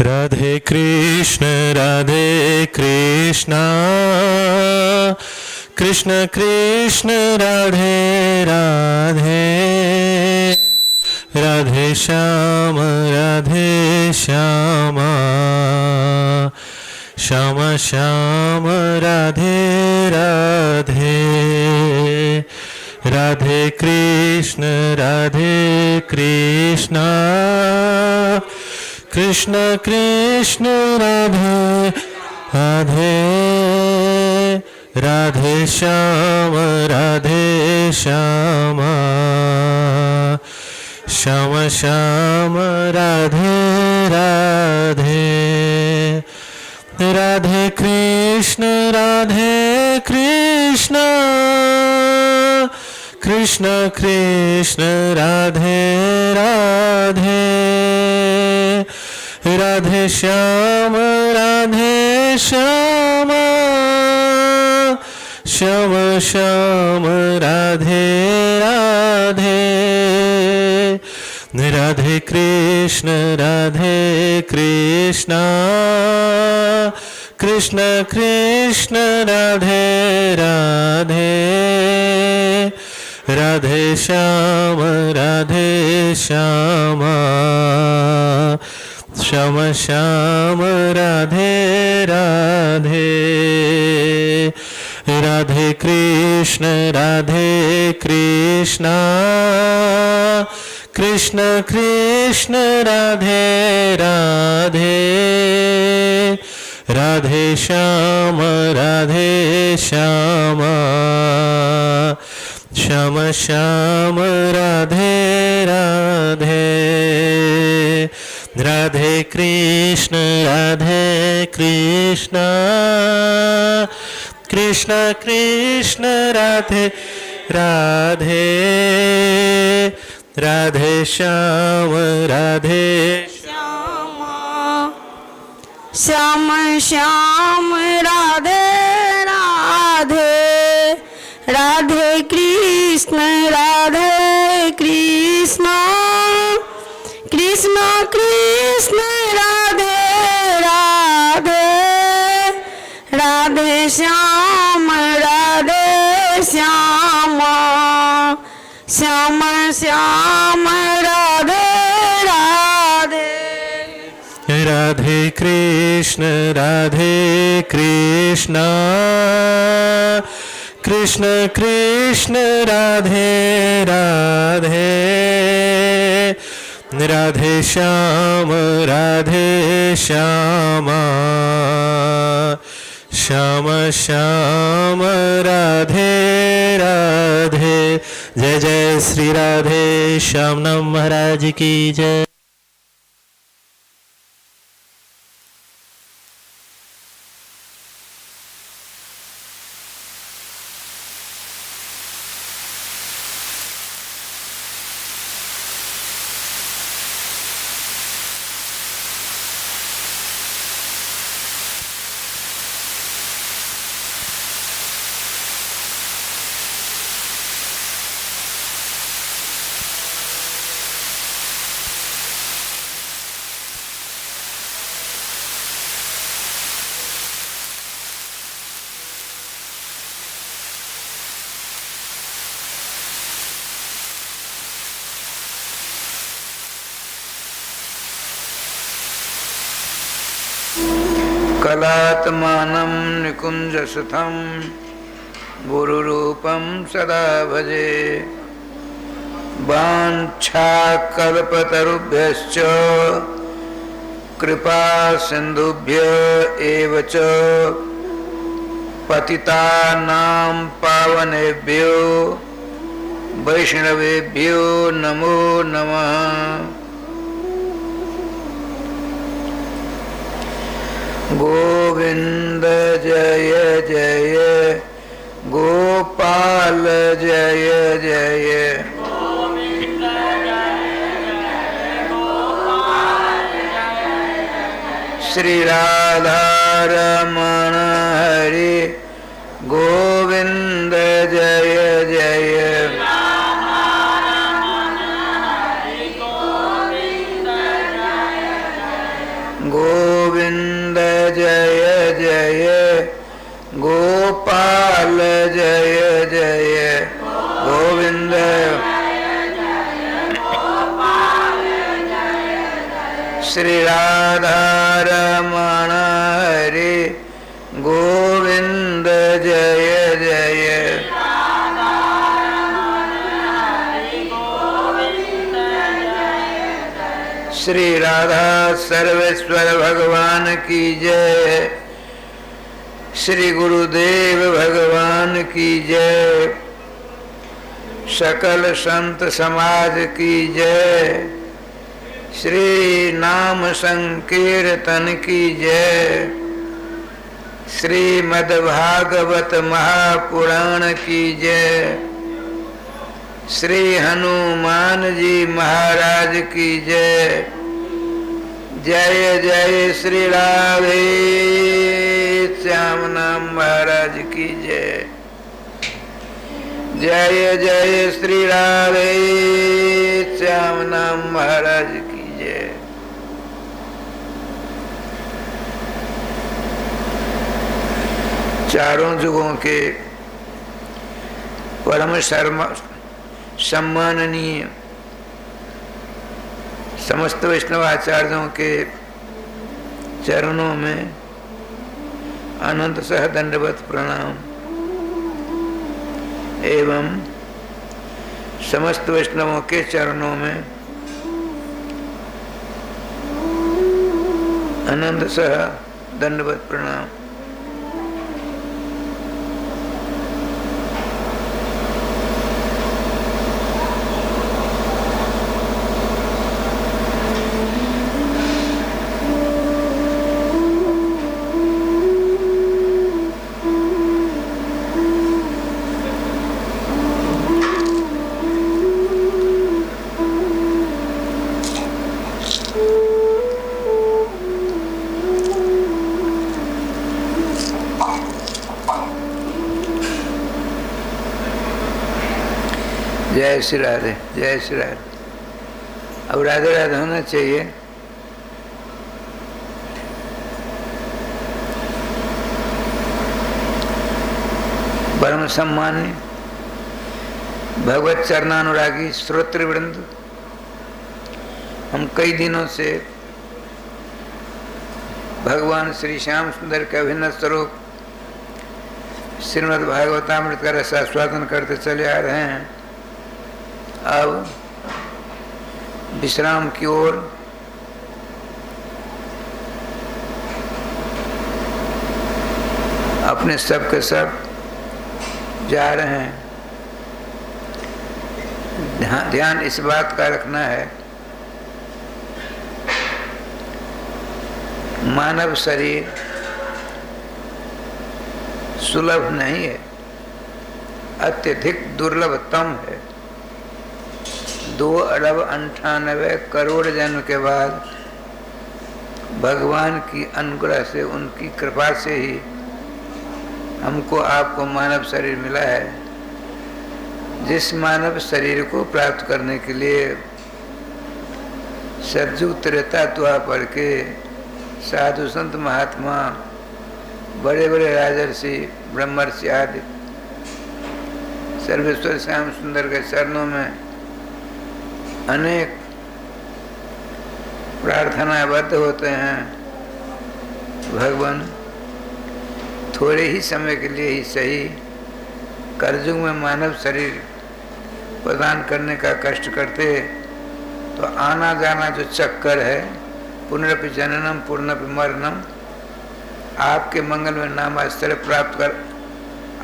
राधे कृष्ण कृष्ण कृष्ण राधे राधे राधे श्याम श्याम श्याम राधे राधे राधे कृष्ण कृष्ण कृष्ण राधे राधे राधे श्याम श्याम श्याम राधे राधे राधे कृष्ण कृष्ण कृष्ण राधे राधे राधे श्याम श्याम श्याम राधे राधे राधे कृष्ण कृष्ण कृष्ण राधे राधे राधे श्याम श्याम श्याम राधे राधे राधे कृष्ण कृष्ण कृष्ण राधे राधे राधे श्याम श्याम श्याम राधे राधे राधे कृष्ण कृष्ण कृष्ण राधे राधे राधे श्याम श्याम श्याम राधे राधे राधे कृष्ण कृष्ण कृष्ण राधे राधे राधे श्याम श्याम श्याम राधे राधे राधे कृष्ण कृष्ण कृष्ण राधे राधे राधे श्याम श्याम श्याम राधे राधे। जय जय श्री राधे श्याम नाम महाराज की जय। कलात्मानं निकुञ्जसुतं गुरुरूपं सदा भजे। वाञ्छाकल्पतरुभ्यश्च कृपा सिन्धुभ्य एव च पतितानां पावनेभ्यो वैष्णवेभ्यो नमो नमः। गोविंद जय जय गोपाल जय जय गोविंद जय जय गोपाल जय जय। श्री राधा रमण हरि गोविंद जय जय गो जय जय गोविंद श्री राधा रमण हरे गोविंद जय जय श्री राधा सर्वेश्वर भगवान की जय श्री गुरुदेव भगवान की जय सकल संत समाज की जय श्री नाम संकीर्तन की जय श्रीमद् भागवत महापुराण की जय श्री हनुमान जी महाराज की जय जय जय श्री राधे श्याम नाम महाराज की जय जय जय श्री राधे श्याम नाम महाराज की जय। चारों युगों के परम सम्माननीय समस्त वैष्णव आचार्यों के चरणों में अनंत सह दंडवत प्रणाम एवं समस्त वैष्णवों के चरणों में अनंत सह दंडवत प्रणाम। जय श्री राधे जय श्री राधे। अब राधे राधे होना चाहिए। परम सम्मान्य भगवत चरणानुरागी श्रोतृवृंद, हम कई दिनों से भगवान श्री श्याम सुंदर के अभिन्न स्वरूप श्रीमद् भागवतामृत का रसास्वादन करते चले आ रहे हैं। अब विश्राम की ओर अपने सब के सब जा रहे हैं। ध्यान इस बात का रखना है, मानव शरीर सुलभ नहीं है, अत्यधिक दुर्लभतम है। 2 अरब 98 करोड़ जन्म के बाद भगवान की अनुग्रह से, उनकी कृपा से ही हमको आपको मानव शरीर मिला है। जिस मानव शरीर को प्राप्त करने के लिए सतयुग त्रेता द्वापर के साधु संत महात्मा, बड़े बड़े राजर्षि ब्रह्मर्षि आदि सर्वेश्वर श्याम सुंदर के चरणों में अनेक प्रार्थनाबद्ध होते हैं। भगवान थोड़े ही समय के लिए ही सही कलयुग में मानव शरीर प्रदान करने का कष्ट करते, तो आना जाना जो चक्कर है, पुनरपि जननम पुनरपि मरणम, आपके मंगल में नाम आश्चर्य प्राप्त कर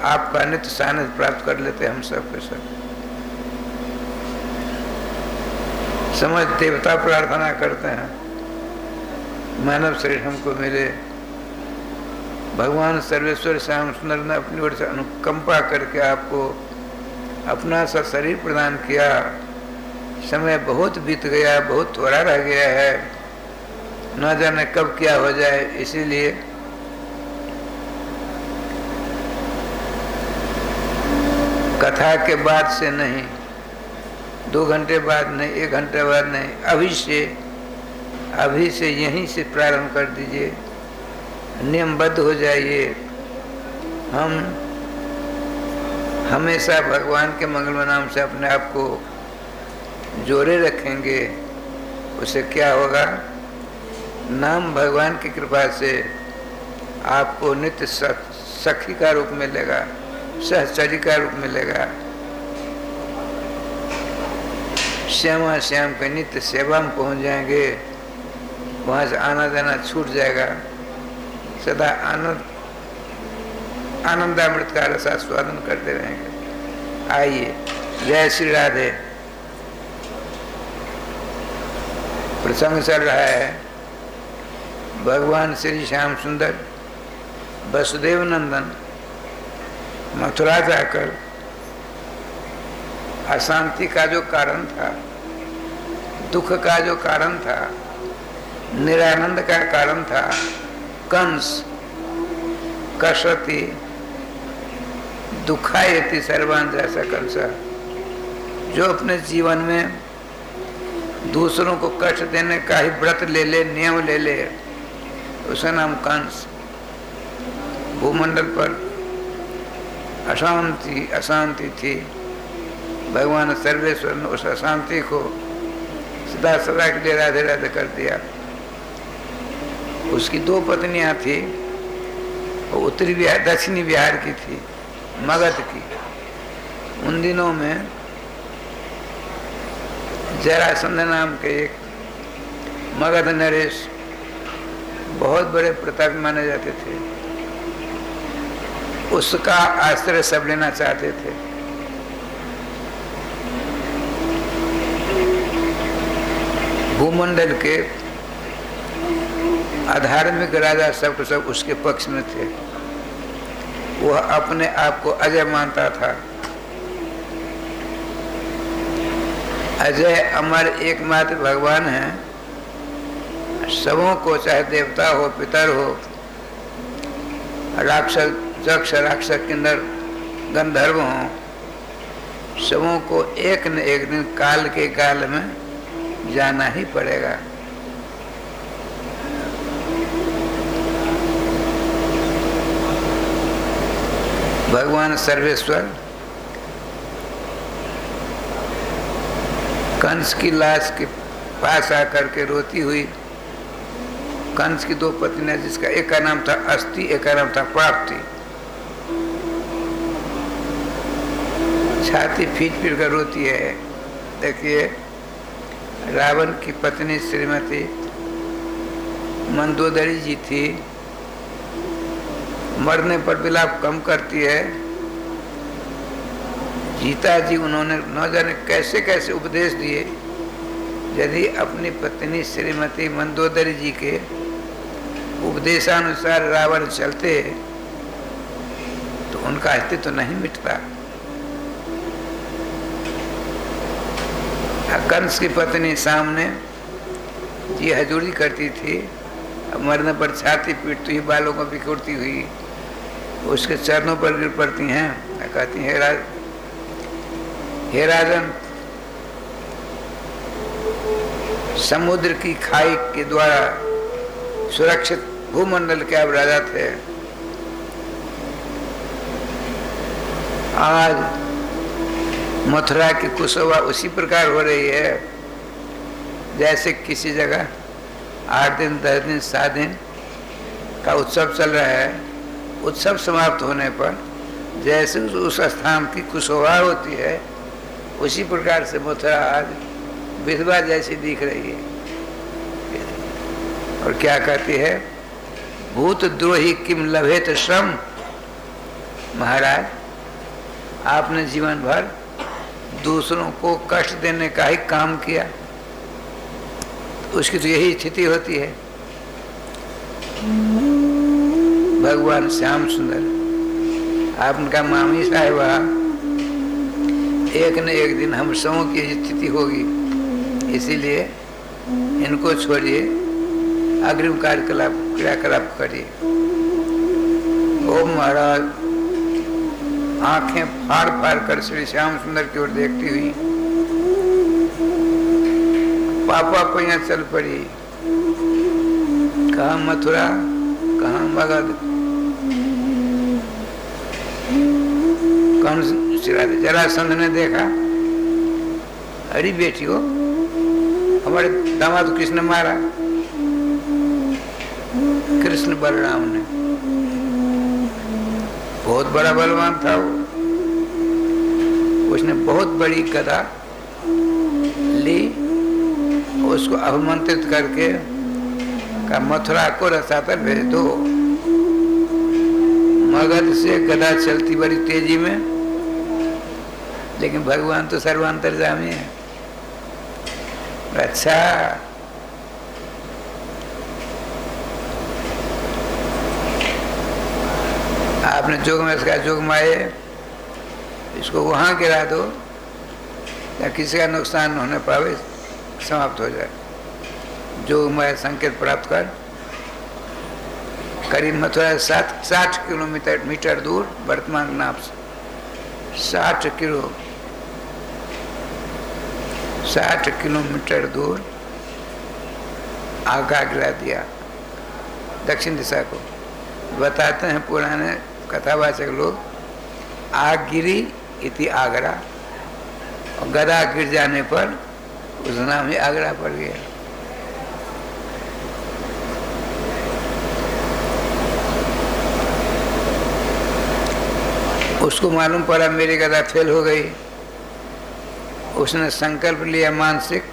आपका नित्य सानिध्य प्राप्त कर लेते हम सब के सब। समझ देवता प्रार्थना करते हैं मानव शरीर हमको मिले। भगवान सर्वेश्वर श्याम सुंदर ने अपनी ओर से अनुकंपा करके आपको अपना सा शरीर प्रदान किया। समय बहुत बीत गया, बहुत थोड़ा रह गया है, न जाने कब क्या हो जाए। इसीलिए कथा के बाद से नहीं, 2 घंटे बाद नहीं, 1 घंटे बाद नहीं, अभी से यहीं से प्रारंभ कर दीजिए, नियमबद्ध हो जाइए। हम हमेशा भगवान के मंगल नाम से अपने आप को जोड़े रखेंगे, उससे क्या होगा? नाम भगवान की कृपा से आपको नित्य सखी का रूप मिलेगा, सहचरी का रूप मिलेगा। श्यामा श्याम के नित्य सेवा में पहुंच जाएंगे, वहां से आना जाना छूट जाएगा, सदा आनंदामृत का रसास्वादन करते रहेंगे। आइए, जय श्री राधे। प्रसंग चल रहा है भगवान श्री श्याम सुंदर वसुदेव नंदन मथुरा जाकर अशांति का जो कारण था, दुख का जो कारण था, निरानंद का कारण था, कंस कसरती दुखायति सर्वान जैसा कंस, जो अपने जीवन में दूसरों को कष्ट देने का ही व्रत ले ले, नियम ले ले, उसका नाम कंस। भूमंडल पर अशांति थी, भगवान सर्वेश्वर ने उस अशांति को सदा सदा के लिए राधे राधे कर दिया। उसकी 2 पत्नियां थी, वो उत्तरी बिहार दक्षिणी बिहार की थी, मगध की। उन दिनों में जरासंध नाम के एक मगध नरेश बहुत बड़े प्रतापी माने जाते थे, उसका आश्रय सब लेना चाहते थे। भूमंडल के अधार्मिक राजा सब सब उसके पक्ष में थे। वह अपने आप को अजय मानता था। अजय अमर एकमात्र भगवान है। सबों को, चाहे देवता हो, पितर हो, राक्षस, यक्ष, राक्षस, किन्नर, गंधर्व हो, सबों को एक न एक दिन काल के काल में जाना ही पड़ेगा। भगवान सर्वेश्वर कंस की लाश के पास आकर के रोती हुई, कंस की 2 पत्नियां, जिसका एक का नाम था अस्ति, एक का नाम था प्राप्ति, छाती पीट कर रोती है। देखिए, रावण की पत्नी श्रीमती मंदोदरी जी थी, मरने पर विलाप कम करती है। सीता जी उन्होंने न जाने कैसे कैसे उपदेश दिए, यदि अपनी पत्नी श्रीमती मंदोदरी जी के उपदेशानुसार रावण चलते तो उनका अस्तित्व नहीं मिटता। कंस की पत्नी सामने जी हजूरी करती थी, मरने पर छाती पीटती हुई, बालों को बिखरती हुई उसके चरणों पर गिर पड़ती हैं, कहती हैं, हे राजन, समुद्र की खाई के द्वारा सुरक्षित भूमंडल के आप राजा थे। आज मथुरा की कुशोभा उसी प्रकार हो रही है जैसे किसी जगह 8 दिन, 10 दिन, 7 दिन का उत्सव चल रहा है। उत्सव समाप्त होने पर जैसे उस स्थान की कुशोभा होती है, उसी प्रकार से मथुरा आज विधवा जैसी दिख रही है। और क्या कहती है? भूत द्रोही किम लभेत श्रम। महाराज, आपने जीवन भर दूसरों को कष्ट देने का ही काम किया, उसकी तो यही स्थिति होती है। भगवान श्याम सुंदर, आपका मामी साहिबा, एक न एक दिन हम सबों की स्थिति होगी, इसीलिए इनको छोड़िए, अग्रिम क्रियाकलाप करिए। ओम महाराज आंखें फाड़ फाड़ कर श्री श्याम सुंदर की ओर देखती हुई पापा पैया चल पड़ी। कहाँ मथुरा, कहाँ मगध, कौन सी राधे? जरासंध ने देखा, अरे बेटी हो, हमारे दामाद को किसने मारा? कृष्ण बलराम ने। बहुत बड़ा बलवान था वो। उसने बहुत बड़ी गदा ली, उसको अभिमंत्रित करके कहा मथुरा को रसातल भेज दो। मगध से गदा चलती बड़ी तेजी में, लेकिन भगवान तो सर्वांतर्यामी है। अच्छा, आपने जोग में इसका जोग माए, इसको वहां गिरा दो या किसी का नुकसान होने पावे, समाप्त हो जाए। जोग माया संकेत प्राप्त कर करीब मथुरा 60 किलोमीटर दूर वर्तमान नाप से 60 किलोमीटर दूर आगा गिरा दिया दक्षिण दिशा को। बताते हैं पुराने कथावाचक लोग, आग गिरी इति आगरा, और गदा गिर जाने पर उस नाम ही आगरा पड़ गया। उसको मालूम पड़ा मेरी गदा फेल हो गई। उसने संकल्प लिया मानसिक,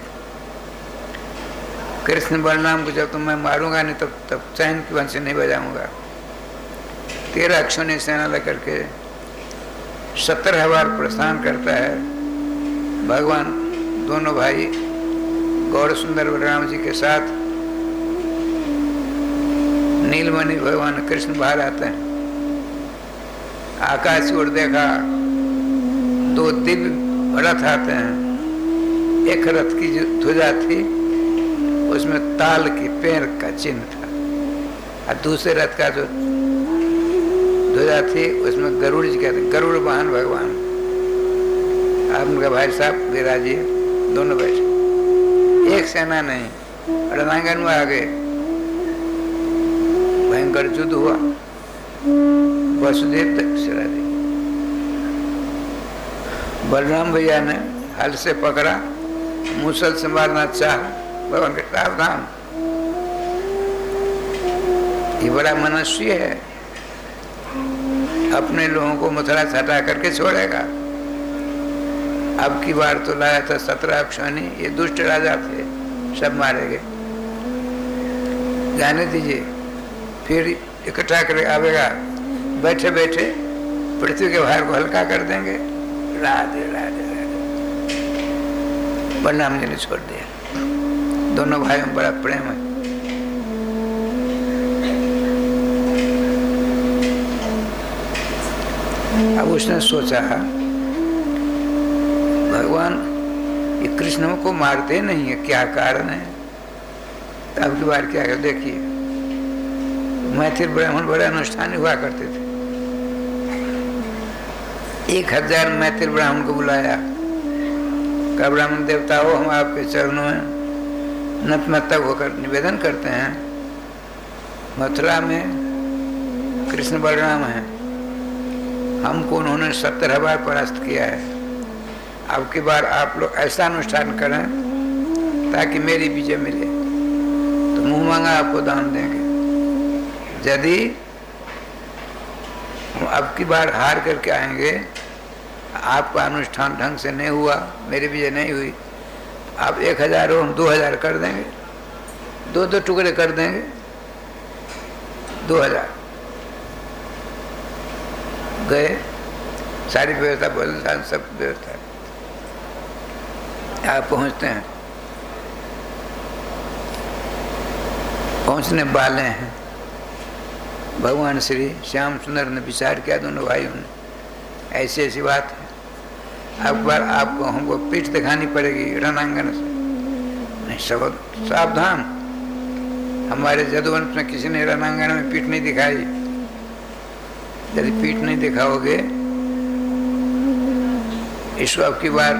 कृष्ण बलराम को जब तो मैं मारूंगा नहीं तब चैन की बंसी नहीं बजाऊंगा। 13 अक्षौणी सेना लेकर के 17 बार प्रस्थान करता है। भगवान दोनों भाई गौर सुंदर बलराम जी के साथ नीलमणि भगवान कृष्ण बाहर आते हैं। आकाश की ओर देखा, 2 दिव्य रथ आते हैं। एक रथ की जो ध्वजा थी उसमें ताल की पैर का चिन्ह था, और दूसरे रथ का जो ध्वजा थी उसमें गरुड़ जी कहते, गरुड़ वाहन भगवान। आप उनका भाई साहब विराजिए, दोनों बैठे। एक सेना नहीं, रणांगन में आ गए। भयंकर युद्ध हुआ। वसुदेव तक सिरा दी। बलराम भैया ने हल से पकड़ा, मुसल से मारना चाह, भगवान के सावधान, ये बड़ा मनुष्य है, अपने लोगों को मथुरा से हटा करके छोड़ेगा। अब की बार तो लाया था 17 अक्षौणी, ये दुष्ट राजा थे, सब मारे गए। जाने दीजिए, फिर इकट्ठा कर आवेगा, बैठे बैठे पृथ्वी के भार को हल्का कर देंगे। राधे राधे राधे। बलराम जी ने छोड़ दिया। दोनों भाइयों में बड़ा प्रेम है। अब उसने सोचा, भगवान ये कृष्ण को मारते नहीं है, क्या कारण है? अब की बार क्या कर देखिए, मैथिल ब्राह्मण बड़े अनुष्ठानी हुआ करते थे। 1000 मैथिल ब्राह्मण को बुलाया, कहा ब्राह्मण देवता हो, हम आपके चरणों में नतमस्तक होकर निवेदन करते हैं। मथुरा में कृष्ण बलराम हैं, हमको उन्होंने 17 बार परास्त किया है। अब की बार आप लोग ऐसा अनुष्ठान करें ताकि मेरी विजय मिले, तो मुँह मांगा आपको दान देंगे। यदि हम अब की बार हार करके आएंगे, आपका अनुष्ठान ढंग से नहीं हुआ, मेरी विजय नहीं हुई, आप 1000 हो, हम 2000 कर देंगे, 2 टुकड़े कर देंगे, 2000। गए, सारी व्यवस्था बोल, सब व्यवस्था। आप पहुंचते हैं, पहुंचने वाले हैं। भगवान श्री श्याम सुंदर ने विचार किया, दोनों भाइयों ने, ऐसी ऐसी बात है, अब बार आपको हमको पीठ दिखानी पड़ेगी रणांगन से। नहीं, सब सावधान, हमारे जदुवंश में किसी ने रणांगन में पीठ नहीं दिखाई। यदि पीठ नहीं दिखाओगे, इसको अब की बार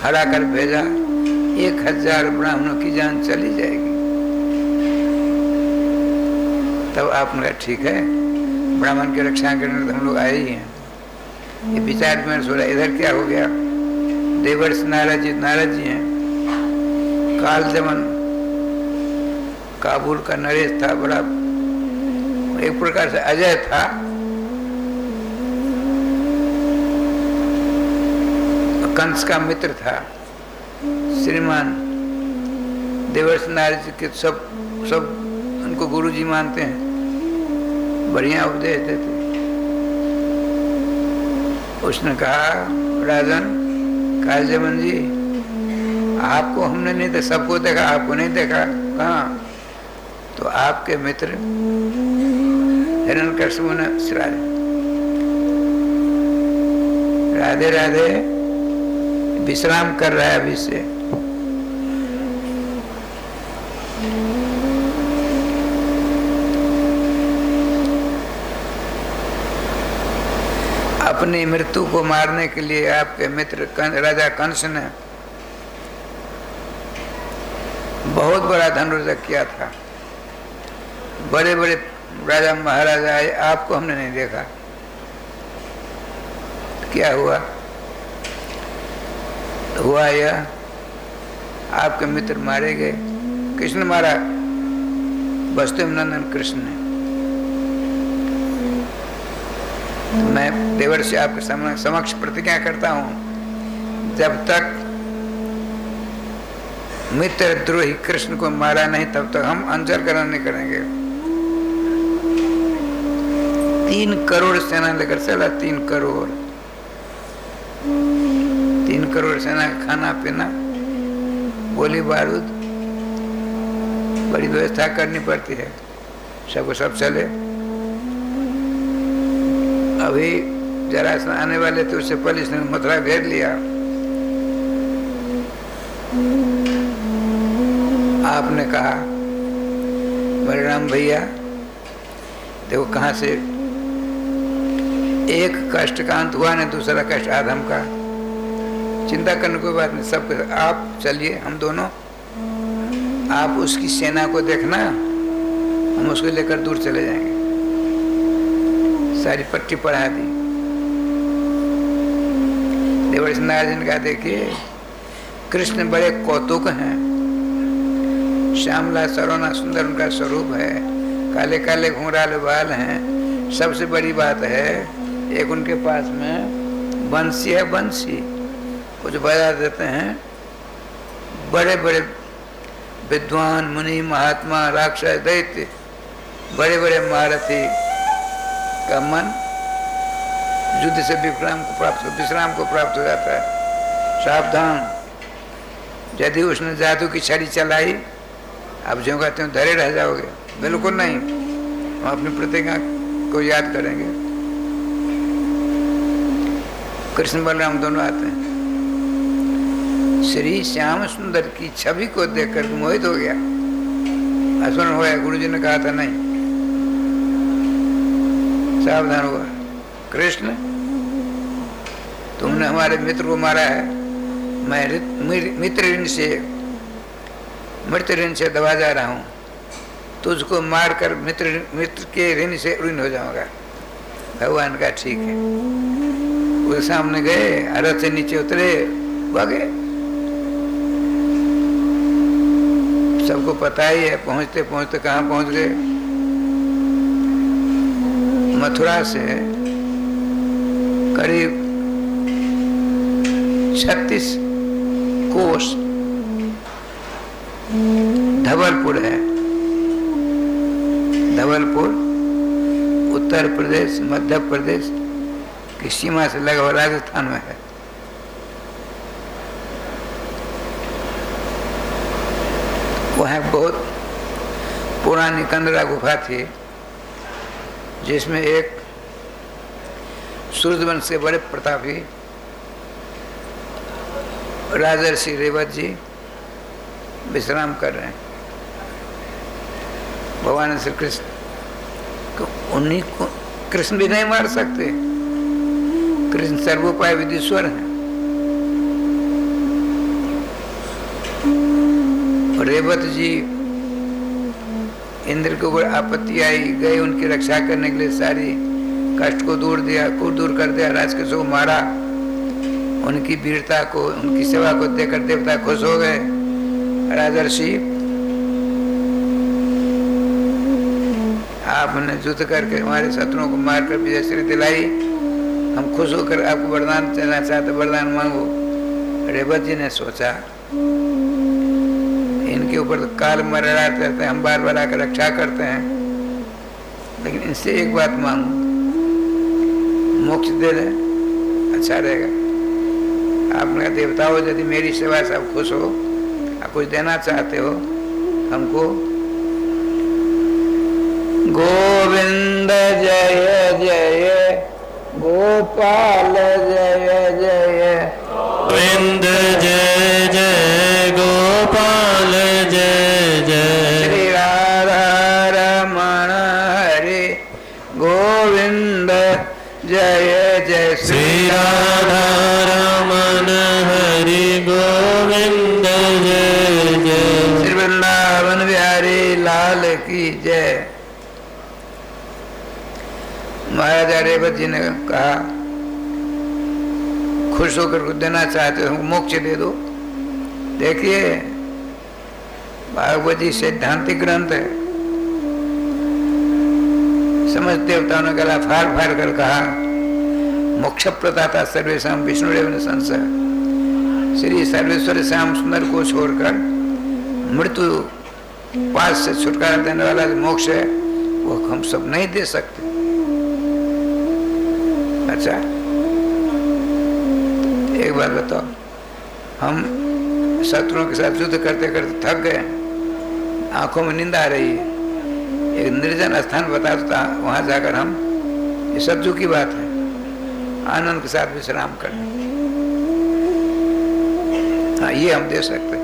हरा कर भेजा, 1000 ब्राह्मणों की जान चली जाएगी। तब आपने कहा ठीक है, ब्राह्मण की रक्षा करने तो हम लोग आए ही हैं, ये विचार विमर्श हो रहा है, इधर क्या हो गया। देवर्षि नारद जी हैं। काल दमन काबुल का नरेश था, बड़ा एक प्रकार से अजय था। कंस का मित्र था। श्रीमान देवर्षि नारद जी के सब उनको गुरुजी मानते हैं, बढ़िया उपदेश देते। उसने कहा, राजन कालजमन जी, आपको हमने नहीं देखा, सबको देखा, आपको नहीं देखा। कहाँ? तो आपके मित्र हिरण्यकश्यप ने राधे राधे विश्राम कर रहा है अभी से। अपनी मृत्यु को मारने के लिए आपके मित्र राजा कंस ने बहुत बड़ा धनुर्धर किया था। बड़े बड़े राजा महाराजा आए, आपको हमने नहीं देखा। क्या हुआ? हुआ यह, आपके मित्र मारे गए। किसने मारा? वसुदेव नंदन कृष्ण ने। तो मैं देवर्षि आपके समक्ष प्रतिज्ञा करता हूं, जब तक मित्र द्रोही कृष्ण को मारा नहीं, तब तक हम अंजल ग्रहण नहीं करेंगे। 3 करोड़ सेना लेकर चला। 3 करोड़ सेना का खाना पीना, गोली बारूद, बड़ी व्यवस्था करनी पड़ती है, सबको सब चले। अभी जरासंध आने वाले थे, उससे पहले इसने मथुरा घेर लिया। आपने कहा, बलराम भैया देखो कहां से एक कष्ट का अंत हुआ, नहीं दूसरा कष्ट आदम का। चिंता करने कोई बात नहीं, सब आप चलिए, हम दोनों, आप उसकी सेना को देखना, हम उसको लेकर दूर चले जाएंगे। सारी पट्टी पढ़ा दी। देवर्षि नारद ने कहा, देखिए कृष्ण बड़े कौतुक हैं, श्यामला सरोना सुंदर उनका स्वरूप है, काले काले घुंघराले बाल हैं। सबसे बड़ी बात है, एक उनके पास में बंसी है, बंसी कुछ बजा देते हैं। बड़े बड़े विद्वान मुनि महात्मा राक्षस दैत्य, बड़े बड़े महारथी का मन युद्ध से विश्राम को प्राप्त हो जाता है। सावधान, यदि उसने जादू की छड़ी चलाई, आप जो कहते हो धरे रह जाओगे। बिल्कुल नहीं, हम अपनी प्रतिज्ञा को याद करेंगे। कृष्ण बलराम दोनों आते हैं। श्री श्याम सुंदर की छवि को देखकर मोहित हो गया, स्मरण हो गया। गुरुजी ने कहा था नहीं, सावधान हुआ। कृष्ण, तुमने हमारे मित्र को मारा है, मैं मृत ऋण से दबा जा रहा हूं, तुझको मारकर मित्र के ऋण से ऋण हो जाऊंगा। भगवान का ठीक है। वो सामने गए, रथ से नीचे उतरे, भागे। सबको पता ही है, पहुंचते पहुंचते कहाँ पहुंच गए? मथुरा से करीब 36 कोस धवलपुर है। धवलपुर उत्तर प्रदेश मध्य प्रदेश की सीमा से लगा हुआ राजस्थान में है। वहाँ बहुत पुरानी कंदरा गुफा थी, जिसमें एक सूर्यवंश के बड़े प्रतापी राजर्षि रेवत जी विश्राम कर रहे हैं। भगवान श्री कृष्ण को, उन्हीं को कृष्ण भी नहीं मार सकते। कृष्ण सर्वोपाय विधीश्वर हैं। रेवत जी इंद्र के ऊपर आपत्ति आई, गए उनकी रक्षा करने के लिए सारी कष्ट को दूर कर दिया, राजकेश को मारा, उनकी वीरता को, उनकी सेवा को देखकर देवता खुश हो गए। राजर्षि, आपने युद्ध करके हमारे शत्रुओं को मारकर विजयश्री दिलाई, हम खुश होकर आपको वरदान देना चाहते, वरदान मांगो। रेवत जी ने सोचा इनके ऊपर तो काल मरड़ाते रहते हैं, हम बार बार आकर रक्षा करते हैं, लेकिन इनसे एक बात मांगो, मोक्ष दे दे, अच्छा रहेगा। आपने कहा देवताओं, यदि मेरी सेवा से आप खुश हो, आप कुछ देना चाहते हो हमको। गोविंद जय जय गोपाल जय जय, गोविंद जय जय गोपाल जय जय, श्री राधा रमण हरे गोविंद जय जय, श्री राधा रमण हरि गोविंद जय जय, श्री वृंदावन बिहारी लाल की जय। महाराजा रेवत जी ने कहा, खुश होकर कुछ देना चाहते हो, मोक्ष दे दो। देखिए भागवत जी सैद्धांतिक ग्रंथ है, समझ देवताओं ने गला फाड़ फाड़ कर कहा, मोक्ष प्रदाता सर्वेशम विष्णुदेव ने संशय, श्री सर्वेश्वर श्याम सुंदर को छोड़कर मृत्यु पास से छुटकारा देने वाला जो मोक्ष है वो हम सब नहीं दे सकते। अच्छा, एक बात बताओ, हम शत्रुओं के साथ युद्ध करते करते थक गए, आंखों में नींद आ रही है, एक निर्जन स्थान बता देता, वहां जाकर हम, ये सत्सुख की बात है, आनंद के साथ विश्राम करना, हाँ ये हम दे सकते।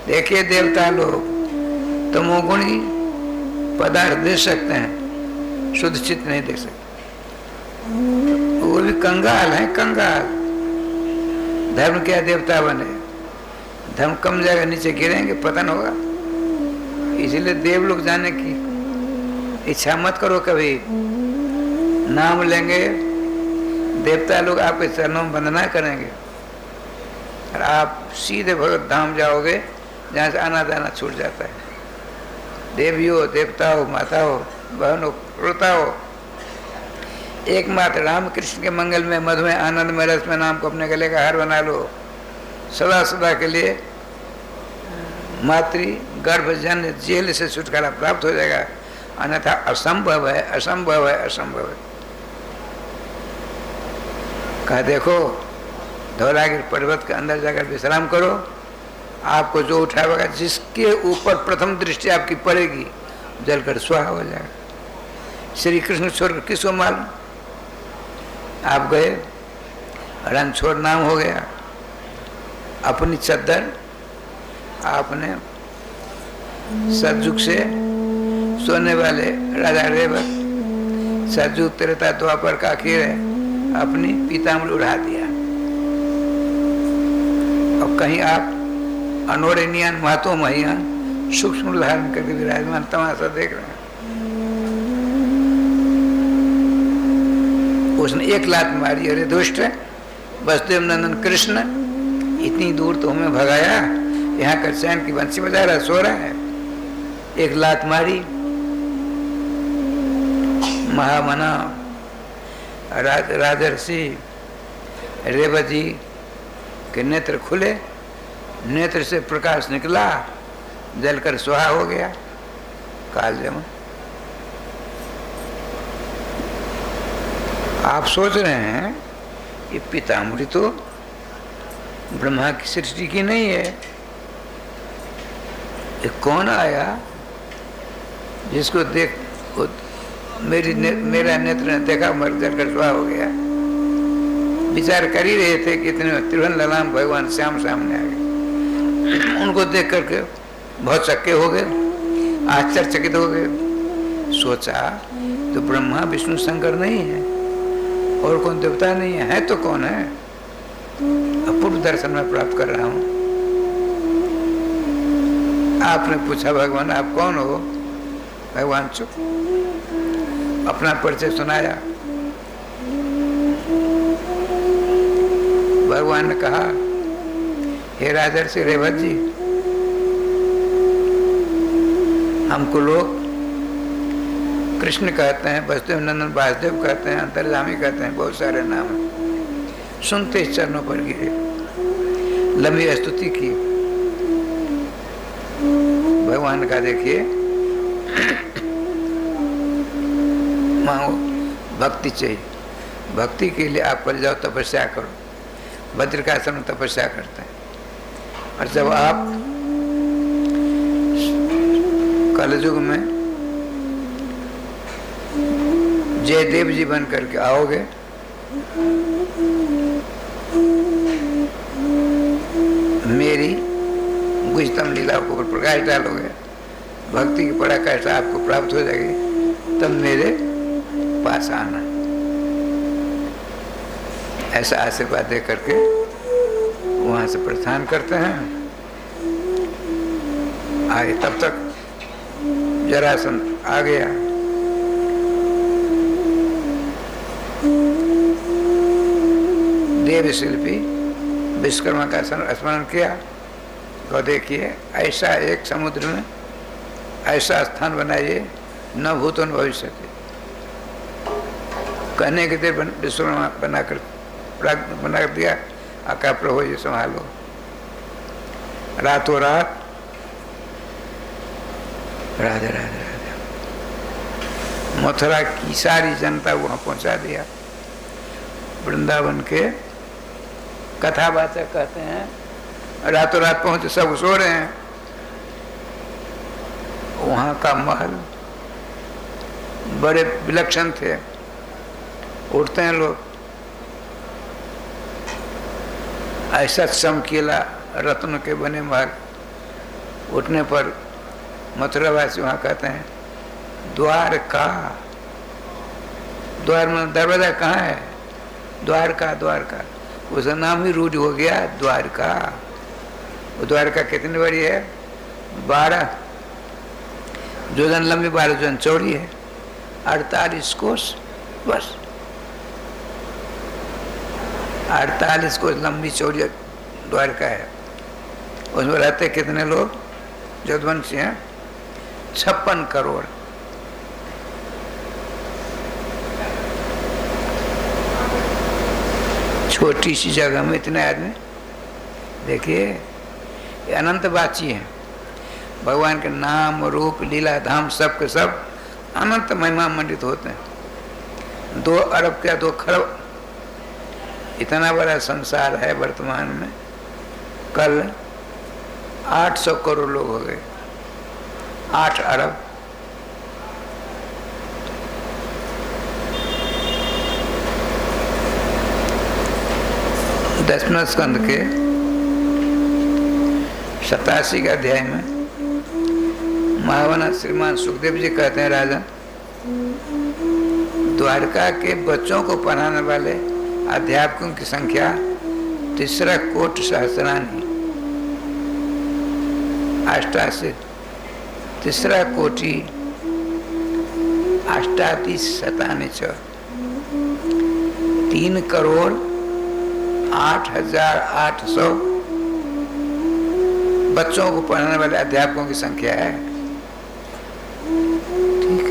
देखिए देवता लोग तमोगुणी पदार्थ दे सकते हैं, शुद्ध चित्त नहीं दे सकते, वो भी कंगाल है, कंगाल। धर्म क्या देवता बने, धर्म कम जाएगा, नीचे गिरेंगे, पतन होगा। इसलिए देव लोग जाने की इच्छा मत करो, कभी नाम लेंगे देवता लोग आपके चरणों में वंदना करेंगे और आप सीधे भगवत धाम जाओगे जहाँ से आना जाना छूट जाता है। देवी हो, देवता हो, माता हो, बहन हो, श्रोता हो, एकमात्र राम कृष्ण के मंगल में, मधुमेह आनंद में, रस में नाम को अपने गले का हार बना लो, सदा सदा के लिए मातृ गर्भजन्य जेल से छुटकारा प्राप्त हो जाएगा, अन्यथा असंभव है, असंभव है, असंभव है। कहा देखो धौलागिरी पर्वत के अंदर जाकर विश्राम करो, आपको जो उठाएगा, जिसके ऊपर प्रथम दृष्टि आपकी पड़ेगी जलकर स्वाहा हो जाएगा। श्री कृष्ण छोड़कर किसको मालूम, आप गए, रण छोड़ नाम हो गया, अपनी चद्दर आपने सतयुग से सोने वाले राजा रेवत, सतयुग त्रेता द्वापर का आखिर है, अपनी पीताम्बर उड़ा दिया। अब कहीं आप अनोड़नियान महतो महियान सूक्ष्म धारण करके विराजमान तमाशा देख रहे हैं। उसने एक लात मारी, अरे दुष्ट वसुदेव नंदन कृष्ण, इतनी दूर तो हमें भगाया, यहाँ कर चैन की बंसी बजा रहा, सो रहा है। एक लात मारी, महामना राजर्षि रेवत जी के नेत्र खुले, नेत्र से प्रकाश निकला, जलकर स्वाहा हो गया काल जमा। आप सोच रहे हैं ये पीताम्बरी तो ब्रह्मा की सृष्टि की नहीं है, ये कौन आया जिसको देख मेरा नेत्र ने देखा, मर जलकर स्वाहा हो गया। विचार कर ही रहे थे कि इतने त्रिभुवन ललाम भगवान श्याम सामने आ गए, उनको देख करके बहुत चक्के हो गए, आश्चर्यचकित हो गए। सोचा तो ब्रह्मा विष्णु शंकर नहीं है और कौन देवता नहीं है तो कौन है? अपूर्व दर्शन में प्राप्त कर रहा हूं। आपने पूछा भगवान आप कौन हो? भगवान चुप, अपना परिचय सुनाया। भगवान ने कहा, हे राजर्षि रेवत जी, हमको लोग कृष्ण कहते हैं, वसुदेव नंदन वासुदेव कहते हैं, अंतर्यामी कहते हैं, बहुत सारे नाम हैं। सुनते ही चरणों पर गिरे, लंबी स्तुति की। भगवान का देखिए माओ भक्ति चाहिए। भक्ति के लिए आप पर जाओ, तपस्या करो। बद्रिकाश्रम में तपस्या करते हैं। और जब आप कलयुग में जयदेव जी बन करके आओगे, मेरी गुजतम लीला को प्रकाश डालोगे, भक्ति की पराकाष्ठा आपको प्राप्त हो जाएगी, तब मेरे पास आना। ऐसा आशीर्वाद दे करके वहां से प्रस्थान करते हैं। आए तब तक जरासंध आ गया। देव शिल्पी विश्वकर्मा का स्मरण किया। तो देखिए, ऐसा एक समुद्र में ऐसा स्थान बनाइए, न भूतो न भविष्य। कहने के देर विश्वकर्मा बना कर दिया। आका प्रभु ये संभालो। रातों रात राधे राधे राधे मथुरा की सारी जनता वहां पहुंचा दिया। वृंदावन के कथावाचक कहते हैं, रातों रात पहुंचे, सब सो रहे हैं। वहां का महल बड़े विलक्षण थे। उठते हैं लोग, ऐसा चमकीला रत्न के बने महल। उठने पर मथुरावासी वहां कहते हैं, द्वारका। द्वार में दरवाजा कहाँ है? द्वारका, द्वारका। उसका नाम ही रूढ़ हो गया, द्वारका। वो द्वारका कितनी बड़ी है? 12 जोजन लंबी, 12 जोजन चौड़ी है, 48 कोस, बस 48 कोस लंबी चौड़ी द्वारका है। उसमें रहते कितने लोग? जदवंशी हैं 56 करोड़। छोटी सी जगह में इतने आदमी। देखिए, ये अनंत बाची है। भगवान के नाम, रूप, लीला, धाम सब के सब अनंत महिमा मंडित होते हैं। 2 अरब क्या 2 खरब, इतना बड़ा संसार है वर्तमान में। कल 800 करोड़ लोग हो गए, 8 अरब। दसवें स्कंद के 87 के अध्याय में महावना श्रीमान सुखदेव जी कहते हैं, राजा द्वारका के बच्चों को पढ़ाने वाले अध्यापकों की संख्या 3 कोटि सहस्रानी, 88 3 कोटि 88 शतानि च 3 करोड़ 8,800 बच्चों को पढ़ाने वाले अध्यापकों की संख्या है। ठीक,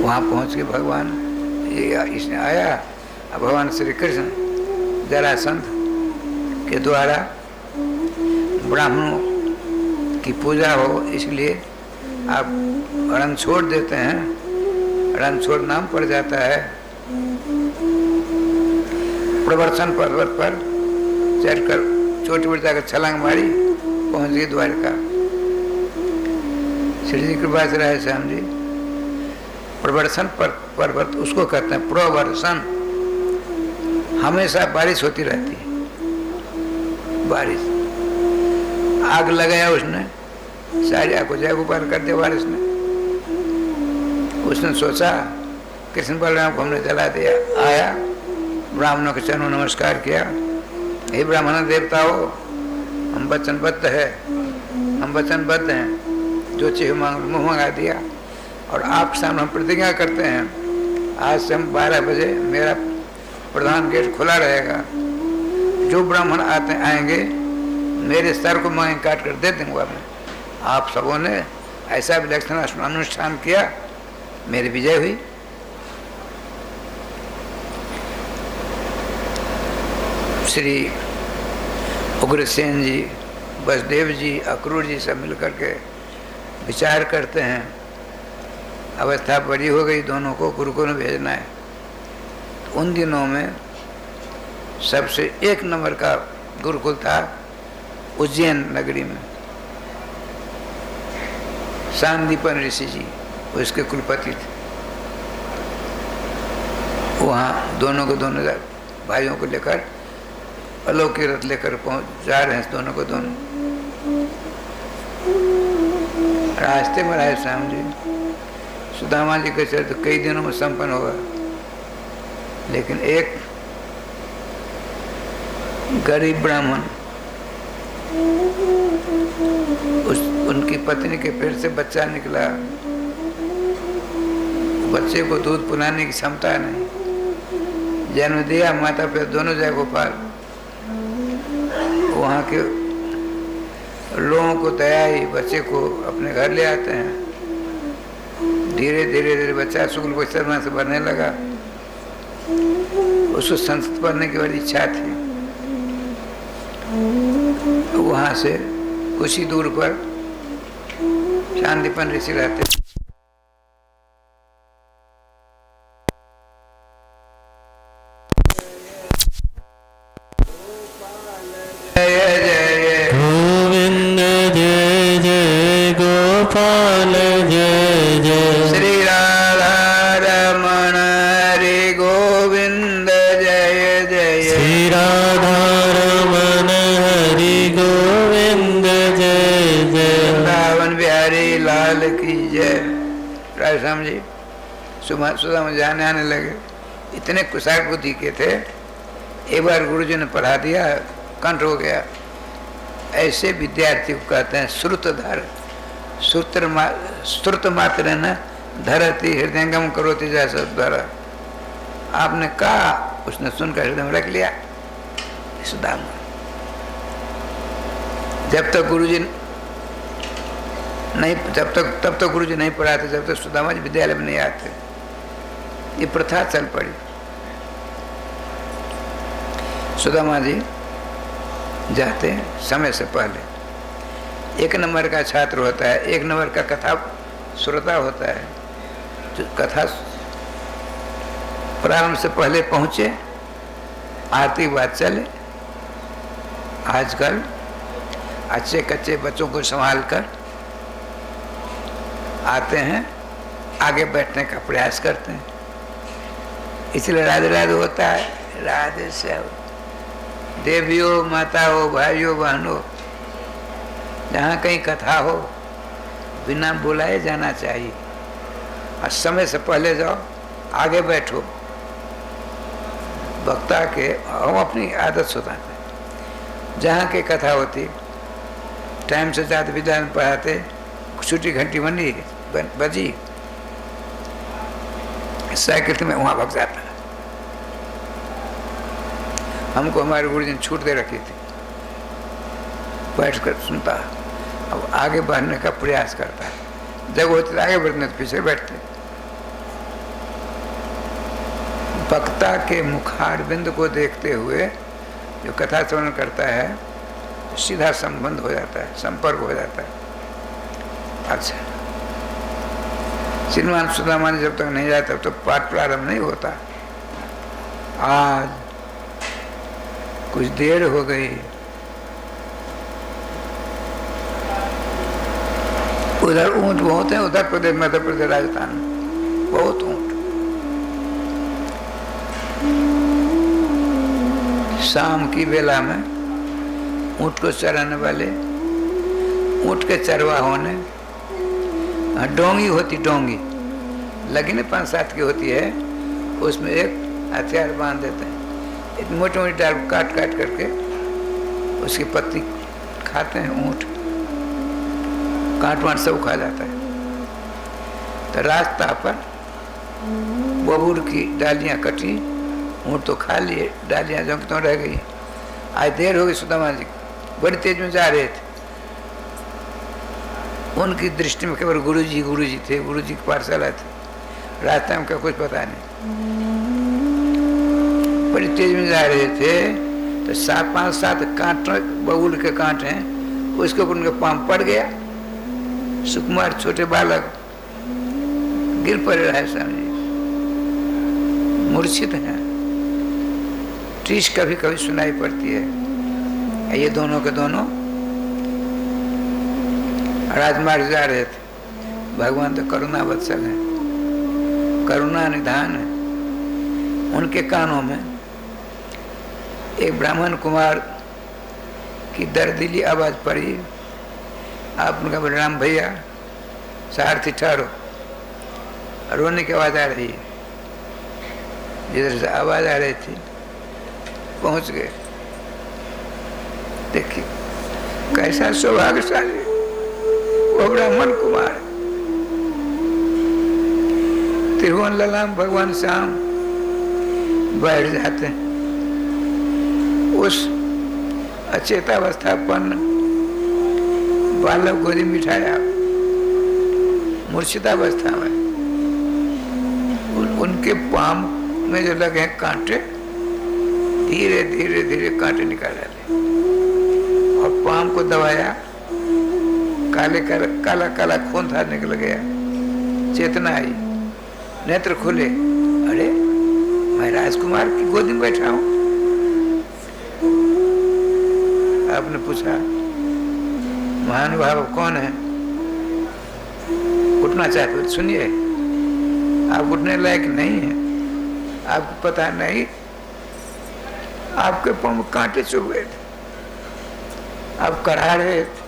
वहां पहुंच के भगवान इसने आया। अब भगवान श्री कृष्ण जरासंध के द्वारा ब्राह्मणों की पूजा हो, इसलिए आप रण छोड़ देते हैं। रणछोड़ नाम पड़ जाता है। प्रवर्तन पर्वत पर चढ़कर छोटी बड़ी जाकर छलांग मारी, पहुंच गई द्वारका। श्री जी कृपा से राय श्याम जी, प्रवर्तन पर्वत उसको कहते हैं, प्रवर्तन। हमेशा बारिश होती रहती है, बारिश। आग लगाया उसने, सारी आग को जय गोपाल कर दिया बारिश ने। उसने सोचा कृष्ण बलराम को हमने जला दिया। आया, ब्राह्मणों के चरणों नमस्कार किया। हे ब्राह्मण देवताओं, हम वचनबद्ध है, हम वचनबद्ध हैं। जो चीज मांग मुँह मंगा दिया। और आप सामने हम प्रतिज्ञा करते हैं आज से हम 12 बजे मेरा प्रधान गेट खुला रहेगा, जो ब्राह्मण आएंगे मेरे सर को मैं काट कर दे दूंगा मैं। आप सबों ने ऐसा विलक्षण अनुष्ठान किया, मेरी विजय हुई। श्री उग्रसेन जी, बसदेव जी, अक्रूर जी सब मिलकर के विचार करते हैं, अवस्था बड़ी हो गई, दोनों को गुरुकुल में भेजना है। तो उन दिनों में सबसे 1 नंबर का गुरुकुल था उज्जैन नगरी में, सांदीपन ऋषि जी उसके कुलपति थे। वहाँ दोनों को दोनों भाइयों को लेकर अलौकिक रथ लेकर जा रहे हैं, दोनों को दोनों। रास्ते में राय श्याम जी, सुदामा जी के चरित्र कई दिनों में संपन्न होगा, लेकिन एक गरीब ब्राह्मण उनकी पत्नी के पेट से बच्चा निकला, बच्चे को दूध पिलाने की क्षमता नहीं, जन्म दिया, माता पिता दोनों जय गोपाल। वहाँ के लोगों को दया ही बच्चे को अपने घर ले आते हैं। धीरे धीरे बच्चा शुक्ल गोचर से बढ़ने लगा, उसको संस्कृत पढ़ने की बड़ी इच्छा थी। वहाँ से कुछ ही दूर पर सांदीपन ऋषि रहते। गोविंद जय जय गोपाल जय जय। श्री राधा रमण हरि गोविंद जय जय। श्री राधा रमण हरि गोविंद जय जय। वृंदावन बिहारी लाल की जय। राय श्याम जी सुबह में जाने आने लगे, इतने कुशल बुद्धि के थे। एक बार गुरुजी ने पढ़ा दिया, कंठ हो गया। ऐसे विद्यार्थी को कहते हैं श्रुतधर। श्रुत मात्र न धरती हृदयंगम करोति जैसा द्वारा। आपने कहा, उसने सुनकर हृदय में रख लिया। सुदामा जब तक गुरुजी नहीं, तब तक गुरुजी नहीं पढ़ाते, जब तक सुदामा जी विद्यालय में नहीं आते। ये प्रथा चल पड़ी। सुदामा जी जाते हैं समय से पहले। 1 नंबर का छात्र होता है, 1 नंबर का कथा श्रोता होता है। जो कथा प्रारंभ से पहले पहुंचे, आरती बात चले। आजकल अच्छे कच्चे बच्चों को संभाल कर आते हैं, आगे बैठने का प्रयास करते हैं। इसलिए राधे राधे होता है। राधे श्याम। देवियों, माताओं, भाइयों, बहनों, जहाँ कहीं कथा हो बिना बुलाए जाना चाहिए, और समय से पहले जाओ, आगे बैठो। वक्ता के हम अपनी आदत सुधारते हैं। जहाँ की कथा होती, टाइम से जाते विद्यालय में पढ़ाते, छुट्टी घंटी बजी, साइकिल में वहाँ भग जाता। हमको हमारे गुरुजी ने छूट दे रखी थी, बैठ कर सुनता। अब आगे बढ़ने का प्रयास करता है। जब होते तो आगे बढ़ने तो पीछे बैठते। वक्ता के मुखारबिंद को देखते हुए जो कथा श्रवण करता है, सीधा संबंध हो जाता है, संपर्क हो जाता है। अच्छा, श्रीमान सुदामा जी जब तक नहीं जाता तब तो पाठ प्रारंभ नहीं होता। आज कुछ देर हो गई, उधर ऊंट बहुत है, उत्तर प्रदेश, मध्य प्रदेश, राजस्थान में बहुत ऊंट। शाम की बेला में ऊंट को चराने वाले, ऊंट के चरवाहों ने डोंगी होती, डोंगी लगी ना 5-7 की होती है, उसमें एक हथियार बांध देते हैं। इतनी मोटी मोटी डाल काट काट करके उसकी पत्ती खाते हैं ऊँट, काट वाट सब खा जाता है। तो रास्ता पर बबूल की डालियां कटी, ऊँट तो खा लिए, डालियां जो तो रह गई। आज देर हो गई, सुदामा जी बड़ी तेज में जा रहे थे। उनकी दृष्टि में केवल गुरु जी थे, गुरु जी की पाठशाला थी, रास्ते में क्या कुछ पता नहीं। बड़ी तेज में जा रहे थे तो 5-7 कांट बबूल के कांट हैं, उसके ऊपर उनके पांव पड़ गया। सुकुमार छोटे बालक गिर पड़े रहे, समझे मूर्छित हैं। टीस कभी कभी सुनाई पड़ती है। ये दोनों के दोनों राजमार्ग जा रहे थे। भगवान तो करुणा वत्सल है, करुणा निधान है। उनके कानों में एक ब्राह्मण कुमार की दर्दीली आवाज पड़ी। आपने कहा, बलराम भैया सारथी ठहरो। रोने की आवाज आ रही है। जिधर से आवाज आ रही थी पहुंच गए। देखिए कैसा सौभाग्यशाली वो ब्राह्मण कुमार। त्रिभुवन ललाम भगवान श्याम बैठ जाते हैं। उस अचेतावस्थापन्न बालक गोदी मिठाया मूर्छितावस्था में उनके पाम में जो लगे हैं कांटे, धीरे धीरे धीरे कांटे निकाल डाले और पाम को दबाया। काला काला खून था निकल गया। चेतना आई, नेत्र खुले। अरे मैं राजकुमार की गोदी में बैठा हूं। आपने पूछा, महानुभाव कौन है? उठना चाहते हो? सुनिए, आप उठने लायक नहीं है। आपको पता नहीं, आपके पांव में कांटे चुभ गए थे, आप करा रहे थे।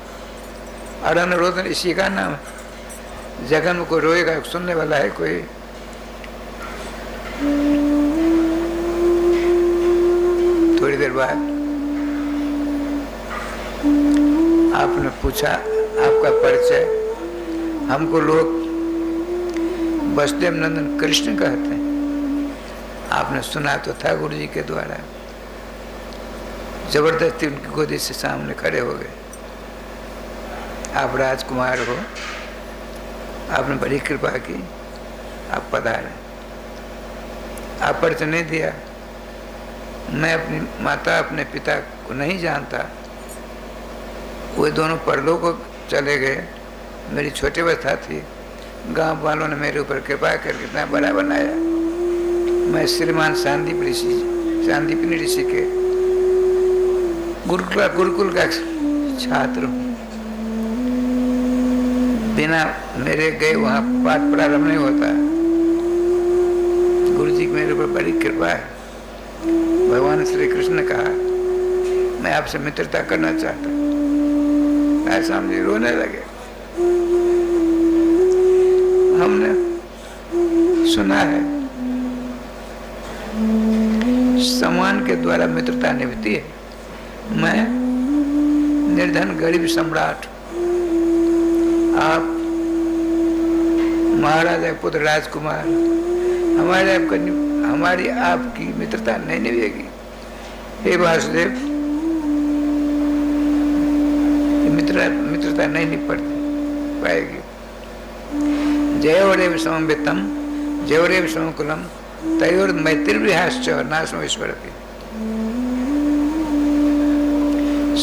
अरन रोदन इसी का नाम है। जगन में कोई रोएगा, सुनने वाला है कोई? थोड़ी देर बाद आपने पूछा आपका परिचय। हमको लोग वसुदेव नंदन कृष्ण कहते हैं। आपने सुना तो था गुरु जी के द्वारा। जबरदस्ती उनकी गोदी से सामने खड़े हो गए। आप राजकुमार हो, आपने बड़ी कृपा की, आप पधारे। आप परिचय नहीं दिया। मैं अपनी माता अपने पिता को नहीं जानता। वो दोनों परलोक को चले गए। मेरी छोटी अवस्था थी। गांव वालों ने मेरे ऊपर कृपा करके इतना बड़ा बनाया। मैं श्रीमान सांदीपनी ऋषि के गुरुकुल का छात्र हूँ। बिना मेरे गए वहाँ पाठ प्रारंभ नहीं होता। गुरु जी की मेरे ऊपर बड़ी कृपा है। भगवान श्री कृष्ण ने कहा, मैं आपसे मित्रता करना चाहता। ऐसा मुझे रोने लगे। हमने सुना है सम्मान के द्वारा मित्रता निभती है। मैं निर्धन गरीब सम्राट, आप महाराजा पुत्र राजकुमार, हमारी आपकी मित्रता नहीं निभेगी। हे वासुदेव, मित्रता नहीं निपट पाएगी। जयोरेव समवेतम जयोरेव समकुलम तयोर मैत्रीहाश्च नाशो ईश्वर की।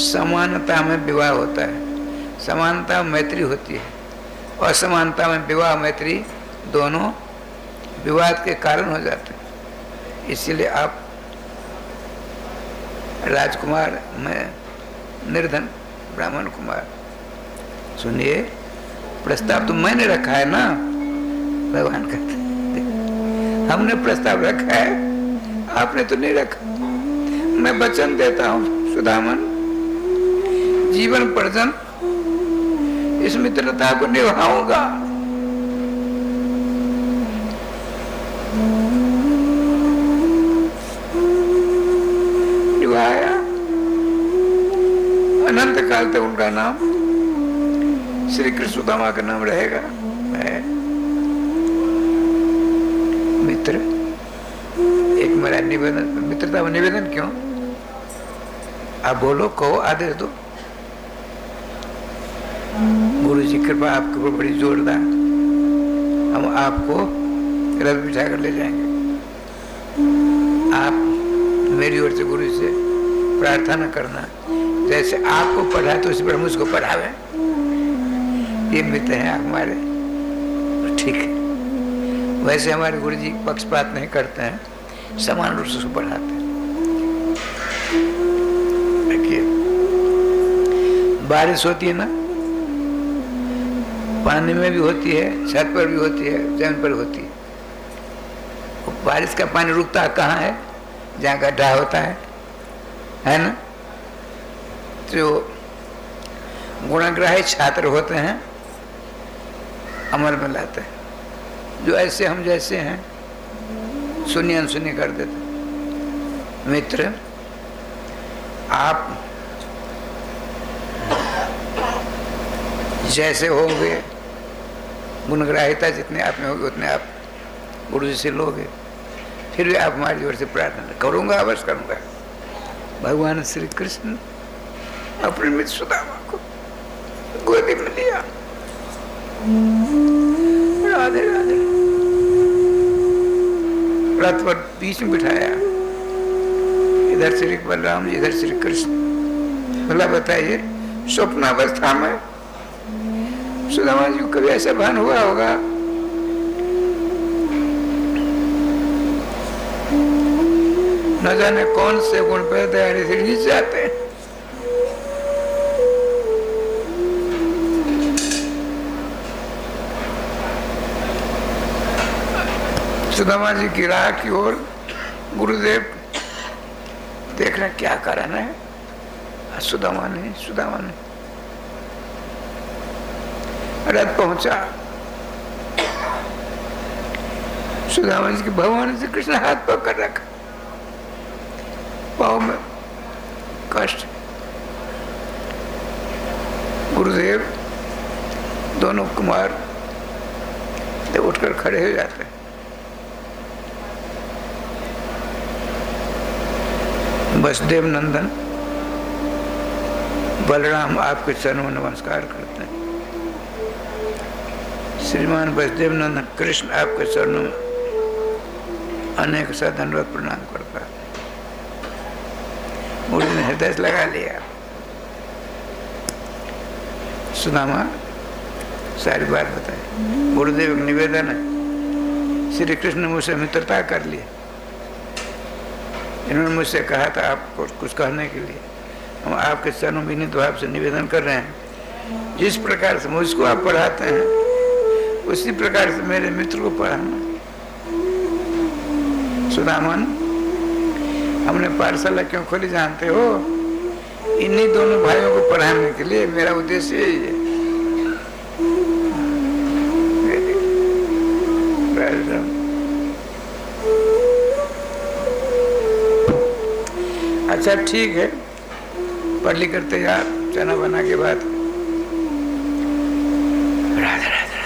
समानता में विवाह होता है, समानता में मैत्री होती है। असमानता में विवाह मैत्री दोनों विवाद के कारण हो जाते हैं। इसीलिए आप राजकुमार, मैं निर्धन ब्राह्मण कुमार। सुनिए, प्रस्ताव तो मैंने रखा है ना, भगवान कहते हमने प्रस्ताव रखा है, आपने तो नहीं रखा। मैं वचन देता हूँ सुदामन, जीवन पर्यंत इस मित्रता को निभाऊंगा। निभाया। अनंत काल तक उनका नाम श्री कृष्ण सुदामा का नाम रहेगा। मित्र, एक मेरा निवेदन, मित्रता में निवेदन क्यों, आप बोलो, कहो, आदेश दो। गुरु जी कृपा आपके ऊपर बड़ी जोरदार, हम आपको रथ बिठा कर ले जाएंगे। आप मेरी ओर से गुरु से प्रार्थना करना, जैसे आपको पढ़ा तो उसी पर मुझको पढ़ावे। ये मित्र हैं हमारे, ठीक है। वैसे हमारे गुरु जी पक्षपात नहीं करते हैं, समान रूप से उसको पढ़ाते हैं। देखिए, बारिश होती है ना, पानी में भी होती है, छत पर भी होती है, जमीन पर होती है। बारिश का पानी रुकता कहाँ है? जहाँ गड्ढा होता है ना। जो गुणग्राही छात्र होते हैं अमल में लाते हैं, जो ऐसे हम जैसे हैं सुनिए अनसुनी कर देते। मित्र, आप जैसे होंगे, गुणग्राहिता जितने आप में होगी उतने आप गुरु जी से लोगे। फिर भी आप हमारी ओर से प्रार्थना करूंगा, अवश्य करूंगा। भगवान श्री कृष्ण अपने मित्र सुदामा को गोदी में लिया, राधे राधे, रथ पर बीच में बिठाया, इधर श्री बलराम जी, इधर श्री कृष्ण। भला बताइए, स्वप्नावस्था में सुदामा जी को कभी ऐसा भान हुआ होगा? न जाने कौन से गुण पे तैयारी से नीचे जाते हैं। सुदामा जी की राह की ओर गुरुदेव देख रहे क्या कारण है। सुदामा ने रथ पहुंचा, सुदामा जी के भगवान श्री कृष्ण हाथ पकड़ रखा, पाँव में कष्ट। गुरुदेव दोनों कुमार उठकर खड़े हो जाते हैं। वसुदेव नंदन बलराम आपके चरणों में नमस्कार करते हैं। श्रीमान वसुदेव नंदन कृष्ण आपके चरणों में अनेक सा धन्यवाद प्रणाम करता है। गुरु ने हृदय से लगा लिया। सुदामा सारी बात बताई। गुरुदेव का निवेदन है, श्री कृष्ण ने मुझसे मित्रता कर ली। इन्होंने मुझसे कहा था आपको कुछ कहने के लिए, हम आपके चरणों में विनीत भाव से निवेदन कर रहे हैं, जिस प्रकार से मुझको आप पढ़ाते हैं उसी प्रकार से मेरे मित्र को पढ़ाना। सुदामन, हमने पाठशाला क्यों खोली जानते हो? इन्हीं दोनों भाइयों को पढ़ाने के लिए। मेरा उद्देश्य यही है। अच्छा ठीक है, पढ़ ली करते यार, चना बना के बाद। राधे राधे।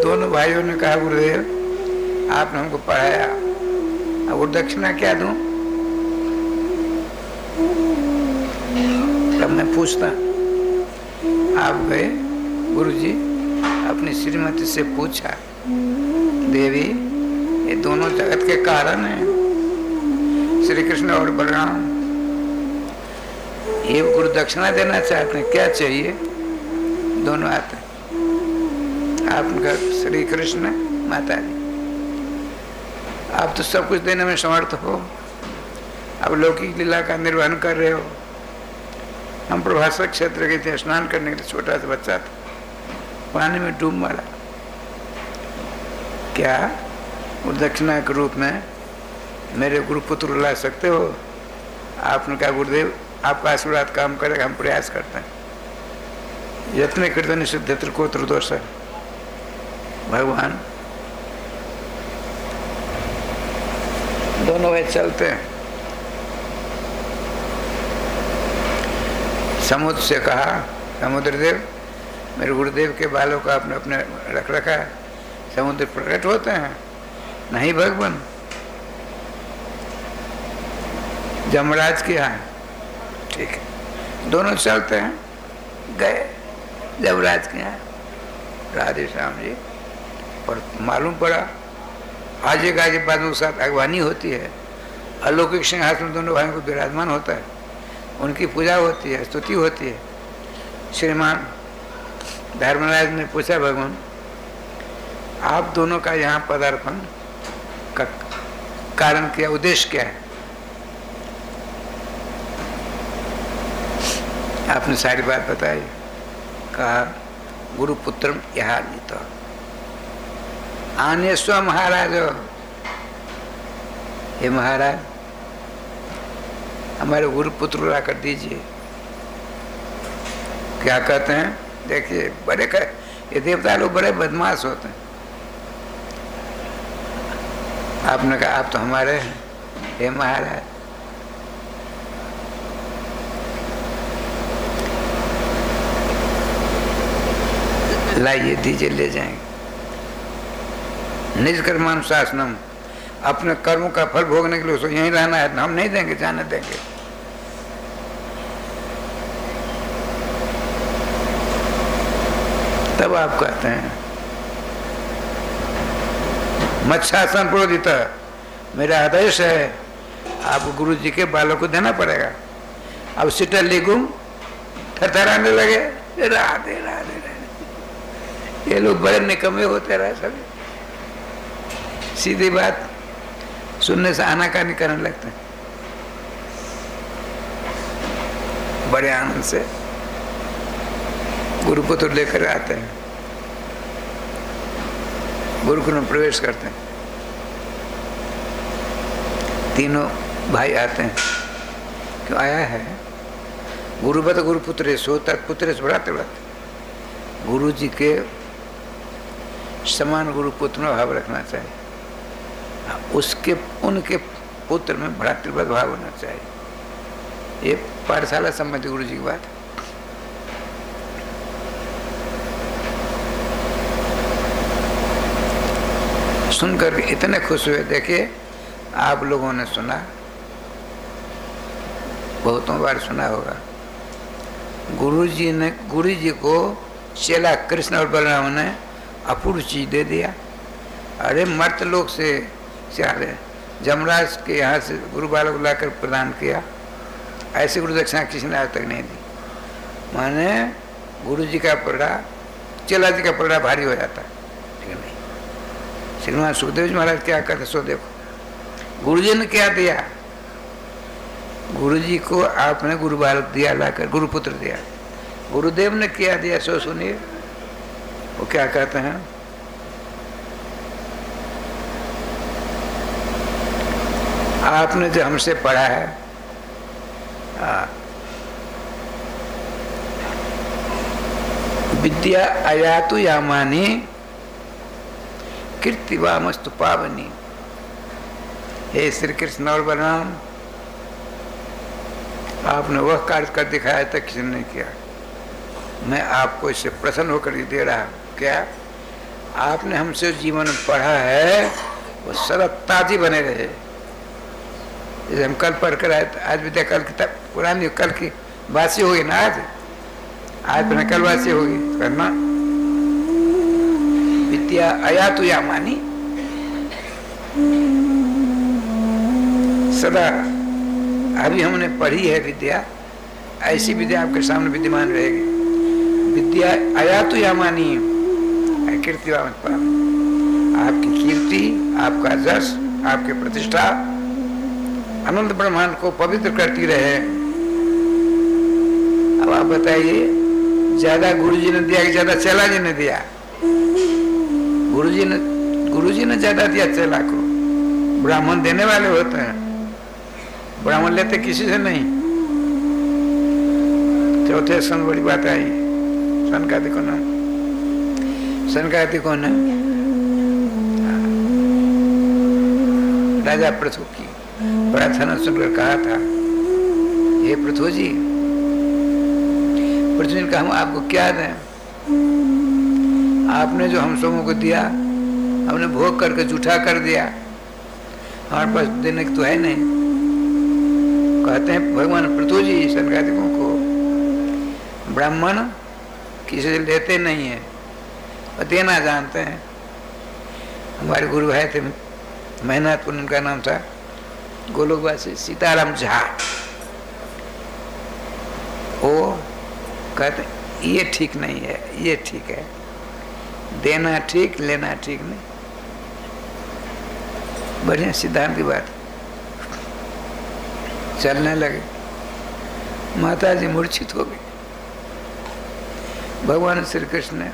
दोनों भाइयों ने कहा, गुरुदेव आपने हमको पढ़ाया, अब वो दक्षिणा क्या दूं? तब मैं पूछता, आप गए गुरुजी, अपनी श्रीमती से पूछा, देवी ये दोनों जगत के कारण हैं, श्री कृष्ण और बलराम, ये गुरु दक्षिणा देना चाहते हैं, क्या चाहिए? दोनों आते। आपने कहा, श्री कृष्ण माता जी, आप तो सब कुछ देने में समर्थ हो, अब लौकिक लीला का निर्वहन कर रहे हो। हम प्रभाषक क्षेत्र गए थे स्नान करने के लिए, छोटा सा बच्चा था, पानी में डूब मारा। क्या वो दक्षिणा के रूप में मेरे गुरुपुत्र ला सकते हो? आपने कहा, गुरुदेव आपका आशीर्वाद काम करेगा, हम प्रयास करते हैं। यत्न कीर्तन सिद्धत्र को त्रिदोष। भगवान दोनों वे चलते हैं। समुद्र से कहा, समुद्र देव, मेरे गुरुदेव के बालों का आपने अपने रख रखा है, समुद्र प्रकट होते हैं? नहीं भगवान, जमराज के यहाँ। ठीक है, दोनों चलते हैं, गए जमराज के यहाँ राधे श्याम जी। पर मालूम पड़ा आज एक आगे बाद में साथ अगवानी होती है, अलौकिक सिंहासन दोनों भाइयों को विराजमान होता है, उनकी पूजा होती है, स्तुति होती है। श्रीमान धर्मराज ने पूछा, भगवान आप दोनों का यहाँ पदार्पण का कारण क्या, उद्देश्य क्या है? आपने सारी बात बताई। कहा गुरुपुत्र यहाँ नीता आने स्व महाराज, हे महाराज हमारे गुरुपुत्र ला कर दीजिए। क्या कहते हैं? देखिए बड़े ये देवता लोग बड़े बदमाश होते हैं। आपने कहा आप तो हमारे हैं, हे महाराज। लाइए दीजिए, ले जाएंगे। निज कर्मानुशासनम, अपने कर्मों का फल भोगने के लिए उसको यहीं रहना है, हम नहीं देंगे, जाने देंगे। तब आप कहते हैं मच्छासन प्रोदित, मेरा आदेश है आपको गुरु जी के बालों को देना पड़ेगा। अब सिटर लेगुम थरथराने लगे, राधे राधे राधे। ये लोग बड़े निकम्मे होते रहे सभी, सीधी बात सुनने से आनाकानी करने लगते हैं। बड़े आनंद से गुरुपुत्र लेकर आते हैं, गुरुकुल में प्रवेश करते हैं। तीनों भाई आते हैं, क्यों आया है? गुरुवत गुरुपुत्र सो तत्पुत्र से बढ़ाते बढ़ाते गुरु जी के समान गुरुपुत्र में भाव रखना चाहिए, उसके उनके पुत्र में भ्रातृवत भाव होना चाहिए। ये पाठशाला संबंधी गुरु जी की बात है। सुनकर इतने खुश हुए। देखिए आप लोगों ने सुना, बहुतों बार सुना होगा, गुरु जी को चेला कृष्ण और बलराम ने अपूर्व चीज दे दिया। अरे मर्त लोग से जमराज के यहाँ से गुरु बालक लाकर प्रदान किया, ऐसी गुरु दक्षिणा किसी ने आज तक नहीं दी। माने गुरु जी का पलड़ा चेला जी का पलड़ा भारी हो जाता है, ठीक है नहीं। श्रीमान सुखदेव जी महाराज क्या कहते सो देखो, गुरु जी ने क्या दिया? गुरु जी को आपने गुरु बालक दिया लाकर, गुरुपुत्र दिया। गुरुदेव ने क्या दिया सो सुनिए, वो क्या कहते हैं? आपने जो हमसे पढ़ा है, विद्या अयातु यामानी कीर्तिवामस्तु पावनी। हे श्री कृष्ण और बलराम, आपने वह कार्य कर दिखाया था किसी ने नहीं किया। मैं आपको इससे प्रसन्न होकर दे रहा हूँ। क्या आपने हमसे जीवन पढ़ा है वो सदा ताजी बने रहे। जैसे हम कल पढ़ कर आए, आज विद्या कल की पुरानी, कल की बासी होगी ना, आज पढ़ना कल बासी होगी। करना विद्या अयातु यामानी, सदा अभी हमने पढ़ी है विद्या, ऐसी विद्या आपके सामने विद्यमान रहेगी। विद्या अयातु यामानी, कीर्तिवान पावन। आपकी कीर्ति, आपका यश, आपकी प्रतिष्ठा अनंत ब्रह्मांड को पवित्र करती रहे। अब आप बताइए, ज्यादा गुरु जी ने दिया कि ज्यादा चेला जी ने दिया? गुरु जी ने ज्यादा दिया चेला को। ब्राह्मण देने वाले होते हैं, ब्राह्मण लेते किसी से नहीं। चौथे सन बड़ी बात आई, सनकादि कौन है? सनकादि कौन है? राजा पृथु की प्रार्थना सुनकर कहा था, हे पृथु जी, पृथु ने कहा हम आपको क्या दें? आपने जो हम सबों को दिया हमने भोग करके जूठा कर दिया, हमारे पास देने की तो है नहीं। कहते हैं भगवान पृथु जी सनकादिकों को, ब्राह्मण किसी से लेते नहीं है और देना जानते हैं। हमारे गुरु भाई थे मेहनतपुर, उनका नाम था गोलोकवासी सीताराम झा। वो कहते ये ठीक नहीं है, ये ठीक है, देना ठीक, लेना ठीक नहीं। बढ़िया सिद्धांत की बात। चलने लगे, माता जी मूर्छित हो गई। भगवान श्री कृष्ण ने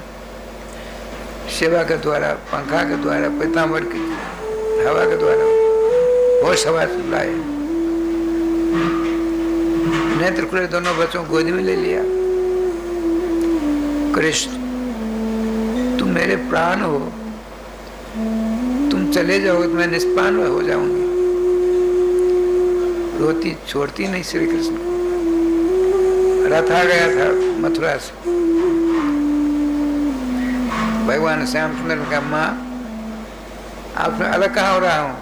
सेवा के द्वारा, पंखा के द्वारा, पीताम्बर की हवा के द्वारा होश हवा लाए, नेत्र खुले, दोनों बच्चों को गोद में ले लिया। कृष्ण तुम मेरे प्राण हो, तुम चले जाओ तो मैं निष्प्राण हो जाऊंगी। रोती छोड़ती नहीं श्री कृष्ण। रथ आ गया था मथुरा से। भगवान श्याम सुंदर ने कहा, माँ आपसे अलग कहाँ हो रहा हूँ,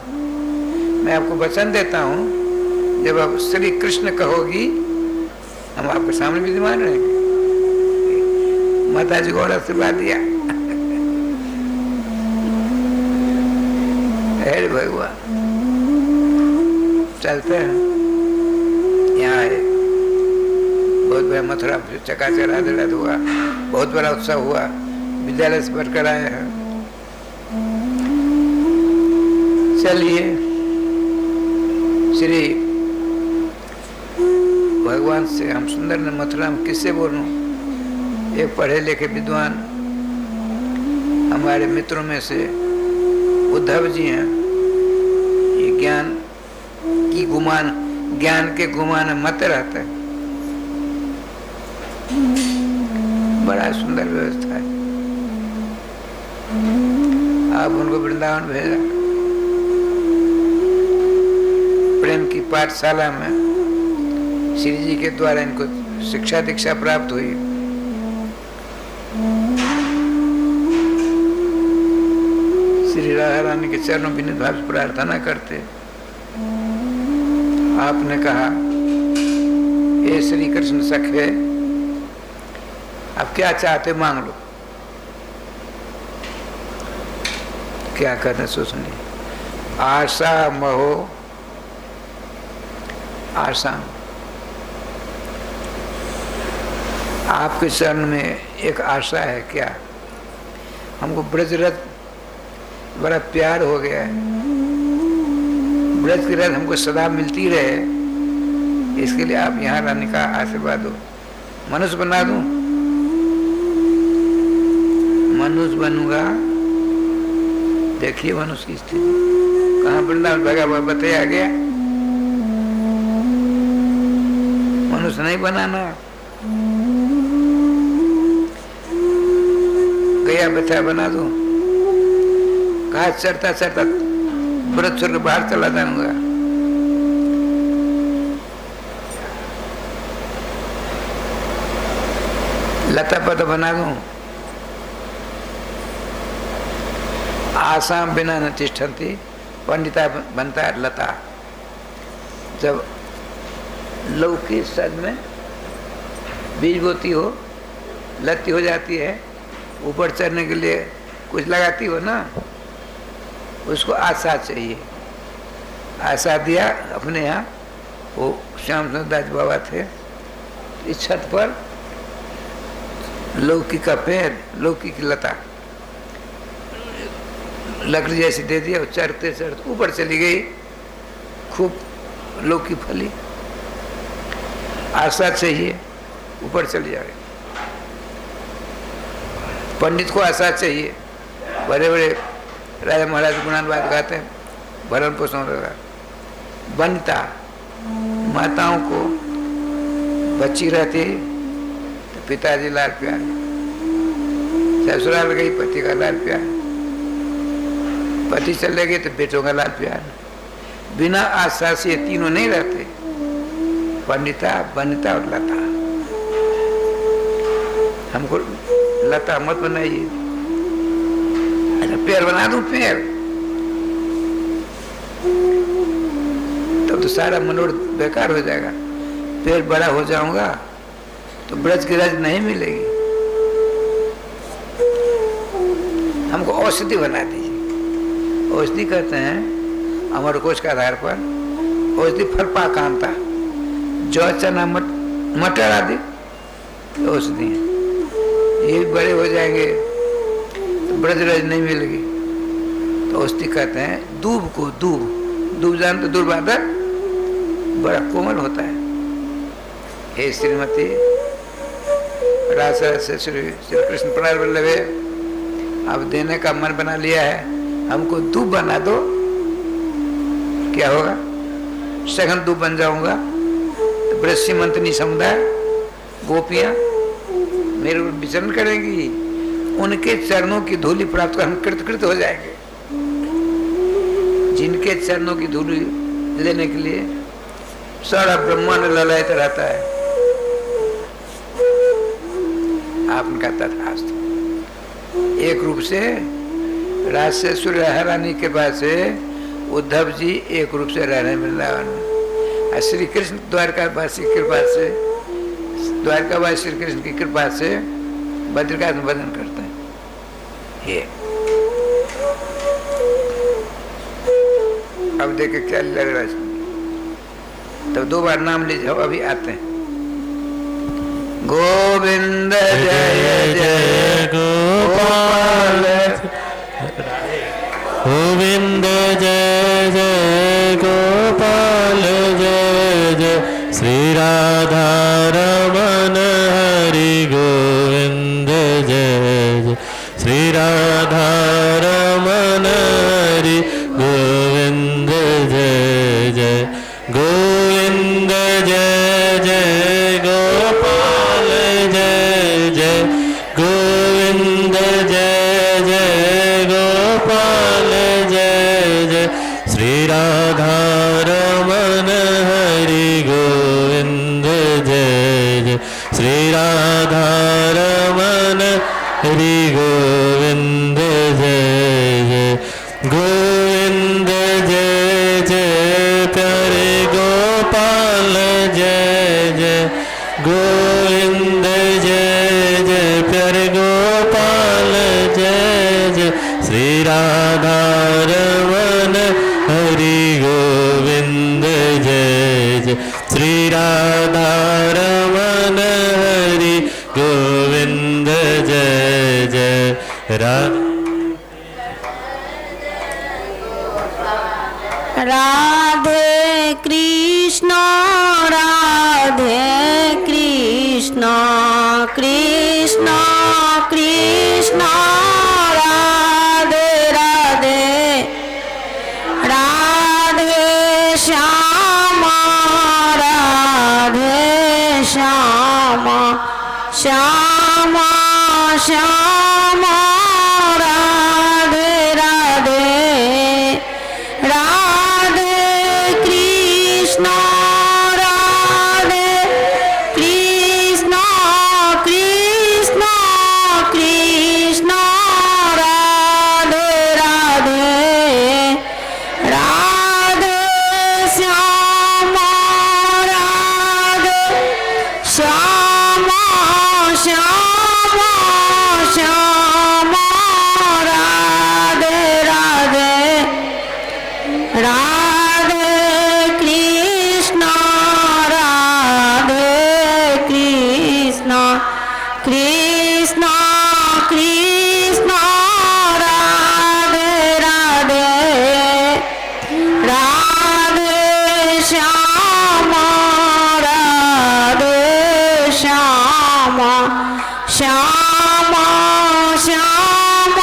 मैं आपको वचन देता हूँ जब आप श्री कृष्ण कहोगी हम आपके सामने विद्यमान रहेंगे। माता जी को और आशीर्वाद दिया। हे भगवान, चलते हैं। यहाँ है बहुत बड़ा मथुरा चकाचक राधे हुआ, बहुत बड़ा उत्सव हुआ, विद्यालय से पढ़कर आए हैं। चलिए, श्री भगवान से हम सुंदर ने मथुरा में किससे बोलूं? एक पढ़े लिखे विद्वान हमारे मित्रों में से उद्धव जी हैं। ये ज्ञान के गुमान मत रहता है। बड़ा सुंदर व्यवस्था है। आप उनको वृंदावन भेजा, प्रेम की पाठशाला में श्री जी के द्वारा इनको शिक्षा दीक्षा प्राप्त हुई। श्री राधा रानी के चरणों विनीत भाव से प्रार्थना करते। आपने कहा, हे श्री कृष्ण सखे, आप क्या चाहते मांग लो। क्या करना सोचने, आशा महो आशा। आपके चरण में एक आशा है क्या? हमको ब्रजरथ बड़ा प्यार हो गया है, ब्रज की रथ हमको सदा मिलती रहे, इसके लिए आप यहाँ रहने का आशीर्वाद दो। मनुष्य बना दूं? मनुष्य बनूंगा। देखिए मनुष्य की स्थिति कहाँ वृंदावन भगा हुआ बताया गया। मनुष्य नहीं बनाना, गया बता बना दो। कहा चढ़ता चढ़ता व्रत छोड़ के बाहर चला जाऊंगा। लता पता बना दूं। आसाम बिना न तिष्ठन्ति, पंडिता बनता है लता। जब लौकी सद में बीज बोती हो, लत्ती हो जाती है, ऊपर चढ़ने के लिए कुछ लगाती हो ना, उसको आशा चाहिए। आशा दिया अपने यहाँ। वो श्याम सुंदर दास बाबा थे, इस छत पर लौकी का पेड़, लौकी की लता लकड़ी जैसी दे दिया। चढ़ते चढ़ते ऊपर चली गई, खूब लौकी फली। आशा चाहिए, ऊपर चली जाए। पंडित को आशा चाहिए। बड़े बड़े राजा महाराज गुणानुवाद गाते हैं, भरण पोषण रहा। बनता माताओं को बच्ची रहती तो पिताजी लाल प्यार, ससुराल गई पति का लाल प्यार, पति चले गए तो बेटों का लाल प्यार। बिना आशा से तीनों नहीं रहते, पंडिता, बनिता और लता। हमको लता मत बनाइए। अच्छा पैर बना दूं पैर, तब तो सारा मनोरथ बेकार हो जाएगा। पैर बड़ा हो जाऊंगा तो ब्रज की रज नहीं मिलेगी। हमको औषधि बना दीजिए। औषधि कहते हैं अमर कोश के आधार पर औषधि फल पाकांता, जौ चना मटर आदि औषधि है। ये बड़े हो जाएंगे तो ब्रज रज नहीं मिलेगी, तो औषधि कहते हैं दूब को। दूब जानते दुर्वादर बड़ा कोमल होता है। हे श्रीमती रासा से श्री कृष्ण प्रणय वल्लभे, अब देने का मन बना लिया है, हमको दूब बना दो। क्या होगा? सघन दूब बन जाऊंगा तो ब्रज मंतनी समुदाय गोपियां मेरे ऊपर विचरण करेंगी, उनके चरणों की धूलि प्राप्त कर हम कृतकृत हो जाएंगे। जिनके चरणों की धूलि लेने के लिए सारा ब्रह्मांड ललायत रहता है। आपने कहा तथास्तु। एक रूप से राजसेश्वरी रानी के पास से उद्धव जी एक रूप से रह रहे वृंदावन में, और श्री कृष्ण द्वारकावासी की कृपा से, द्वारकावासी श्री कृष्ण की कृपा से बद्रिकाश में भजन करते हैं। ये अब देखे क्या लग रहा है। तो 2 बार नाम लीजिए, अभी आते हैं। गोविंद जय जय गोपाल, गोविंद जय जय गोपाल, जय जय श्री राधा रमन हरि गोविंद, जय जय श्री राधा रमन हरि गोविंद, जय जय गोविंद जय जय गोपाल, जय जय गोविंद जय जय गोपाल, जय जय श्री राधा रमन हरि गोविंद, जय जय श्री राधा रमन हरि गोविंद, जय जय गोविंद जय जय प्यारे गोपाल, जय जय गोविंद जय जय प्यारे गोपाल, जय जय श्री राधा रमन हरि गोविंद, जय जय श्री राधा रमन हरि गोविंद, जय जय राधे कृष्ण कृष्ण कृष्ण राधे राधे, राधे श्याम श्याम श्याम राधे राधे, राधे कृष्ण कृष्ण कृष्ण कृष्ण राधे राधे, राधे श्याम श्याम श्याम श्याम राधे राधे, राधे कृष्ण कृष्ण कृष्ण राधे राधे, राधे श्याम श्याम श्याम श्याम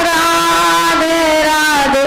राधे राधे,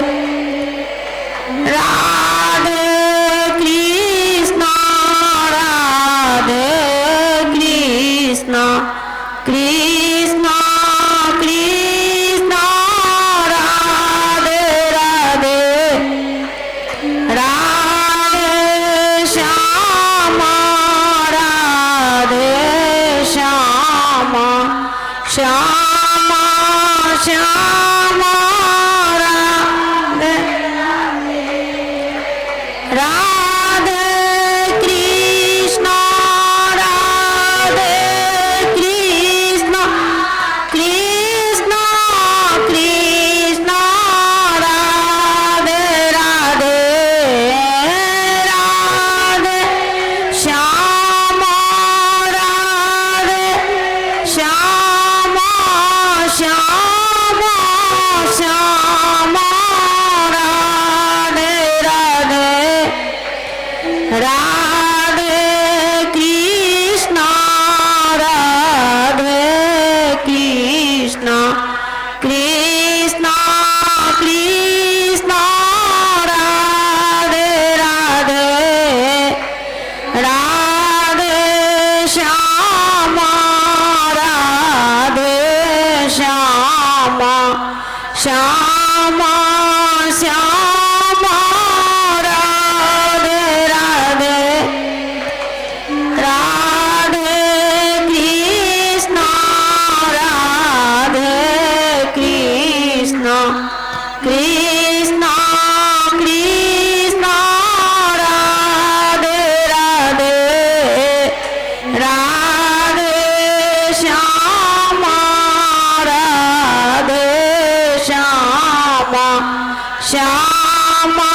श्यामा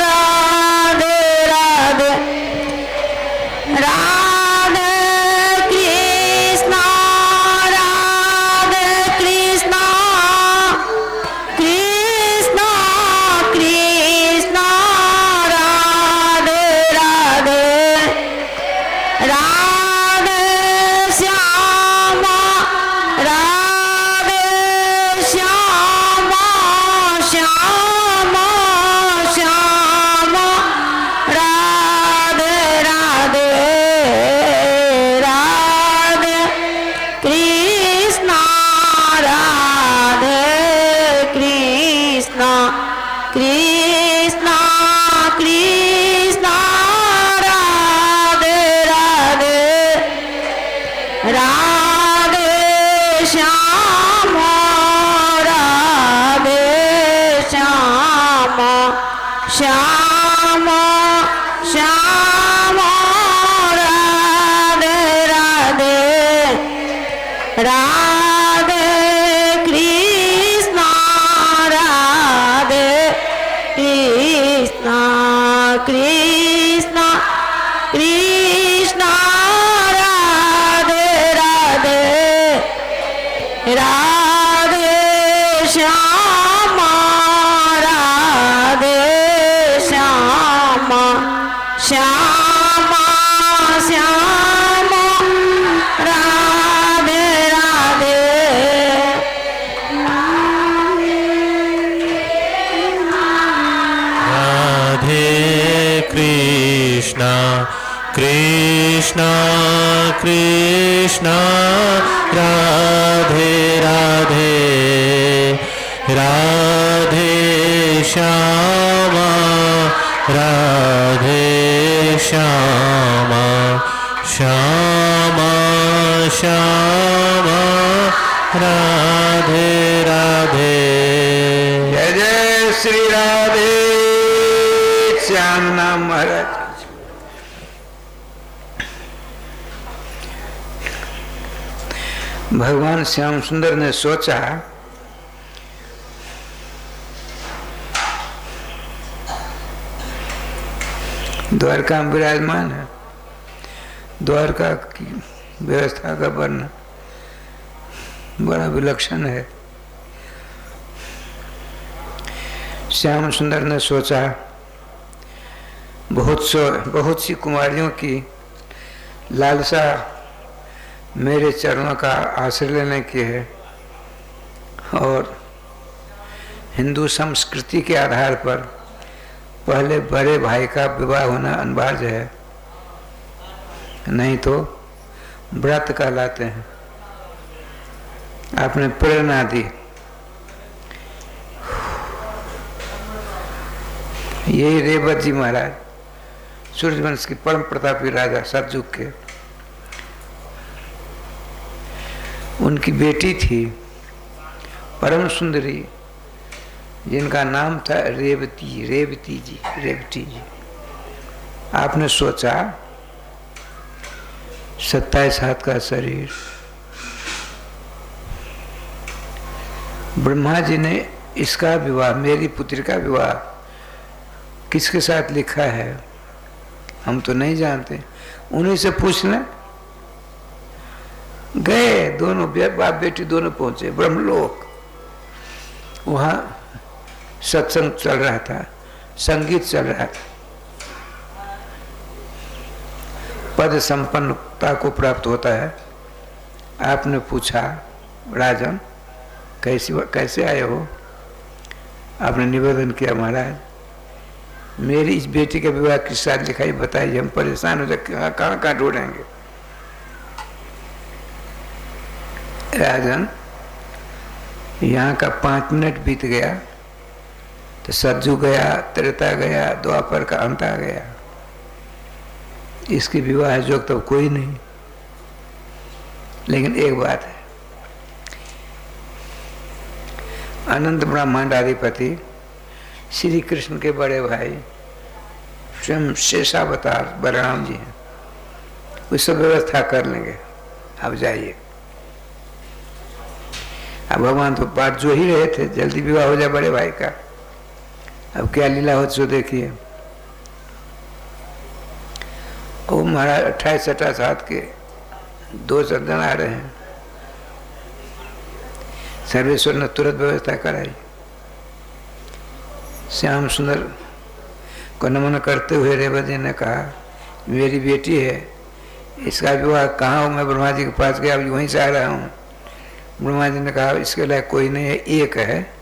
राधे राधे राधे कृष्ण कृष्ण कृष्ण राधे राधे राधे श्यामा राधे श्यामा श्यामा श्यामा राधे राधे राधे कृष्ण राधे कृष्ण कृष्ण कृष्ण राधे राधे राधे श्यामा राधे श्यामा श्यामा श्यामा राधे राधे राधे कृष्ण राधे कृष्ण कृष्ण कृष्ण राधे राधे राधे श्यामा राधे श्यामा श्यामा श्यामा राधे राधे राधे कृष्ण कृष्ण कृष्ण राधे राधे राधे श्यामा राधे श्यामा श्यामा श्यामा राधे राधे। जय जय श्री राधे श्याम नाम महाराज। भगवान श्याम सुंदर ने सोचा द्वारका में विराजमान है, द्वारका की व्यवस्था का वर्णन बड़ा विलक्षण है। श्याम सुंदर ने सोचा बहुत सी कुमारियों की लालसा मेरे चरणों का आश्रय लेने की है और हिंदू संस्कृति के आधार पर पहले बड़े भाई का विवाह होना अनिवार्य है, नहीं तो व्रत कहलाते हैं। आपने प्रेरणा दी। यही रेवत जी महाराज सूर्यवंश की परम प्रतापी राजा सतयुग के, उनकी बेटी थी परम सुंदरी जिनका नाम था रेवती जी। आपने सोचा 27 हाथ का शरीर, ब्रह्मा जी ने इसका विवाह, मेरी पुत्री का विवाह किसके साथ लिखा है हम तो नहीं जानते, उन्हीं से पूछ लें। गए दोनों बाप बेटी दोनों पहुंचे ब्रह्मलोक। वहां सत्संग चल रहा था, संगीत चल रहा था, पद संपन्नता को प्राप्त होता है। आपने पूछा राजन कैसे आए हो? आपने निवेदन किया महाराज मेरी इस बेटी के विवाह किस साथ लिखा है बताइए, हम परेशान हो जाए, कहाँ ढूंढेंगे। राजन यहाँ का 5 मिनट बीत गया तो सतयुग गया, त्रेता गया, द्वापर का अंत आ गया, इसकी विवाह जोग तो कोई नहीं। लेकिन एक बात है, अनंत ब्रह्मांडाधिपति श्री कृष्ण के बड़े भाई स्वयं शेषावतार बलराम जी हैं, वो सब व्यवस्था कर लेंगे, आप जाइए। अब भगवान तो बात जो ही रहे थे, जल्दी विवाह हो जाए बड़े भाई का। अब क्या लीला हो सो देखिए। वो महाराज 28-27 हाथ के 2 सज्जन आ रहे हैं। सर्वेश्वर ने तुरंत व्यवस्था कराई। श्याम सुंदर को नमन करते हुए रेवत जी ने कहा, मेरी बेटी है, इसका विवाह कहाँ हो? मैं ब्रह्मा जी के पास गया, अब वहीं से आ रहा हूँ। ब्रह्मा जी ने कहा, इसके लायक कोई नहीं है, एक है,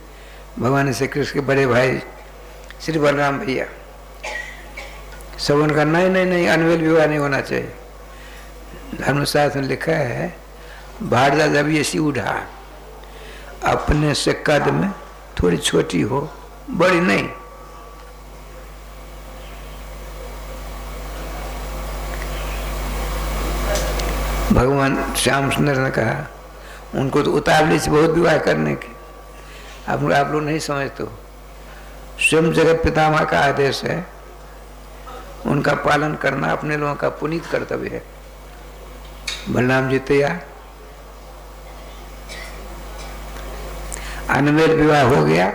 भगवान श्री कृष्ण के बड़े भाई श्री बलराम भैया। सब उनका नहीं, अनवेल विवाह नहीं होना चाहिए। धर्मशास्त्र में लिखा है, भारदा जब ऐसी उठा, अपने से कद में थोड़ी छोटी हो, बड़ी नहीं। भगवान श्याम सुंदर ने कहा, उनको तो उतावली से बहुत विवाह करने की, आप लोग नहीं समझते हो। स्वयं जगत पितामह का आदेश है, उनका पालन करना अपने लोगों का पुनीत कर्तव्य है। बलराम जी तैयार, अनवेल विवाह हो गया।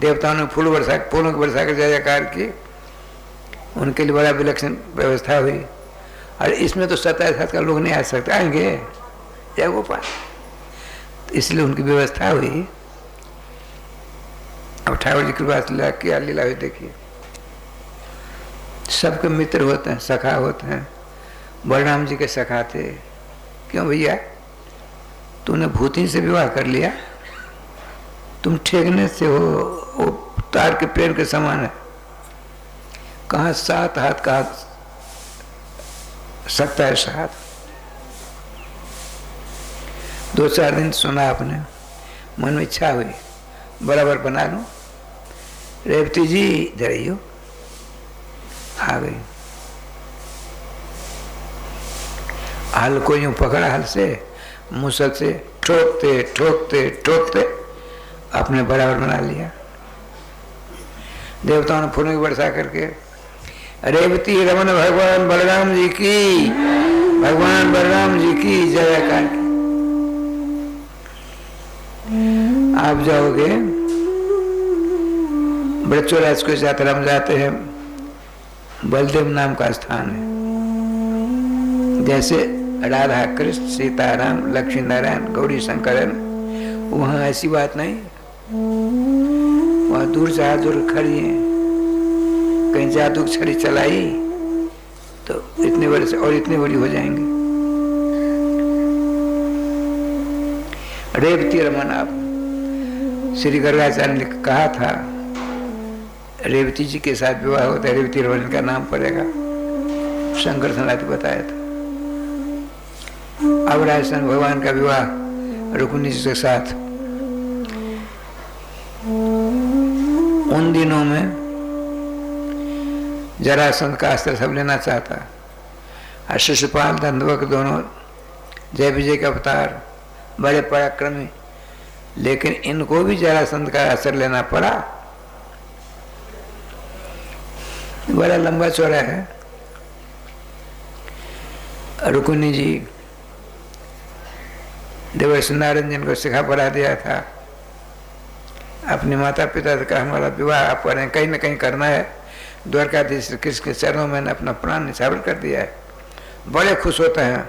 देवताओं ने फूलों की वर्षा कर जयकार की, उनके लिए बड़ा विलक्षण व्यवस्था हुई। और इसमें तो 27 हाथ का लोग नहीं आ सकते, आएंगे जय गोपाल, तो इसलिए उनकी व्यवस्था हुई। अब ठाकुर जी की बात क्या लीला हुई देखिए। सबके मित्र होते हैं, सखा होते हैं। बलराम जी के सखा थे। क्यों भैया, तूने भूतिन से विवाह कर लिया, तुम ठेकने से हो, वो तार के पेड़ के समान है। कहाँ 7 हाथ का 27 हाथ। 2-4 दिन सुना आपने, मन में इच्छा हुई बराबर बना लूं। रेवती जी इधर आइयो, आ गई। हल को यूं पकड़ा, हल से मुसल से ठोकते ठोकते ठोकते अपने बराबर बना लिया। देवताओं ने फूलों की वर्षा करके, रेवती रमन भगवान बलराम जी की, भगवान बलराम जी की जयकार की। आप जाओगे ब्रजराज को यात्रा में जाते हैं, बलदेव नाम का स्थान है। जैसे राधा कृष्ण सीताराम लक्ष्मी नारायण गौरी शंकर, वहाँ ऐसी बात नहीं। वहाँ दूर से दूर खड़ी है, कहीं जादू छड़ी चलाई तो इतने बड़े से और इतने बड़ी हो जाएंगे। रेवती रमन, आप श्री गर्गाचार्य ने कहा था, रेवती जी के साथ विवाह होता है, रेवती रमन का नाम पड़ेगा। शंकर सनातन बताया था। अब राजस्थान भगवान का विवाह रुक्मिणी जी के साथ उन दिनों में जरासंध का अस्त्र सब लेना चाहता, और शिशुपाल दंडवत दोनों जय विजय के अवतार, बड़े पराक्रमी, लेकिन इनको भी जरासंध का अस्त्र लेना पड़ा। बड़ा लंबा चौड़ा है। रुक्मिणी जी देवर्षि नारद जी को सिखा पढ़ा दिया था। अपने माता पिता से कहा, हमारा विवाह आप करें, कहीं ना कहीं करना है। द्वारकाधीश श्री कृष्ण के चरणों में अपना प्राण निछावर कर दिया है। बड़े खुश होते हैं।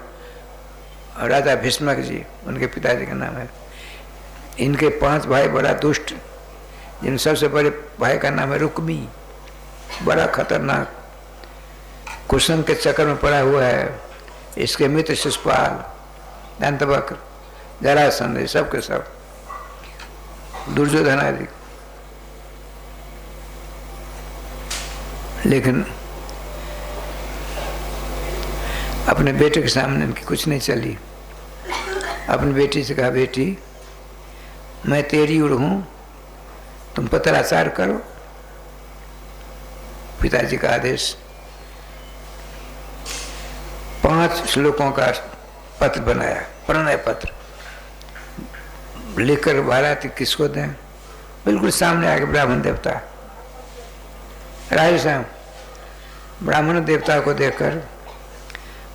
और राजा भीष्मक जी उनके पिताजी का नाम है। इनके 5 भाई बड़ा दुष्ट, जिन सबसे बड़े भाई का नाम है रुक्मी, बड़ा खतरनाक, कुसुम के चक्कर में पड़ा हुआ है। इसके मित्र शिशुपाल, दंतवक्र, जरासंध, सब के सब, दुर्योधन आदि। लेकिन अपने बेटे के सामने इनकी कुछ नहीं चली। अपनी बेटी से कहा, बेटी मैं तेरी उड़ हूं, तुम पत्राचार करो। पिताजी का आदेश। 5 श्लोकों का पत्र बनाया, प्रणय पत्र लेकर बाराती किसको दें? बिल्कुल सामने आके ब्राह्मण देवता, राजे साहब ब्राह्मण देवता को देखकर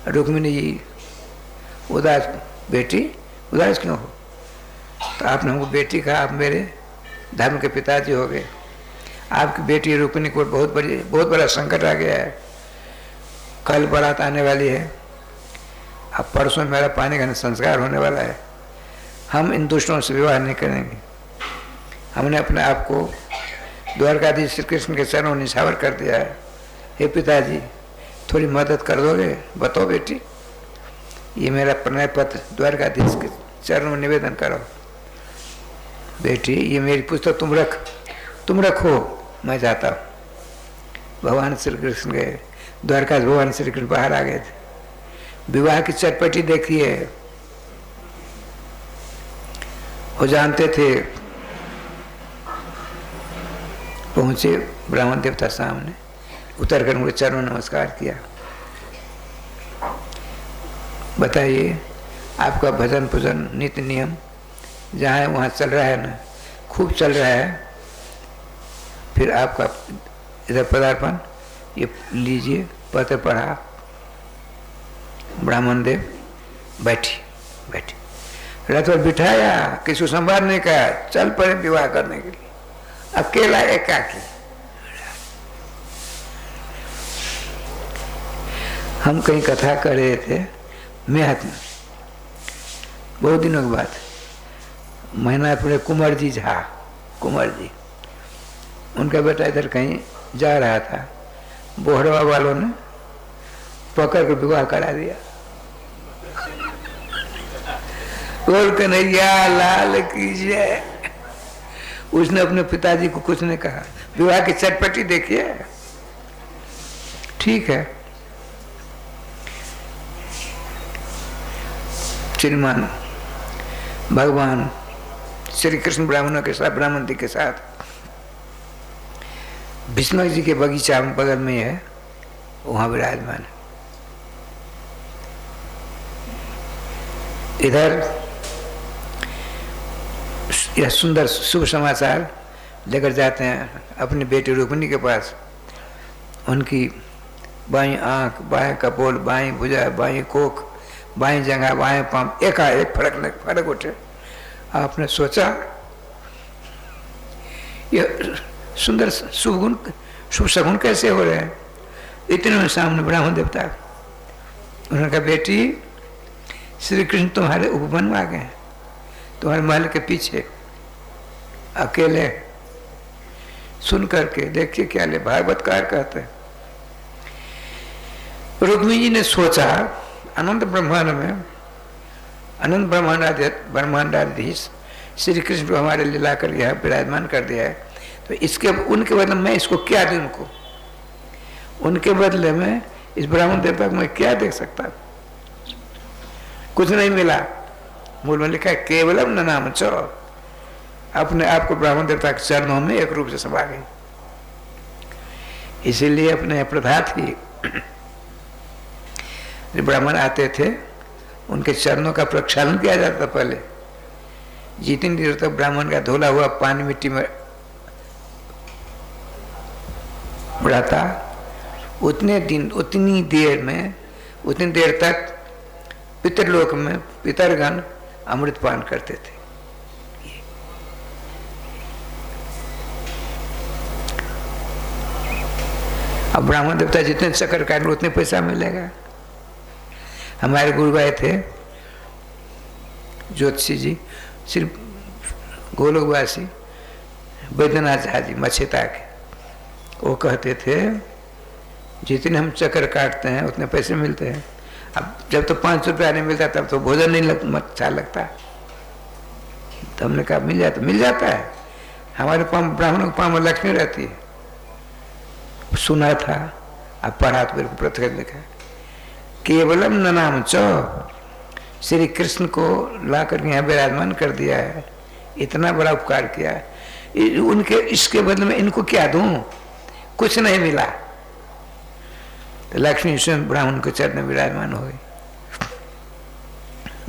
रुक्मिणी जी उदास, बेटी उदास क्यों हो? तो आपने हमको बेटी कहा, आप मेरे धर्म के पिताजी हो गए। आपकी बेटी रुकनी को बहुत बड़ा संकट आ गया है। कल बारात आने वाली है, अब परसों मेरा पानी का संस्कार होने वाला है। हम इन दुष्टों से विवाह नहीं करेंगे। हमने अपने आप को द्वारकाधीश श्री कृष्ण के चरणों में निछावर कर दिया है। हे पिताजी, थोड़ी मदद कर दोगे? बताओ बेटी, ये मेरा प्रणय पत्र द्वारकाधीश के चरणों में निवेदन करो। बेटी, ये मेरी पुस्तक तुम रखो, मैं जाता हूँ। भगवान श्री कृष्ण गए, द्वारकाधीश भगवान श्री कृष्ण बाहर आ गए थे। विवाह की चटपटी देखिए, वो जानते थे। पहुंचे ब्राह्मण देवता सामने, उतर कर उनके चरणों नमस्कार किया। बताइए, आपका भजन पूजन नित्य नियम जहाँ है वहाँ चल रहा है ना? खूब चल रहा है। फिर आपका इधर पदार्पण, ये लीजिए, पत्र पढ़ा। ब्राह्मण देव बैठी रथ पर बिठाया, किसी को संवाद नहीं कहा, चल पड़े विवाह करने के लिए, अकेला एकाकी। हम कहीं कथा कर रहे थे मेहत में, बहुत दिनों के बाद। महीना पहले कुंवर जी, उनका बेटा इधर कहीं जा रहा था, बोहरवा वालों ने पकड़ कर विवाह करा दिया। बोल कन्हैया लाल की जय। उसने अपने पिताजी को कुछ नहीं कहा। विवाह की चटपटी देखिए। ठीक है, श्रीमान भगवान श्री कृष्ण ब्राह्मणों के साथ, ब्राह्मणी के साथ भीष्म जी के बगीचा में बगल में है, वहां विराजमान है। इधर यह सुंदर शुभ समाचार लेकर जाते हैं अपनी बेटी रुक्मिणी के पास। उनकी बाईं आंख, बाएं कपोल, बाईं भुजा, बाईं कोख, बाईं जगह, बाएं पांव एकाएक फर्क उठे। आपने सोचा यह सुंदर शुभ सगुन कैसे हो रहे हैं? इतने में सामने ब्राह्मण देवता, उन्होंने कहा, बेटी श्री कृष्ण तुम्हारे उपवन में आ गए, तुम्हारे महल के पीछे अकेले। सुन करके देखिए क्या ले, भागवतकार कहते हैं। रुक्मिणी जी ने सोचा, अनंत ब्रह्मांड में अनंत ब्रह्मांडाधीश श्री कृष्ण को हमारे लिए लाकर यहाँ विराजमान कर दिया है, तो इसके उनके बदले में इसको क्या दूं? उनके बदले में इस ब्राह्मण देवता को मैं क्या दे सकता? कुछ नहीं मिला। मूल में लिखा है केवलम न नाम चो, अपने आप को ब्राह्मण देवता के चरणों में एक रूप से समा गई। इसीलिए अपने प्रथा थी, ब्राह्मण आते थे उनके चरणों का प्रक्षालन किया जाता। पहले जितनी देर तक ब्राह्मण का धोला हुआ पानी मिट्टी में बढ़ाता, उतनी देर तक पितरलोक में पितरगण अमृतपान करते थे। अब ब्राह्मण देवता जितने चक्कर काट उतने पैसा मिलेगा। हमारे गुरु भाई थे ज्योतिषी जी, सिर्फ गोलोकवासी बैद्यनाथ झा जी मछेता के, वो कहते थे जितने हम चक्कर काटते हैं उतने पैसे मिलते हैं। अब जब तो 5 रुपया नहीं मिलता तब तो भोजन नहीं अच्छा लगता। तो हमने कहा मिल जाता है। हमारे ब्राह्मणों के पाँव में लक्ष्मी रहती है। सुना था, अब पढ़ा तो मेरे को प्रत्यक्ष लिखा, केवलम न नाम चो, श्री कृष्ण को ला करके यहाँ विराजमान कर दिया है, इतना बड़ा उपकार किया है। उनके इसके बदले में इनको क्या दूं? कुछ नहीं मिला। तो लक्ष्मी स्वयं ब्राह्मण के चरण में विराजमान हो गई।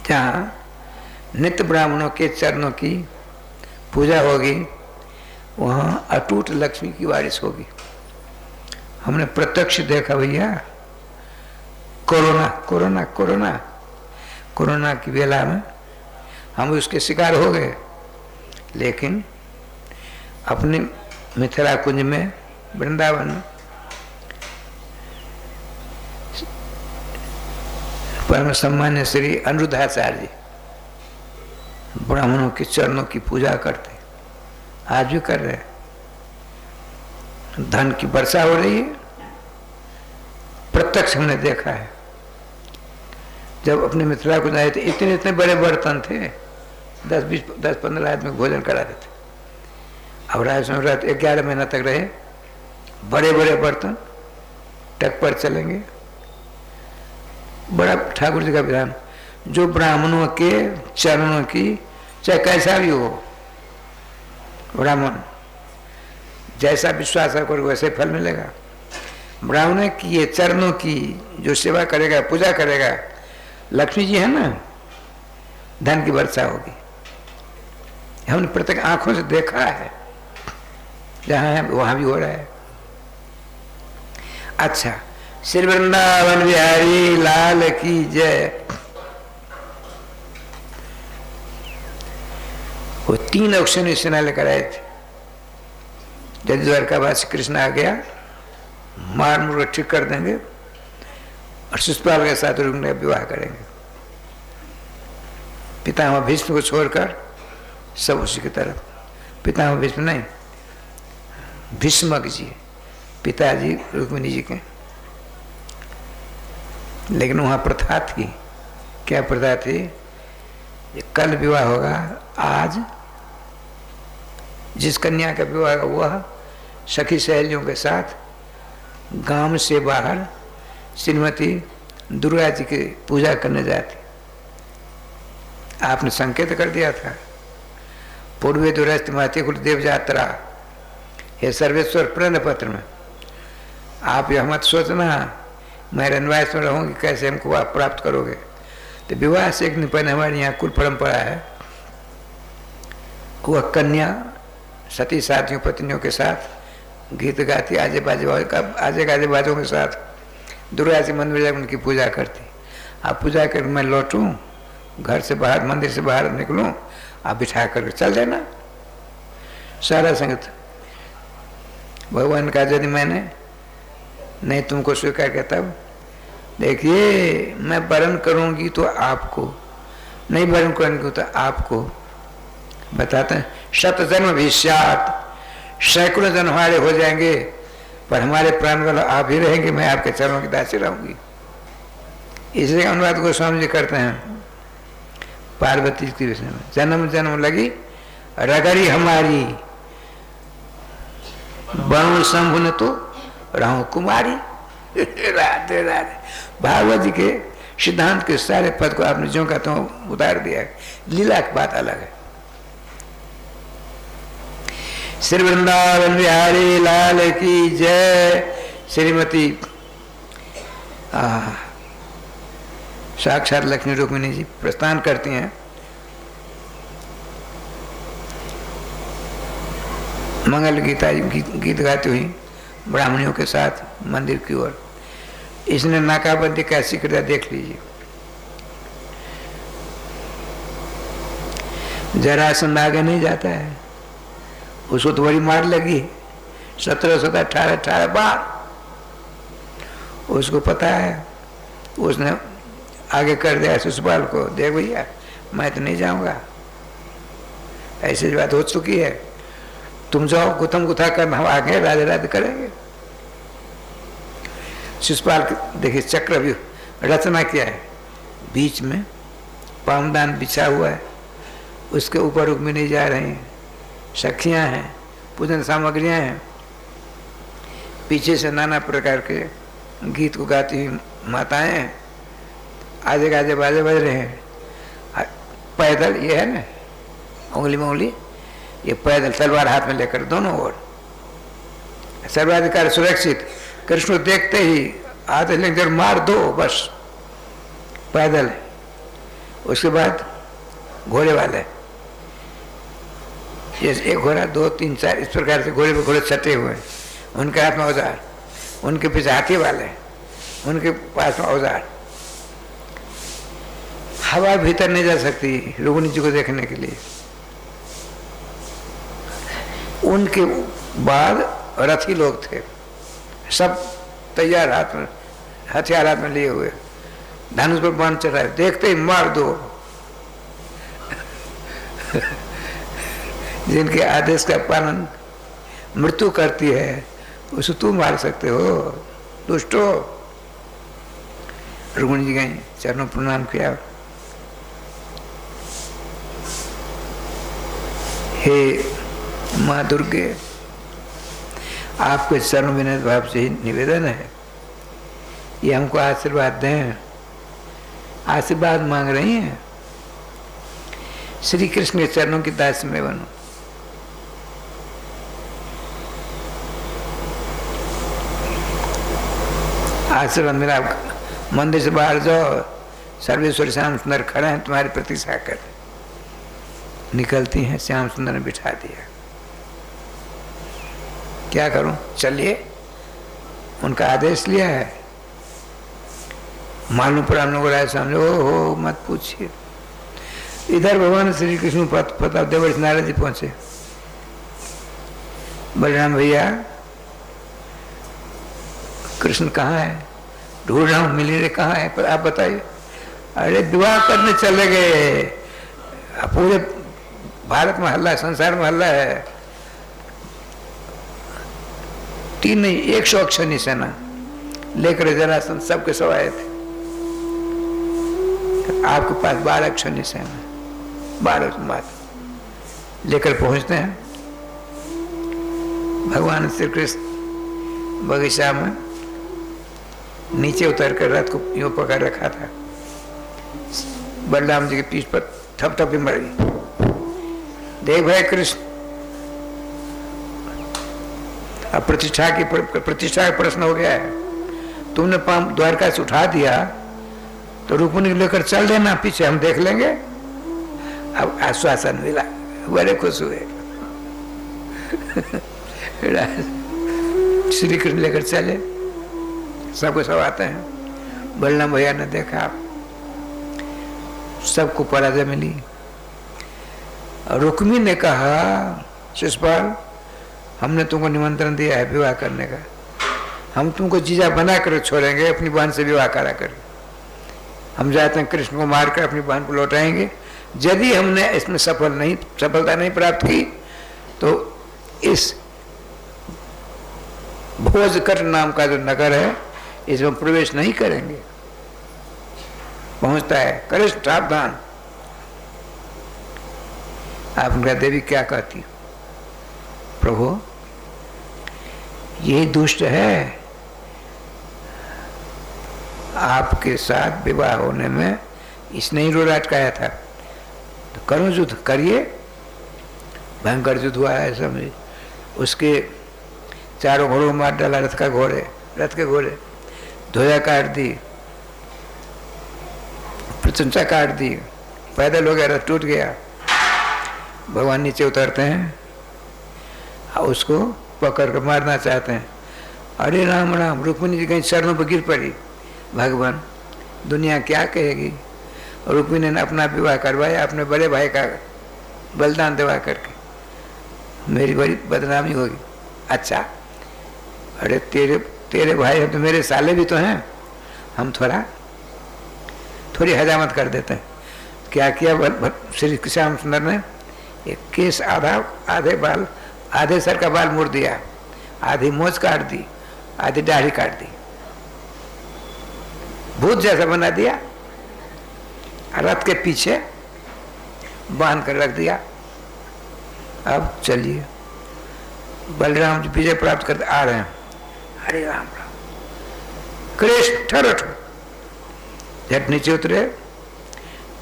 जहाँ नित्य ब्राह्मणों के चरणों की पूजा होगी, वहाँ अटूट लक्ष्मी की बारिश होगी। हमने प्रत्यक्ष देखा भैया। कोरोना की बेला में हम उसके शिकार हो गए। लेकिन अपने मिथिला कुंज में, वृंदावन में परम सम्मान्य श्री अनिरुद्धाचार्य जी ब्राह्मणों के चरणों की पूजा करते, आज भी कर रहे हैं। धन की वर्षा हो रही है, प्रत्यक्ष हमने देखा है। जब अपने मिथिला को आए थे, इतने इतने बड़े बर्तन थे, 10-15 आदमी भोजन कराते थे। अब रात 11 महीना तक रहे, बड़े बड़े बर्तन टक पर चलेंगे। बड़ा ठाकुर जी का विधान, जो ब्राह्मणों के चरणों की, चाहे कैसा भी हो ब्राह्मण, जैसा विश्वास करो वैसे फल मिलेगा। ब्राह्मण की ये चरणों की जो सेवा करेगा, पूजा करेगा, लक्ष्मी जी है ना, धन की वर्षा होगी। हमने प्रत्येक आंखों से देखा है, जहां है वहां भी हो रहा है। अच्छा, श्री वृंदावन बिहारी लाल की जय। वो 3 औक्षणी सेना लेकर आए थे। यदि द्वारकावासी कृष्ण आ गया, मार मुर ठीक कर देंगे और शिशुपाल के साथ रुक्मिणी विवाह करेंगे। पितामह भीष्म को छोड़कर सब उसी की तरफ। पितामह भीष्म नहीं, भीष्मक जी, पिताजी रुक्मिणी जी के। लेकिन वहां प्रथा थी, क्या प्रथा थी? कल विवाह होगा, आज जिस कन्या का विवाह होगा वह सखी सहेलियों के साथ गांव से बाहर श्रीमती दुर्गा जी की पूजा करने जाती। आपने संकेत कर दिया था, पूर्वे दुरस्तिमाती कुलदेव यात्रा, ये सर्वेश्वर प्रण पत्र में। आप यह मत सोचना मैं रनवास में रहूँगी, कैसे हमको आप प्राप्त करोगे। तो विवाह से एक दिन पहले हमारे यहाँ कुल परंपरा है, वह कन्या सती साथियों पत्नियों के साथ गीत गाती, आजे गाजे बाजों के साथ दुर्गा जी मंदिर जाकर उनकी पूजा करती। आप पूजा कर मैं लौटूं, घर से बाहर, मंदिर से बाहर निकलूं, आप बिठा करके चल देना। सारा संगत भगवान का यदि मैंने नहीं तुमको स्वीकार किया, तब देखिए मैं वरण करूंगी तो आपको, नहीं वरण करूंगी तो आपको। बताते हैं 100 जन्म भीष्यात, सैकड़ों जन्म हमारे हो जाएंगे, पर हमारे प्राण वाला आप ही रहेंगे, मैं आपके चरणों की दासी रहूंगी। इसलिए अनुवाद गोस्वामी जी करते हैं पार्वती के विषय में, जन्म जन्म लगी रगड़ी हमारी, वरुण शंभु ने तो रहूं कुमारी। राधे राधे। भागवत जी के सिद्धांत के सारे पद को आपने जो कहते हो उतार दिया है। लीला की बात अलग है। श्री वृंदावन बिहारी लाल की जय। श्रीमती साक्षात लक्ष्मी रुक्मिणी जी प्रस्थान करती हैं मंगल गीत गाती हुई ब्राह्मणियों के साथ मंदिर की ओर। इसने नाकाबंदी कैसी किया देख लीजिए। जरासंध आगे नहीं जाता है, उसको तो बड़ी मार लगी 1718 बार। उसको पता है, उसने आगे कर दिया शिशुपाल को, देख भैया मैं तो नहीं जाऊंगा, ऐसी बात हो चुकी है, तुम जाओ गुथम गुथा कर, हम आगे राधे राधे करेंगे। शिशुपाल देखिए चक्रव्यूह रचना किया है, बीच में पावदान बिछा हुआ है, उसके ऊपर रुक्मिणी जा रही हैं, सखियां हैं, पूजन सामग्रियां हैं, पीछे से नाना प्रकार के गीत को गाती हुई माताएं हैं, आजे गाजे बाजे बज रहे हैं। पैदल ये है ना, उंगली में उंगली, ये पैदल तलवार हाथ में लेकर दोनों ओर, सर्वाधिकार सुरक्षित। कृष्ण देखते ही आते लेकर मार दो, बस पैदल है। उसके बाद घोड़े वाले, ये एक घोड़ा 2 3 4 इस प्रकार से घोड़े पे घोड़े छटे हुए हैं, उनके हाथ में औजार, उनके पीछे हाथी वाले, उनके पास में औजार, हवा भीतर नहीं जा सकती रुक्मिणी जी को देखने के लिए। उनके बाद रथी लोग थे, सब तैयार, हाथ में हथियार हाथ में लिए हुए, धनुष पर बाण चढ़ाए, देखते ही मार दो। जिनके आदेश का पालन मृत्यु करती है उसे तू मार सकते हो, दुष्टो। रुक्मिणी जी गई, चरणों प्रणाम किया, हे माँ दुर्गे, आपके चरण विनय भाव से ही निवेदन है, ये हमको आशीर्वाद दें। आशीर्वाद मांग रही हैं, श्री कृष्ण के चरणों की दास में बनो। आशीर्वाद मेरा, मंदिर से बाहर जाओ, सर्वेश्वर श्याम सुंदर खड़े हैं तुम्हारी प्रतीक्षा कर। निकलती हैं, श्याम सुंदर ने बिठा दिया। क्या करूं, चलिए, उनका आदेश लिया है, मालूम पड़ा हम लोग राय सामने। हो मत पूछिए। इधर भगवान श्री कृष्ण प्रताप देवर्षि नारद जी पहुंचे। बलराम भैया, कृष्ण कहाँ है? ढूंढ रहा हूँ, मिली रे कहाँ है, पर आप बताइए। अरे विवाह करने चले गए, पूरे भारत में हल्ला, संसार में हल्ला है। 3 नहीं 100 अक्षौहिणी सेना लेकर जरासंध सबके सब आए थे। आपके पास 12 अक्षौहिणी सेना, 12 मात लेकर पहुंचते हैं। भगवान श्री कृष्ण बगीचा में नीचे उतर कर रथ को यूं पकड़ रखा था। बलराम जी के पीठ पर थपथपी मरी। देख भाई कृष्ण, अब प्रतिष्ठा का प्रश्न हो गया है। तुमने पाम द्वारका से उठा दिया तो रुक्मिणी लेकर चल देना पीछे, हम देख लेंगे। अब आश्वासन मिला, बड़े खुश हुए। श्री कृष्ण लेकर चले, सबको सब आते हैं। बलराम भैया ने देखा, सबको पराजय मिली। रुक्मिणी ने कहा, शिषपाल, हमने तुमको निमंत्रण दिया है विवाह करने का, हम तुमको जीजा बना कर छोड़ेंगे, अपनी बहन से विवाह करा कर। हम जाते हैं कृष्ण को मारकर अपनी बहन को लौटाएंगे। यदि हमने इसमें सफलता नहीं प्राप्त की तो इस भोजकट नाम का जो नगर है इसमें प्रवेश नहीं करेंगे। पहुंचता है, कृष्ण सावधान। आपने देवी क्या कहती? प्रभु, यही दुष्ट है, आपके साथ विवाह होने में इसने ही रोड़ा अटकाया था, तो करो युद्ध करिए। भयंकर युद्ध हुआ है, समझे। उसके चारों घोड़ों को मार डाला, रथ के घोड़े ध्वजा काट दी, प्रशंसा काट दी, पैदल हो गया, रथ टूट गया। भगवान नीचे उतरते हैं और उसको पकड़ कर मारना चाहते हैं। अरे राम राम, रुक्मिणी जी कहीं चरणों पर गिर पड़ी। भगवान, दुनिया क्या कहेगी? रुक्मिणी ने अपना विवाह करवाया अपने बड़े भाई का बलिदान दिवा करके, मेरी बड़ी बदनामी होगी। अच्छा, अरे तेरे भाई हैं तो मेरे साले भी तो हैं, हम थोड़ी हजामत कर देते हैं। क्या किया श्री श्याम सुंदर ने? एक केस आधे बाल, आधे सर का बाल मुड़ दिया, आधी मोछ काट दी, आधी दाढ़ी काट दी, भूत जैसा बना दिया, रथ के पीछे बांध कर रख दिया। अब चलिए, बलराम जी विजय प्राप्त करते आ रहे हैं। हरे राम राम, कृष्ण ठहरो, झट नीचे उतरे,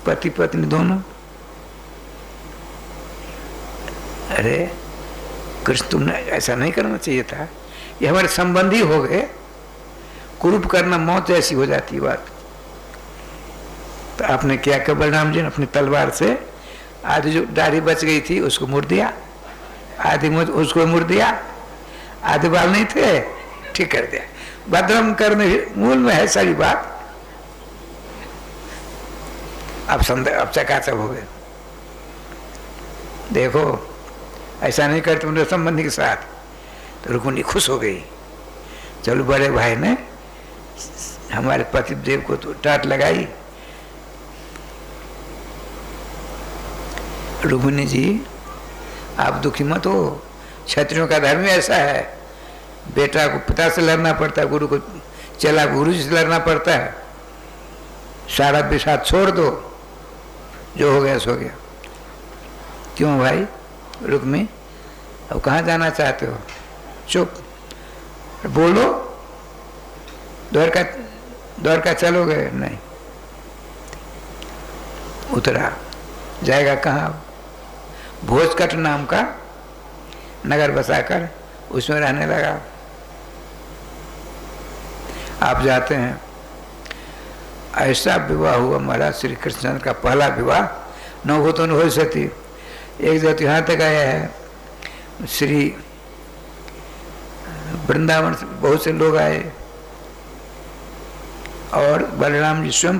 पति पत्नी दोनों। अरे कृष्ण, तुमने ऐसा नहीं करना चाहिए था, ये हमारे संबंधी हो गए, कुरूप करना मौत जैसी हो जाती है बात। तो आपने क्या किया? बलराम जी ने अपनी तलवार से आधी जो दाढ़ी बच गई थी उसको मुड़ दिया, आधी उसको मुड़ दिया, आधे बाल नहीं थे, ठीक कर दिया। भद्रम करने मूल में है सारी बात। अब चकाचक हो गए। देखो ऐसा नहीं करते उनके संबंधी के साथ। तो रुक्मिणी खुश हो गई, चलो बड़े भाई ने हमारे पति देव को तो टाट लगाई। रुक्मिणी जी आप दुखी मत हो, क्षत्रियों का धर्म ऐसा है, बेटा को पिता से लड़ना पड़ता है, गुरु को चला गुरु जी से लड़ना पड़ता है। सारा विषाद छोड़ दो, जो हो गया सो गया। क्यों भाई रुक्मी, अब कहाँ जाना चाहते हो? चुप, बोलो। द्वारका चलोगे? नहीं। उतरा, जाएगा कहाँ? भोजकट नाम का नगर बसाकर उसमें रहने लगा। आप जाते हैं। ऐसा विवाह हुआ महाराज श्री कृष्ण का पहला विवाह। नवभूतों हो सती। एक जगह यहाँ तक आया है, श्री वृंदावन से बहुत से लोग आए और बलराम जी स्वयं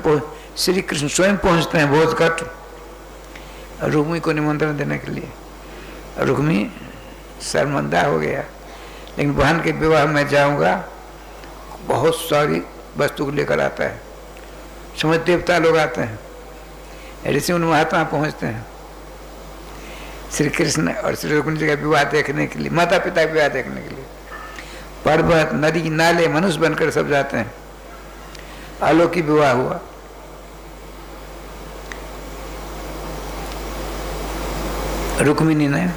श्री कृष्ण स्वयं पहुँचते हैं भोजकट रुक्मी को निमंत्रण देने के लिए। रुक्मी शर्मिंदा हो गया, लेकिन बहन के विवाह में जाऊंगा, बहुत सारी वस्तु को लेकर आता है। समझ देवता लोग आते हैं, ऋषि उन महात्मा पहुंचते हैं श्री कृष्ण और श्री रुक्मिणी जी का विवाह देखने के लिए, माता पिता का विवाह देखने के लिए। पर्वत नदी नाले मनुष्य बनकर सब जाते हैं। अलौकिक विवाह हुआ। रुक्मिणी ने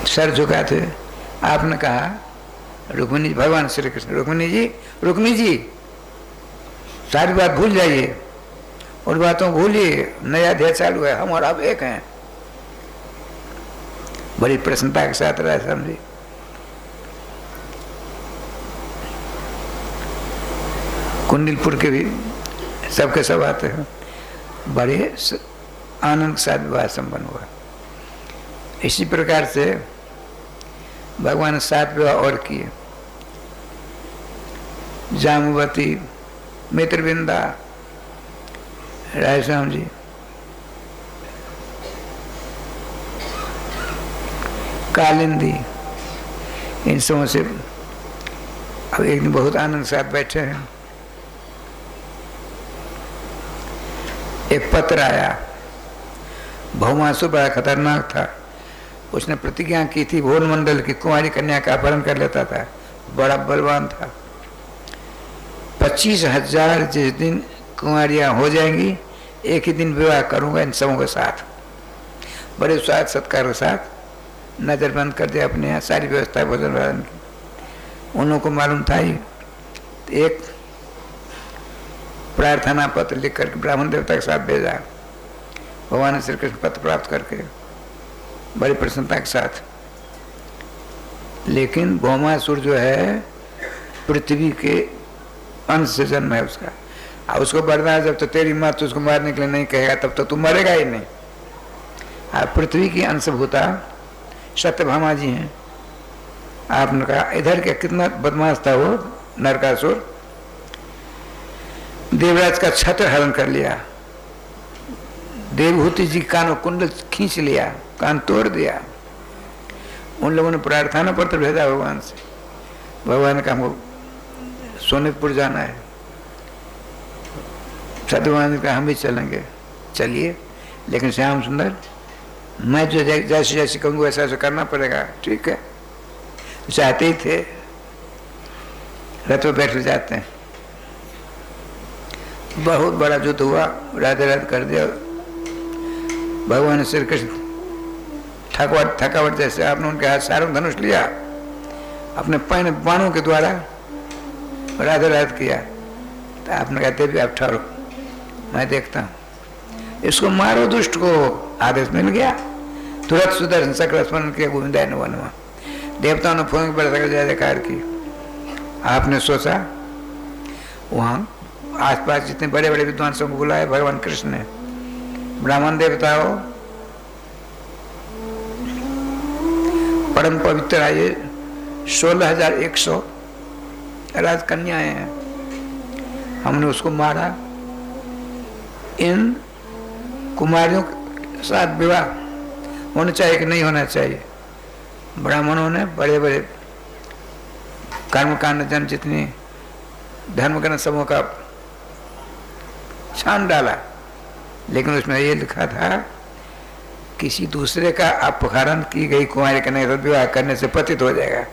सर झुकाए थे। आपने कहा रुक्मिणी भगवान श्री कृष्ण, रुक्मिणी जी सारी बात भूल जाइए, उन बातों भूलिए, नया अध्याय चालू है, हम और आप एक हैं। बड़ी प्रसन्नता के साथ रहा समझी। कुंडलपुर के भी सबके सब आते हैं। बड़े आनंद के साथ विवाह संपन्न हुआ। इसी प्रकार से भगवान ने 7 विवाह और किए। जामुवती, मित्रविंदा, रायश्याम जी, कालिंदी, इन सबों से अब एक दिन बहुत आनंद साथ बैठे हैं। एक पत्र आया। भौमासुर बड़ा खतरनाक था। उसने प्रतिज्ञा की थी भोन मंडल की कुमारी कन्या का अपहरण कर लेता था। बड़ा बलवान था। 25,000 जिस दिन कुमारियां हो जाएंगी, एक ही दिन विवाह करूंगा इन सबों के साथ। बड़े स्वाद सत्कार के साथ नजर बंद कर दिया अपने यहाँ सारी व्यवस्था भोजन वाजन की। उन लोगों को मालूम था ही। एक प्रार्थना पत्र लिख करके ब्राह्मण देवता के साथ भेजा। भगवान श्री कृष्ण पत्र प्राप्त करके बड़ी प्रसन्नता के साथ। लेकिन भौमासुर जो है पृथ्वी के अंश से जन्म है उसका। अब उसको बर्दाश्त, जब तो तेरी माँ उसको मारने के लिए नहीं कहेगा तब तो तू मरेगा ही नहीं। आप पृथ्वी की अंशभूता सत्यभामा जी हैं। आपने कहा इधर क्या कितना बदमाश था वो नरकासुर। देवराज का छत्र हरण कर लिया। देवहूति जी कानों कुंडल खींच लिया, कान तोड़ दिया। उन लोगों ने प्रार्थना पत्र भेजा भगवान से। भगवान का हमको सोनितपुर जाना है। सत्यभामा ने कहा हम भी चलेंगे। चलिए, लेकिन श्याम सुंदर मैं जो जैसे जैसे कहूँगा वैसा वैसा करना पड़ेगा। ठीक है, चाहते ही थे। रथ पर बैठ जाते हैं। बहुत बड़ा युद्ध हुआ, राधे राधे कर दिया। भगवान श्री कृष्ण थकावट जैसे आपने उनके हाथ सारों धनुष लिया, अपने पैन बाणों के द्वारा राधे राधे किया। तो आपने कहा देवी आप ठहरो, मैं देखता हूँ। इसको मारो दुष्ट को। आदेश मिल गया। तुरंत सुदर्शन चक्र स्मरण किया, गोविंदाय नमः नमः। देवताओं ने फोन पर जय जयकार की। आपने सोचा वहाँ आसपास जितने बड़े बड़े विद्वांसों को बुलाए भगवान कृष्ण ने। ब्राह्मण देवताओं, परम पवित्र आये 16,100 राजकन्याएं हैं। हमने उसको मारा। इन कुमारियों के साथ विवाह होना चाहिए कि नहीं होना चाहिए। ब्राह्मणों ने बड़े बड़े कर्मकांड जन जितने धर्मग्रंथ समूह का छान डाला, लेकिन उसमें ये लिखा था किसी दूसरे का अपहरण की गई कुमारी का नहीं विवाह करने से पतित हो जाएगा।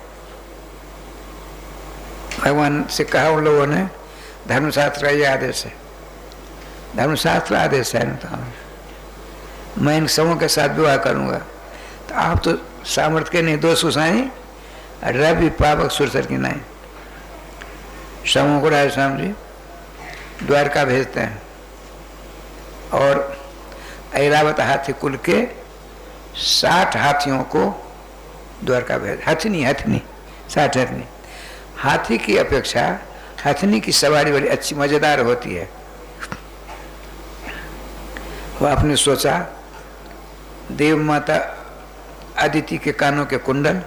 भगवान से कहा उन लोगों ने, धर्मशास्त्र का ये आदेश है, धर्मशास्त्र आदेश है, तो मैं इन समूह के साथ विवाह करूंगा। तो आप तो सामर्थ्य के नहीं, दो सुसाई रवि पावक सुरसर की नहीं। समूह को राय स्वामी जी द्वारका भेजते हैं और ऐरावत हाथी कुल के 60 हाथियों को द्वारका भेज, हथनी 60 हथनी। हाथी की अपेक्षा हथनी की सवारी बड़ी अच्छी मजेदार होती है। वह आपने सोचा देव माता अदिति के कानों के कुंडल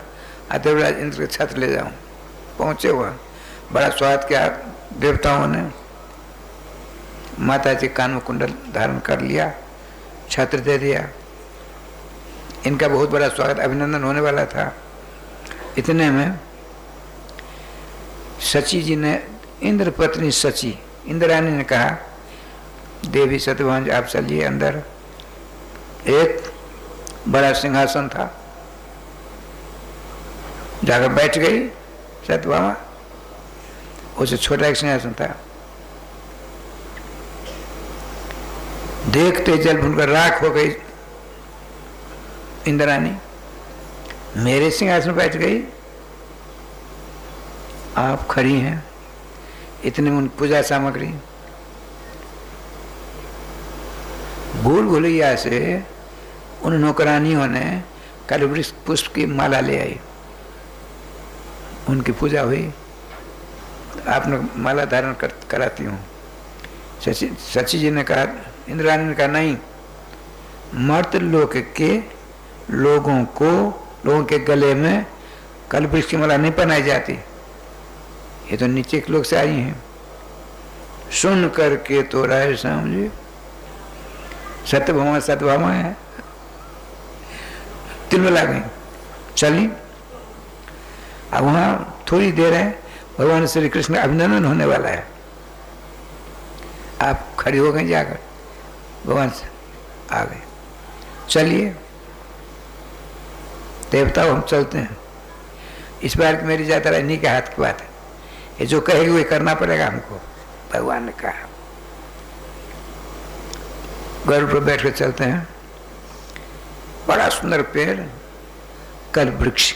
देवराज इंद्र के छत्र ले जाऊं। पहुंचे हुआ बड़ा स्वागत किया देवताओं ने, माता जी कानों कुंडल धारण कर लिया, छत्र दे दिया। इनका बहुत बड़ा स्वागत अभिनंदन होने वाला था। इतने में सची जी ने, इंद्र पत्नी सची इंद्राणी ने कहा, देवी सत्यभामा आप चलिए अंदर। एक बड़ा सिंहासन था, जाकर बैठ गई सत्यभामा। उसे छोटा एक सिंहासन था, देखते जल भूनकर राख हो गई इंद्राणी। मेरे सिंहासन पर बैठ गई, आप खड़ी हैं। इतने उन पूजा सामग्री भूल भुलैया से उन नौकरानियों ने कलवृक्ष पुष्प की माला ले आई, उनकी पूजा हुई। आपने माला धारण कराती हूँ। सची जी ने कहा, इंद्राणी ने कहा नहीं, मर्त लोक के लोगों के गले में कलवृक्ष की माला नहीं पहनाई जाती, ये तो नीचे के लोग से आई हैं। सुन करके तो राय श्याम जी सत्यभामा है, तिलमिला गई। चली। अब वहाँ थोड़ी देर है, भगवान श्री कृष्ण अभिनंदन होने वाला है। आप खड़ी हो गई जाकर, भगवान से आ गए। चलिए देवताओं हम चलते हैं। इस बार की मेरी यात्रा इन्हीं के हाथ की बात है, ये जो कहेगी वही करना पड़ेगा हमको, भगवान ने कहा। गरुड़ पर बैठ कर चलते हैं। बड़ा सुंदर पेड़ कल वृक्ष,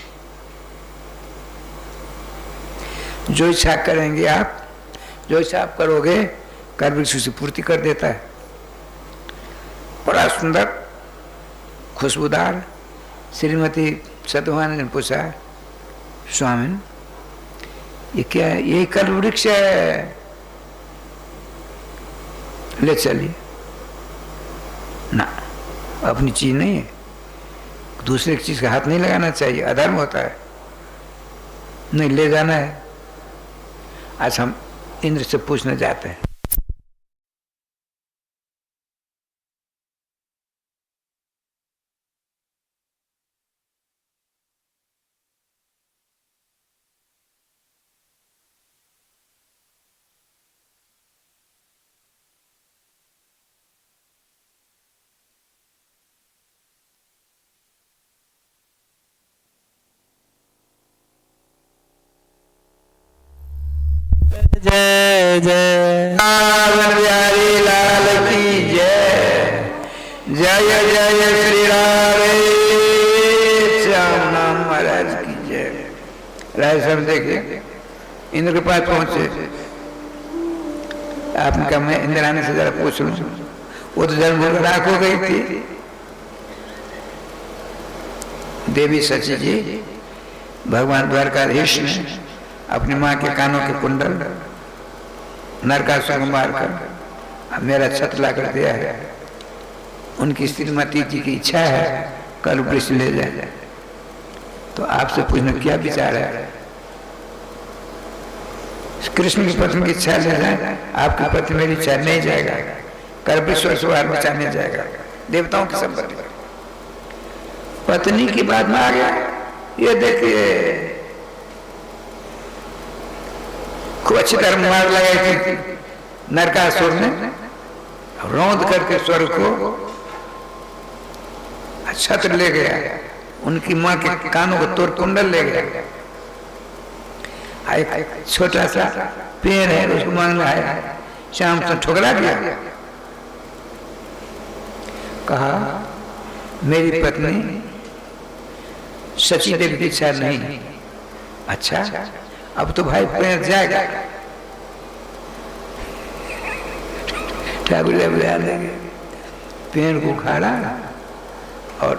जो इच्छा करेंगे आप, जो इच्छा आप करोगे कल वृक्ष उसे पूर्ति कर देता है। बड़ा सुंदर खुशबूदार। श्रीमती सत्यभामा ने पूछा, स्वामी ये क्या है? ये कल वृक्ष है, ले चलिए। ना, अपनी चीज नहीं है, दूसरे की चीज का हाथ नहीं लगाना चाहिए, अधर्म होता है। नहीं, ले जाना है। आज हम इंद्र से पूछने जाते हैं। जय जय बिहारी लाल की जय। जय जय श्री राधे श्याम नाम महाराज की जय। राय साहब देखिए इंद्र के पास पहुंचे। आपने कहा मैं इंद्राणी से जरा पूछ लूं, वो तो जन्म राख हो गई थी। देवी सची जी भगवान द्वारकाधीश ने अपनी माँ के कानों के कुंडल नरकासुर को मारकर मेरा छत्र ला कर दिया है। उनकी श्रीमती जी की इच्छा है कल वृक्ष ले जाए। तो आपसे पूछना क्या विचार है? कृष्ण की पत्नी की इच्छा ले जाए, आपकी पत्नी मेरी इच्छा नहीं जाएगा। कर विश्व सुहार बचाने जाएगा, देवताओं की संपत्ति। पत्नी की बात में आ गया, ये देखिए खूब अच्छी तरह मार लगाई थी नरकासुर ने, रौंद करके स्वर्ग को छत्र ले गया, उनकी माँ के कानों को तोड़ कुंडल ले गया। एक छोटा सा पेड़ है उसको मांगना है, शाम से ठुकरा दिया। कहा मेरी पत्नी सची देवी की इच्छा नहीं। अच्छा अब तो भाई पेड़ जाएगा, ठाकुर पेड़ को उखाड़ा और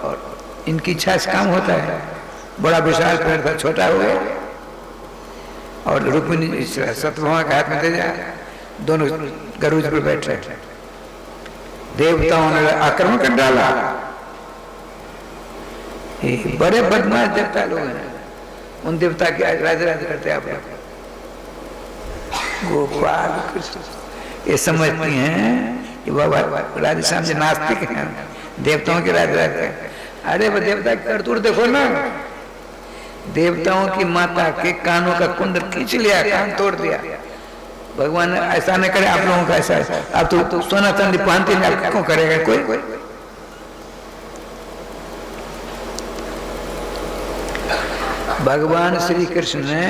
इनकी इच्छा से काम होता है। बड़ा विशाल पेड़ था, छोटा हो गया और रुक्मिणी सत्यभामा के हाथ में दे जाए, दोनों गरुज पर बैठे। देवताओं ने आक्रमण कर डाला। बड़े बदमाश देवता लोग हैं, उन देवता के राज राज करते आप लोग। गोपाल कृष्ण ये समझती हैं कि बाबा राधे श्याम जी नास्तिक हैं, देवताओं के राज राज हैं। अरे वो देवता की करतूत देखो ना, देवताओं की माता के कानों का कुंडल खींच लिया, कान तोड़ दिया। भगवान ऐसा नहीं करे आप लोगों का, ऐसा आप तो सोना चांदी पहनते नहीं, आप क्यों करेगा कोई? भगवान श्री कृष्ण ने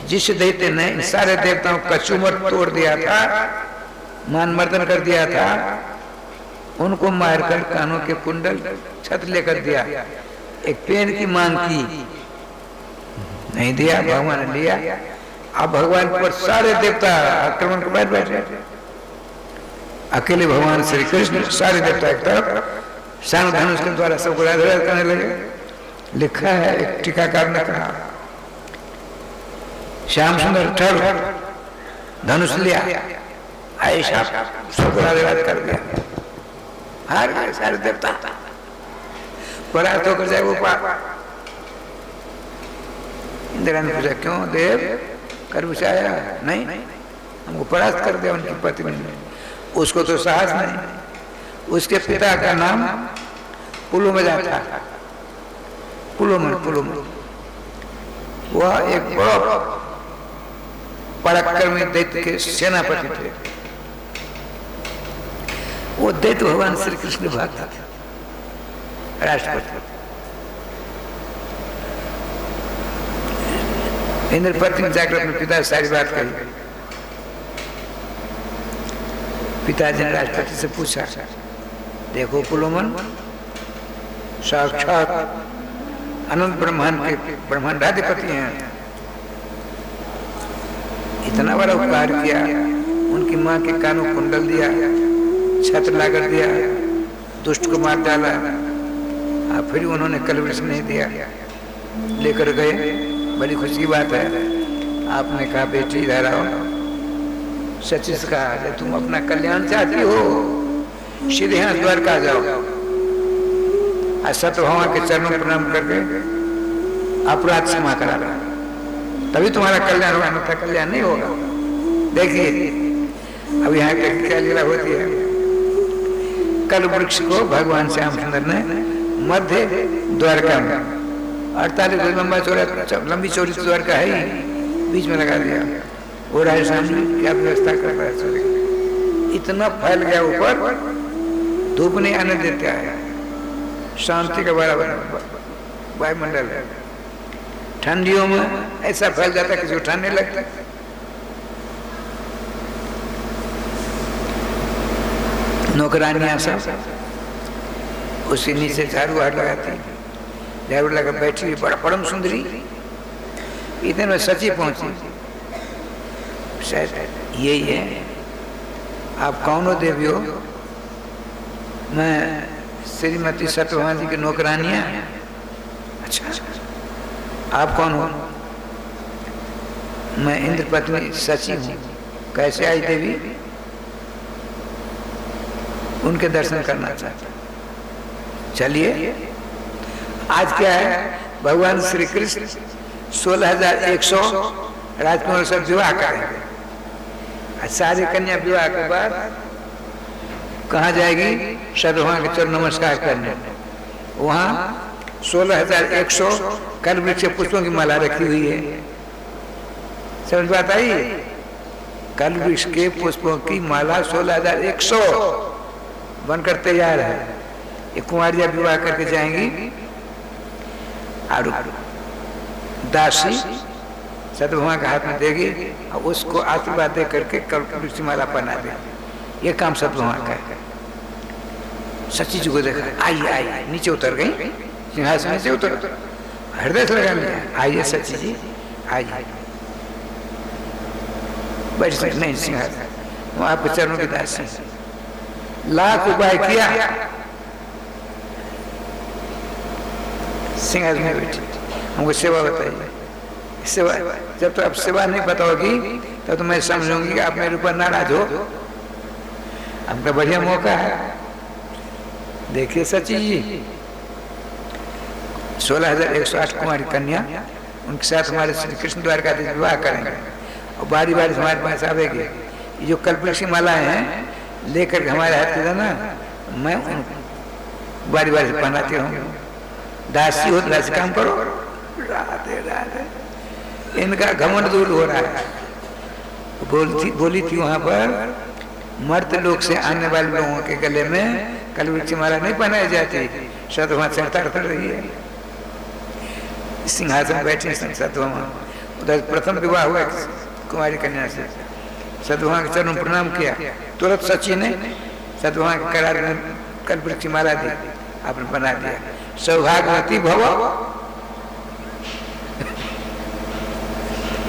जिस दैत्य ने इन सारे देवताओं का चुमर तोड़ दिया था, मान मर्दन कर दिया था, उनको मारकर कानों के कुंडल छत लेकर दिया। एक पेड़ की मांग की, नहीं दिया, भगवान ने लिया। अब भगवान पर सारे देवता आक्रमण के बाद बैठे, अकेले भगवान श्री कृष्ण, सारे देवता एक तरफ, शांग धनुष के द्वारा सबको राज राज करने लगे। लिखा है एक टीकाकार ने कहा, श्याम सुंदर ठर धनुष लिया, ऐसा सबको राज राज कर दिया, हार गए सारे देवता, परास्त होकर जाए वो पाप। इंदिरा ने पूछा क्यों देव कर बचाया? नहीं, हमको परास्त कर दिया उनकी पत्नी ने। उसको तो साहस नहीं। उसके पिता का नाम पुलोमजा था, पुलोमन। वह एक बड़ा पराक्रमी दैत्य के सेनापति थे। वो दैत्य भगवान श्री कृष्ण भक्त था, राष्ट्रपति। इंद्रपति ने जाकर अपने पिता से सारी बात कही। पिताजी ने राष्ट्रपति से पूछा, देखो पुलोमन साक्षात अनंत ब्रह्मांड के ब्रह्मांडाधिपति हैं, इतना बड़ा उपकार किया, उनकी माँ के कानों कुंडल दिया, छत्र ला कर दिया, दुष्ट को मार डाला, फिर उन्होंने कलवृक्ष नहीं दिया, लेकर गए। बड़ी खुशी की बात है। आपने कहा बेटी इधर आओ, सच्ची से कहा तुम अपना कल्याण चाहती हो, सीधे यहाँ द्वारका जाओ, सत्यभामा के चरणों में प्रणाम करके अपराध क्षमा करा, तभी तुम्हारा कल्याण होगा, अन्यथा कल्याण नहीं होगा। देखिए अब यहाँ क्या लीला होती है। कल वृक्ष को भगवान श्याम सुंदर ने मध्य द्वारका में 48 लंबा चौड़ा लंबी चौड़ी द्वारका है ही, बीच में लगा दिया। वो राजा सामने क्या व्यवस्था कर रहा है, इतना फैल गया ऊपर, धूप नहीं आने देते आया, शांति का बड़ा वायुमंडल है। ठंडियों में ऐसा फैल जाता कि उठाने लगता। नौकरानियां सब उसके नीचे झाड़ू हाथ लगाती, झाड़ू लगा बैठी हुई, बड़ा परम सुंदरी। इतने में सची पहुंची, शायद यही है। आप कौन हो देवी हो? मैं श्रीमती सत्यभामा जी की नौकरानियां। अच्छा आप कौन हो? मैं इंद्र पत्नी सची हूँ। कैसे आई देवी? उनके दर्शन करना चाहता। चलिए आज क्या है? भगवान श्री कृष्ण 16,100 राजकुमारों से विवाह करेंगे। सारी कन्या विवाह के बाद कहाँ जाएगी? शतभुआ के चरण नमस्कार करने। वहाँ 16,100 कल्पवृक्ष पुष्पों की माला रखी हुई है। समझ बात आई? कल्पवृक्ष के पुष्पों की माला 16,100 बनकर तैयार है। ये कुंवारियां विवाह करके जाएंगी और दासी सतभुआ के हाथ में देगी और उसको आशीर्वाद दे करके कल्पवृक्ष की माला पहना देगी। ये काम सतभुआ का है। सची जी को देखा, आई आई नीचे उतर गई, सिंहासन से उतर, हृदय से लगा लिया, आइए सची जी आइए, बैठ सकते नहीं सिंहासन, वो आपके चरणों की दासी। लाख उपाय किया, सिंहासन में बैठी, हमको सेवा बताइए। सेवा जब तो आप सेवा नहीं पता होगी तब तो मैं समझूंगी कि आप मेरे ऊपर नाराज हो। आपका बढ़िया मौका है। देखिए सची जी 16,108 कुमारी कन्या, उनके साथ हमारे श्री कृष्ण द्वारकाधीश विवाह करेंगे और बारी बारी हमारे पास आवेगी। ये जो कल्पवृक्ष की मालाएं हैं लेकर हमारे हाथ में ना, मैं उनको बारी बारी से पहनाती रहूंगी। दासी हो दासी काम करो, राधे राधे। इनका घमंड दूर हो रहा है। बोली थी वहां पर, मर्द लोग से आने वाले लोगों के गले में कल्पवृक्ष की माला नहीं पहनाई जाती। सतभुआ चढ़ता रही है, सिंहासन बैठे सतभुआ। उधर प्रथम विवाह हुआ कुमारी कन्या से, सतभुआ के चरण प्रणाम किया। तुरंत सची ने सतभुआ के करार में कल्पवृक्ष की माला दी, आपने बना दिया। सौभाग्यवती भव,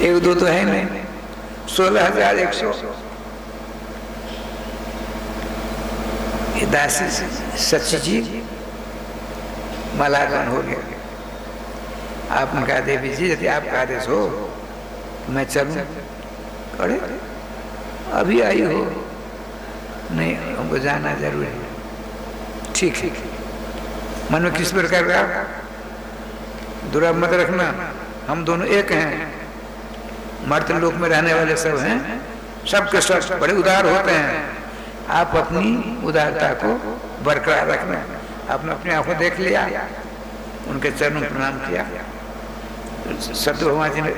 एक दो तो है नहीं, 16,100। दासी सची जी मालार्पण हो गया। आपने कहा देवी जी यदि आपका आदेश हो मैं चलूं। अरे अभी आई हो? नहीं, हमको जाना जरूरी है। ठीक है। मन में किस प्रकार का दुराव मत रखना, हम दोनों एक हैं। मर्द लोक में रहने वाले सब हैं, सबके सब बड़े उदार होते हैं। आप अपनी उदारता को बरकरार रखना। आपने अपनी आंखों देख लिया, उनके चरणों में प्रणाम किया। सतभुआ जी ने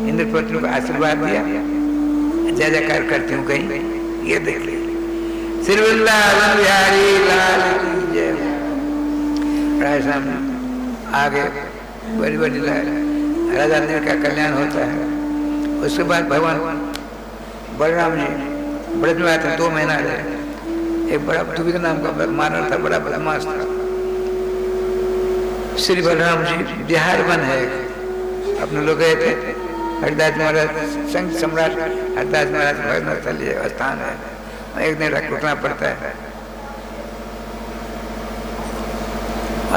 इंद्रपत्नी को आशीर्वाद दिया। जय जयकार करती हूँ कहीं, ये देख लिया। श्री वृंदावन बिहारी लाल की जय। राय साहब आगे बड़ी बड़ी राजा ने का कल्याण होता है। उसके बाद भगवान बलराम जी बड़े में आए थे, 2 महीना रहे। एक बड़ा दुविध नाम का मानव था, बड़ा बदमाश था। श्री बलराम जी बिहार बन है, अपने लोग गए थे। हरिदास महाराज संघ सम्राट हरिदास महाराज भजन स्थान है, एक दिन रुकना पड़ता है।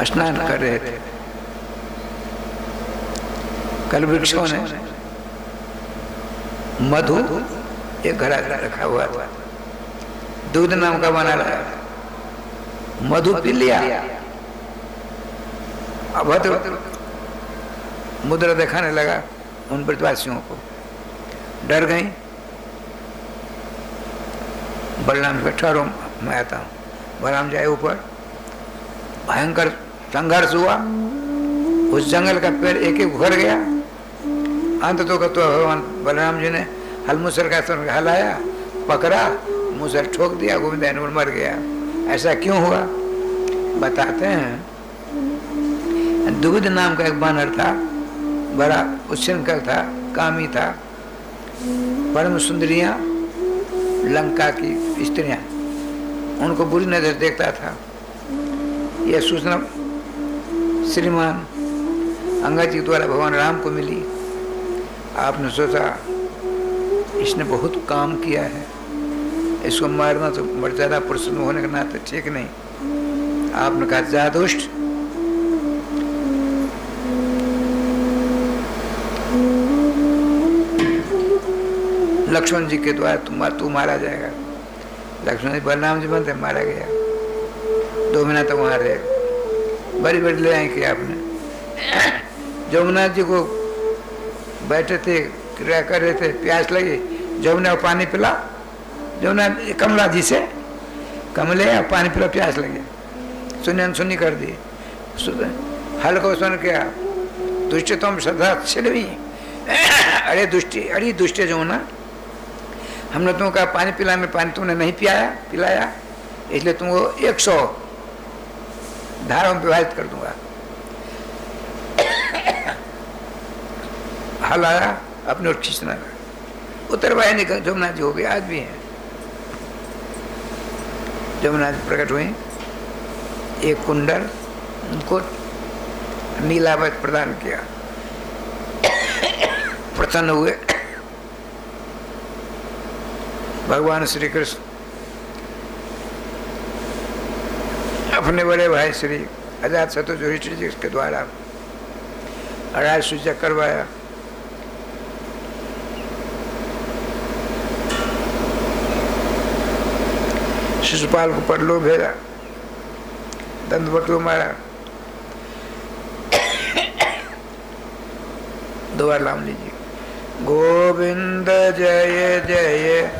स्नान कर रहे थे, कल्पवृक्षों ने मधु एक घड़ा रखा हुआ था, दूध नाम का बना रहा, मधु पी लिया। अभद्र मुद्रा दिखाने लगा उन ब्रजवासियों को, डर गई। बलराम के ठहरो मैं आता हूँ। बलराम जाए ऊपर, भयंकर संघर्ष हुआ। उस जंगल का पेड़ एक एक उखड़ गया। अंत तो भगवान बलराम जी ने हलमुसर का हलाया, पकड़ा, मुसर ठोक दिया, गोविंद मर गया। ऐसा क्यों हुआ? बताते हैं। दुविध नाम का एक बानर था, बड़ा उच्छृंखल था, कामी था। परम सुंदरियां लंका की स्त्रियां उनको बुरी नजर देखता था। यह सूचना श्रीमान अंगद जी द्वारा भगवान राम को मिली। आपने सोचा इसने बहुत काम किया है, इसको मारना तो मर्यादा पुरुष होने के नाते ठीक नहीं। आपने कहा जा दुष्ट, लक्ष्मण जी के द्वारा तू मारा जाएगा। लक्ष्मण जी बलराम जी बनते मारा गया। 2 महीना तक वहां रहे। बड़ी बड़ी लड़ाई की आपने। जमुना जी को बैठे थे, क्रिया कर रहे थे, प्यास लगी, जमुना को पानी पिला। जमुना कमला जी से कमले अब पानी पिला, प्यास लगे। सुनी अनसुनी कर दी, हल को सुन क्या दुष्ट तुम श्रद्धा छिलवी। अरे दुष्ट जो ना, हमने तुमको कहा पानी पिला, में पानी तुमने नहीं पिलाया, इसलिए तुमको 100 धारों में विभाजित कर दूंगा। हल आया, अपने ओर खींचना लगा। उत्तरवाहिनी निकल जमुना जी हो गई, आज भी है। जमुना जी प्रकट हुई, एक कुंडल उनको नीलावत प्रदान किया, प्रसन्न हुए। भगवान श्री कृष्ण अपने बड़े भाई श्री अजातशत्रु युधिष्ठिर जी के द्वारा राज सूचक करवाया। शिशुपाल को परलोक भेजा, दंडवत को मारा। दोबारा नाम लीजिए, गोविंद जय जय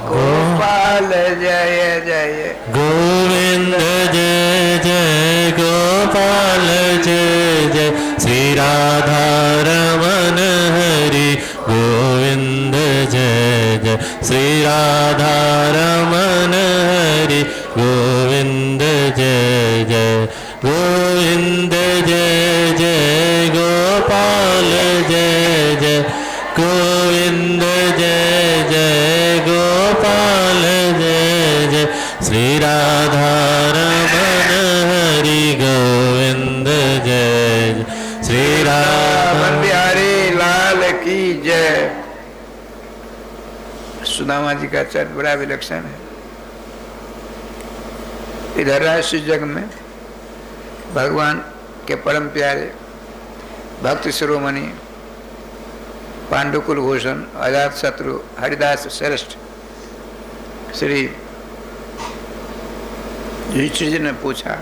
गोपाल जय जय, गोविंद जय जय गोपाल जय जय, श्री राधा रमन हरि गोविंद जय जय, श्री राधा रमन हरि गोविंद जय जय, गोविंद जय जय गोपाल जय जय, गोविंद जय जय गोपाल जय जय, श्री राधा रमन हरि गोविंद जय जय, श्री राधा बिहारी लाल की जय। सुदामा जी का चरित्र बड़ा विलक्षण है। इधर राष्ट्र जग में भगवान के परम प्यारे भक्त शिरोमणि पांडुकुल भूषण अजातशत्रु हरिदास श्रेष्ठ श्री युधिष्ठिर जी ने पूछा,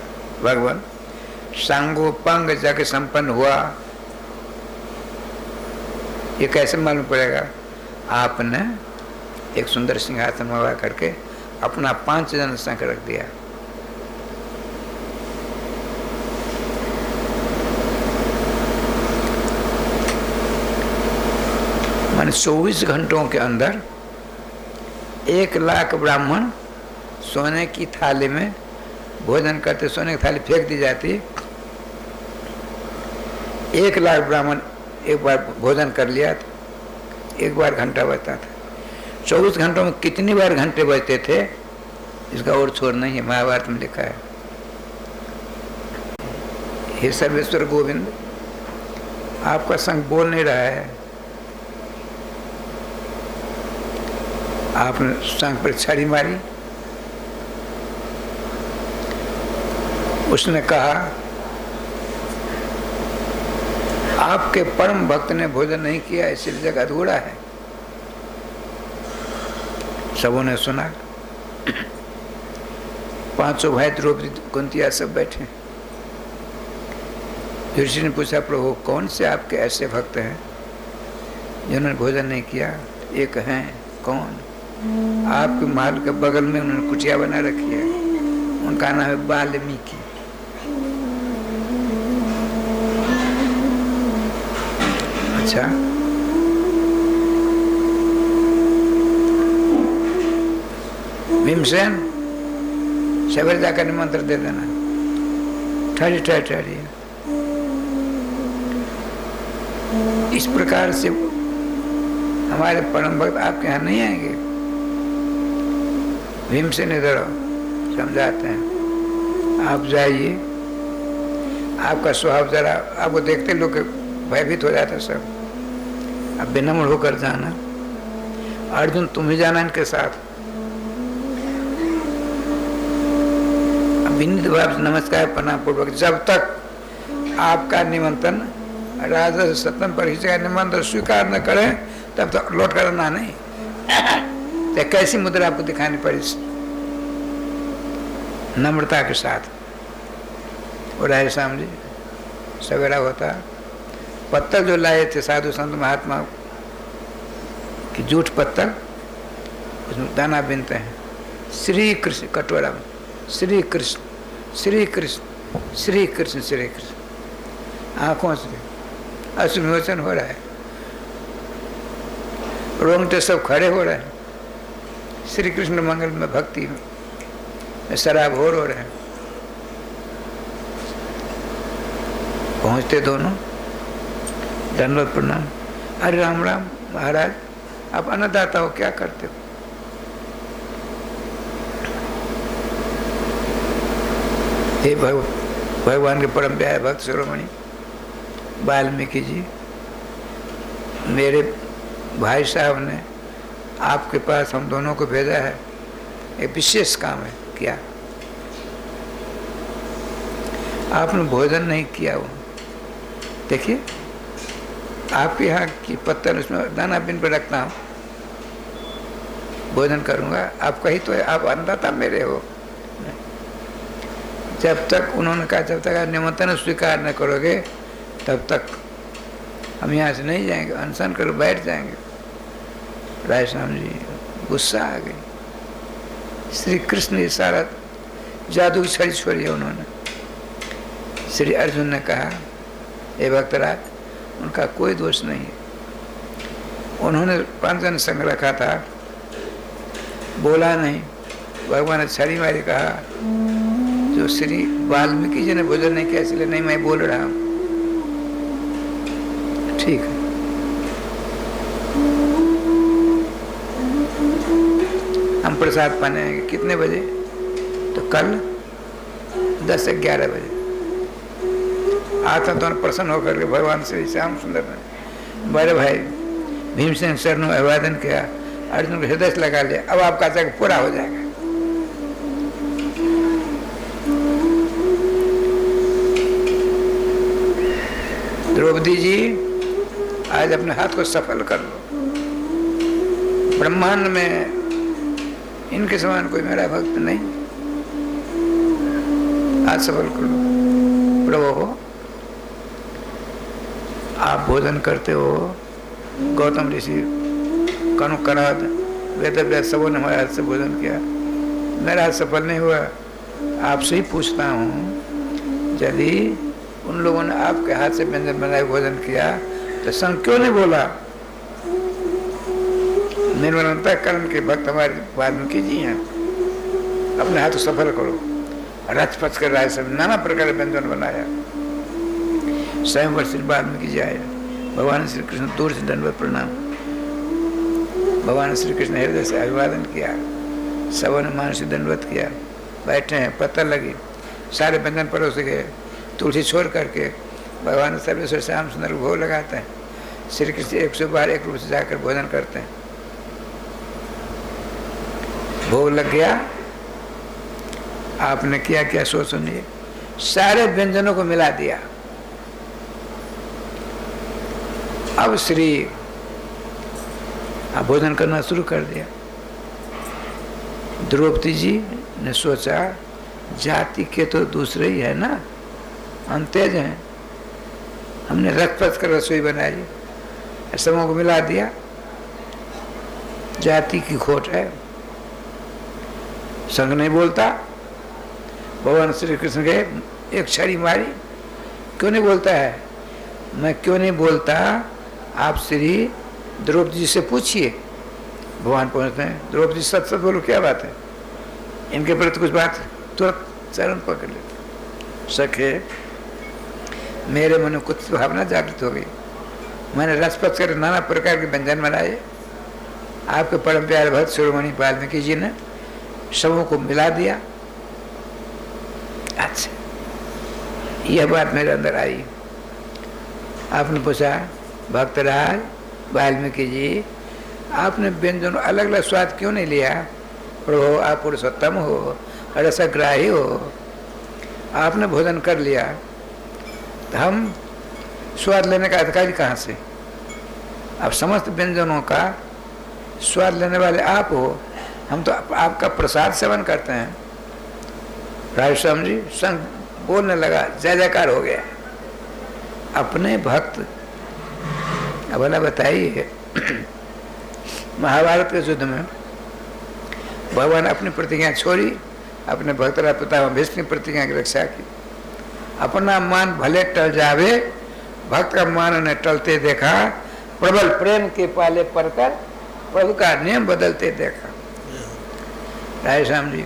भगवान सांगोपांग जग संपन्न हुआ, ये कैसे मालूम पड़ेगा? आपने एक सुंदर सिंहासन मंगवा करके अपना 5 जन संग रख दिया। मान 24 घंटों के अंदर 1 लाख ब्राह्मण सोने की थाली में भोजन करते, सोने की थाली फेंक दी जाती। 1 लाख ब्राह्मण एक बार भोजन कर लिया तो 1 बार घंटा बजता था। 24 घंटों में कितनी बार घंटे बजते थे, इसका और छोर नहीं है, महाभारत में लिखा है। हे सर्वेश्वर गोविंद, आपका संग बोल नहीं रहा है, आपने संग पर छड़ी मारी। उसने कहा, आपके परम भक्त ने भोजन नहीं किया, इसलिए जग अधूरा है। सबों ने सुना। 500 भाई द्रौपदी कुंतिया सब बैठे। युधिष्ठिर ने पूछा, प्रभु कौन से आपके ऐसे भक्त हैं जिन्होंने भोजन नहीं किया? एक हैं, कौन? आपके महल के बगल में उन्होंने कुटिया बना रखी है, उनका नाम है वाल्मीकि। अच्छा, भीमसेन सवेरे जाकर निमंत्रण दे देना। ठहरिए। इस प्रकार से हमारे परम भक्त आपके यहाँ नहीं आएंगे। भीमसेन इधर समझाते हैं, आप जाइए, आपका स्वभाव जरा आपको देखते लोग भयभीत हो जाता सब। अब विनम्र होकर जाना। अर्जुन तुम ही जाना इनके साथ। विनीत भाव से नमस्कार प्रणाम पूर्वक, जब तक आपका निमंत्रण राजा सतम पर का निमंत्रण स्वीकार न करें तब तक लौट कर आना नहीं। तो कैसी मुद्रा आपको दिखानी पड़ी? नम्रता के साथ। और राय श्याम जी सवेरा होता, पत्तल जो लाए थे साधु संत महात्मा की, जूठ पत्तल, उसमें दाना बीनते हैं। श्री कृष्ण कटोरा में श्री कृष्ण श्री कृष्ण श्री कृष्ण श्री कृष्ण। आंखों से अश्रुमोचन हो रहा है, रोंगटे सब खड़े हो रहे हैं। श्री कृष्ण मंगल में भक्ति में शराबोर हो रहे हैं। पहुंचते दोनों, दंडवत प्रणाम। अरे राम राम महाराज, आप अन्नदाता हो, क्या करते हो? हे भगवान के परम प्यारे भक्त शिरोमणि वाल्मीकि जी, मेरे भाई साहब ने आपके पास हम दोनों को भेजा है, एक विशेष काम है। क्या? आपने भोजन नहीं किया। वो देखिए, आपके यहाँ की पत्थर उसमें दाना बिन पर रखता हूँ, भोजन करूँगा। आप कही तो आप अन्नदाता मेरे हो। जब तक उन्होंने कहा, जब तक आप निमंत्रण स्वीकार न करोगे तब तक हम यहाँ से नहीं जाएंगे, अनशन कर बैठ जाएंगे। राय श्याम जी गुस्सा आ गई। श्री कृष्ण ने सारा जादू की छड़ी छोड़ी है उन्होंने। श्री अर्जुन ने कहा, हे भक्तराज, उनका कोई दोष नहीं है। उन्होंने 5 जन संग रखा था, बोला नहीं। भगवान ने छड़ी मारी, कहा जो श्री वाल्मीकि जी ने भोजन नहीं किया इसलिए नहीं मैं बोल रहा हूं। ठीक है, हम प्रसाद पाने आएंगे। कितने बजे? तो कल 10 से 11 बजे। आता तो प्रसन्न होकर के भगवान श्री श्याम सुंदर ने बड़े भाई भीमसेन सर ने अभिवादन किया, अर्जुन को हृदय से लगा लिया। अब आपका जग पूरा हो जाएगा। द्रौपदी जी, आज अपने हाथ को सफल कर लो। ब्रह्मांड में इनके समान कोई मेरा भक्त नहीं। हाथ सफल कर लो। प्रभु, आप भोजन करते हो, गौतम ऋषि कनु कराद वेद व्यास सबों ने हमारे हाथ से भोजन किया, मेरा हाथ सफल नहीं हुआ। आपसे ही पूछता हूँ, यदि उन लोगों ने आपके हाथ से व्यंजन बनाए भोजन किया तो संग क्यों नहीं बोला? निर्मलता करण के भक्त हमारे वाल्मीकि जी हैं, अपने हाथ सफल करो। रच पच कर राय सब नाना प्रकार के व्यंजन बनाया। स्वयं श्री वाल्मीकि जी आया। भगवान श्री कृष्ण दूर से दंडवत प्रणाम। भगवान श्री कृष्ण हृदय से अभिवादन किया। सबों ने मान से दंडवत किया। बैठे हैं, पत्थर लगी, सारे व्यंजन परोसे गए। तुलसी छोड़ करके भगवान सर्वेश्वर श्याम सुंदर को भोग लगाते हैं। श्री कृष्ण 100 बार एक रूप से जाकर भोजन करते हैं। भोग लग गया। आपने क्या क्या सोच सुनिए, सारे व्यंजनों को मिला दिया। अब श्री भोजन करना शुरू कर दिया। द्रौपदी जी ने सोचा, जाति के तो दूसरे ही है ना, अंतेज हैं। हमने रखपत कर रसोई बनाई, सबों को मिला दिया। जाति की खोट है, संग नहीं बोलता। भगवान श्री कृष्ण के एक छड़ी मारी, क्यों नहीं बोलता है? मैं क्यों नहीं बोलता, आप श्री द्रौपदी जी से पूछिए। भगवान पहुंचते हैं, द्रौपदी सच सच बोलो, क्या बात है? इनके प्रति कुछ बात, तुरंत चरण पकड़ लेते। सखे, मेरे मन में कुछ भावना जागृत हो गई। मैंने रसपत कर नाना प्रकार के व्यंजन बनाए। आपके परम प्यारे भक्त शिरोमणि वाल्मीकि जी ने सबों को मिला दिया। अच्छा, यह बात मेरे अंदर आई। आपने पूछा, भक्तराज वाल्मीकि जी, आपने व्यंजन अलग अलग स्वाद क्यों नहीं लिया? प्रभु, आप पुरुषोत्तम हो, रसग्राही हो, आपने भोजन कर लिया, तो हम स्वाद लेने का अधिकारी कहाँ से? अब समस्त व्यंजनों का स्वाद लेने वाले आप हो, हम तो आपका प्रसाद सेवन करते हैं। राजस्वामी जी संग बोलने लगा, जय जयकार हो गया। अपने भक्त, अब भला बताइए, महाभारत के युद्ध में भगवान अपनी प्रतिज्ञा छोड़ी, अपने भक्तरा पिता भीष्म प्रतिज्ञा की रक्षा की। अपना मान भले टल जावे, भक्त का मान ने टलते देखा, प्रबल प्रेम के पाले पड़कर प्रभु का नियम बदलते देखा। राय श्याम जी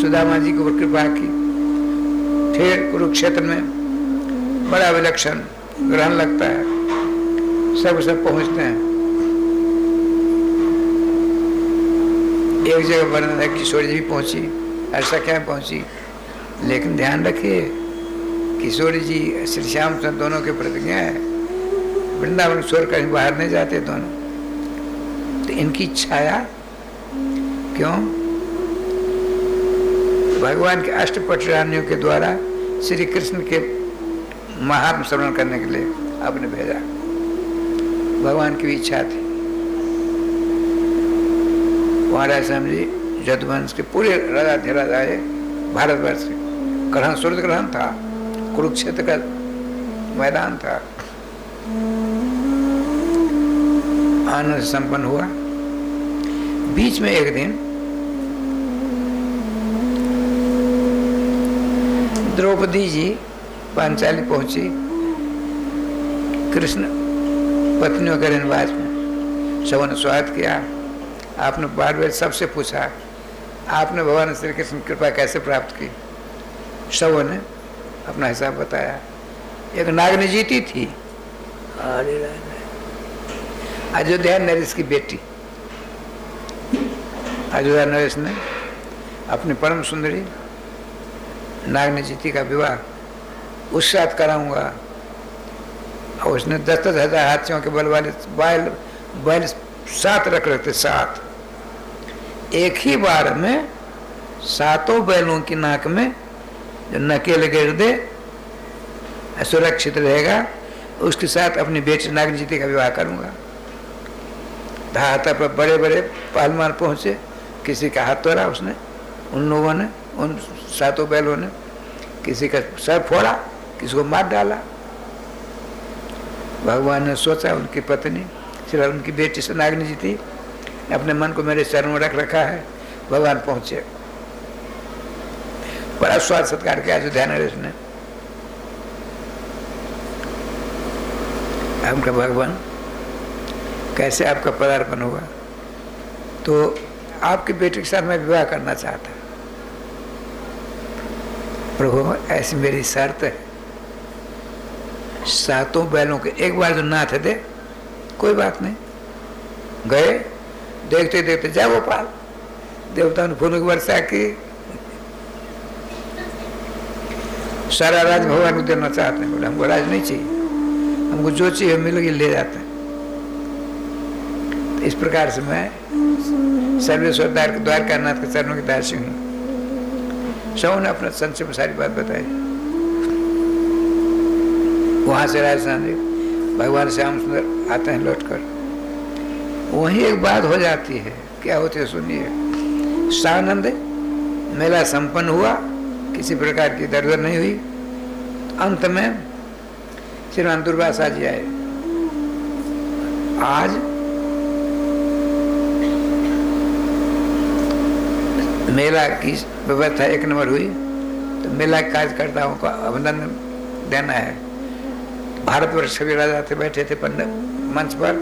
सुदामा जी को कृपा की, फिर कुरुक्षेत्र में बड़ा विलक्षण ग्रहण लगता है, सब पहुंचते हैं। एक जगह वर्णन है किशोर जी भी पहुंची, ऐसा क्या पहुंची, लेकिन ध्यान रखिए किशोर जी श्री श्याम चंद्र दोनों के प्रतिज्ञा है, वृंदावन छोड़ कहीं बाहर नहीं जाते दोनों। तो इनकी छाया क्यों, भगवान के अष्टपट रानियों के द्वारा श्री कृष्ण के महात्म श्रवण करने के लिए आपने भेजा। भगवान की भी इच्छा थी। वहाँ रायश्याम जी यदुवंश के पूरे राजा धीराज आए भारतवर्ष से। ग्रहण सूर्य ग्रहण था, कुरुक्षेत्र का मैदान था, आनंद से संपन्न हुआ। बीच में एक दिन द्रौपदी जी पांचाली पहुंची कृष्ण पत्नियों के निवास में। सबों ने स्वागत किया। आपने बार बार सबसे पूछा आपने भगवान श्री कृष्ण की कृपा कैसे प्राप्त की। सबों ने अपना हिसाब बताया। एक नागनी जीती थी, अयोध्या नरेश की बेटी। अयोध्या नरेश ने अपनी परम सुंदरी नागनी जीती का विवाह उस साथ कराऊंगा, और उसने 10,000 हाथियों के बल वाले बैल 7 रख रखते, 7। एक ही बार में 7 बैलों की नाक में जो नकेल गिर दे सुरक्षित रहेगा, उसके साथ अपनी बेटी नागनी जीती का विवाह करूंगा। धाता पर बड़े बड़े पहलवान पहुंचे, किसी का हाथ तोड़ा उसने, उन लोगों ने, उन 7 बैलों ने किसी का सर फोड़ा, किसी को मार डाला। भगवान ने सोचा उनकी पत्नी सिर्फ उनकी बेटी से नागनी जीती अपने मन को मेरे चरणों में रख रखा है। भगवान पहुंचे, बड़ा स्वाद सत्कार किया अयोध्या नरेश ने। हमका भगवान कैसे आपका पदार्पण हुआ, तो आपकी बेटी के साथ मैं विवाह करना चाहता। प्रभु ऐसी मेरी शर्त है, 7 बैलों के एक बार जो नाथ दे, कोई बात नहीं। गए, देखते देखते जा गोपाल, देवता ने फूलों की वर्षा की। सारा राज भगवान को देना चाहते हैं। बोले हमको राज नहीं चाहिए, हमको जो चाहिए मिलेगी ले जाते हैं। तो इस प्रकार से मैं सर्वेश्वर द्वारकानाथ के चरणों की दासी हूँ। सब ने अपना संक्षेप में सारी बात बताई। वहां से राजस्थान भगवान श्याम सुंदर आते हैं लौटकर। वहीं एक बात हो जाती है, क्या होती है सुनिए। सानंद मेला संपन्न हुआ, किसी प्रकार की दर्द नहीं हुई। अंत में श्रीमान दुर्वासा जी आए। आज मेला की व्यवस्था 1 नंबर हुई, तो मेला कार्यकर्ताओं को अभिनंदन देना है। भारतवर्ष सभी राजा थे, बैठे थे पंडित मंच पर,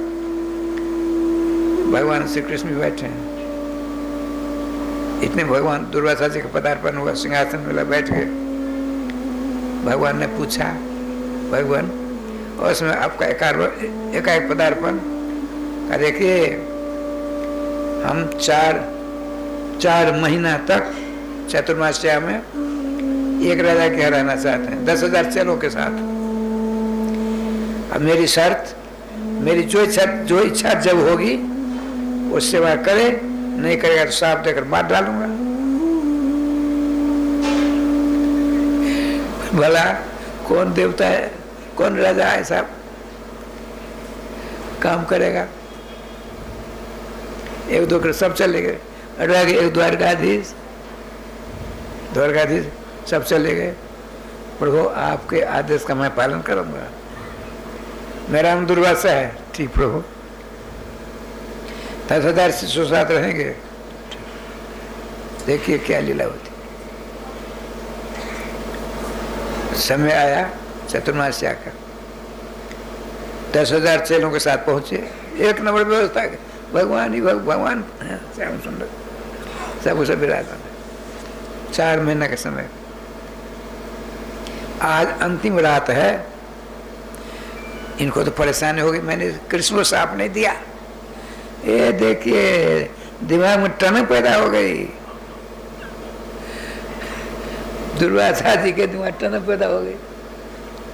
भगवान श्री कृष्ण भी बैठे हैं। इतने भगवान दुर्वासा जी का पदार्पण हुआ, सिंहासन में बैठ गए। भगवान ने पूछा, भगवान और उसमें आपका एकाएक पदार्पण। देखिए हम 4 महीना तक चतुर्मास्या में एक राजा के यहाँ रहना चाहते हैं, 10,000 चेलों के साथ। अब मेरी शर्त, मेरी जो इच्छा जब होगी वो सेवा करे, नहीं करेगा तो साफ देकर मार डालूंगा। भला कौन देवता है, कौन राजा है साहब काम करेगा। 1-2 कर सब चले गए। एक द्वारकाधीश सब चले गए। प्रभु आपके आदेश का मैं पालन करूंगा, मेरा नाम दुर्वासा है। ठीक प्रभु, 10,000 शिष्यों साथ रहेंगे। देखिए क्या लीला होती। समय आया चतुर्मास आकर 10,000 चेलों के साथ पहुंचे, एक नंबर व्यवस्था, भगवान ही भगवान श्याम सुंदर सब सब विराजमान। 4 महीने का समय, आज अंतिम रात है। इनको तो परेशानी हो गई, मैंने कृष्ण को साफ नहीं दिया। ये देखिए दिमाग में टनक पैदा हो गई, दुर्वासा जी के दिमाग टनक पैदा हो गई।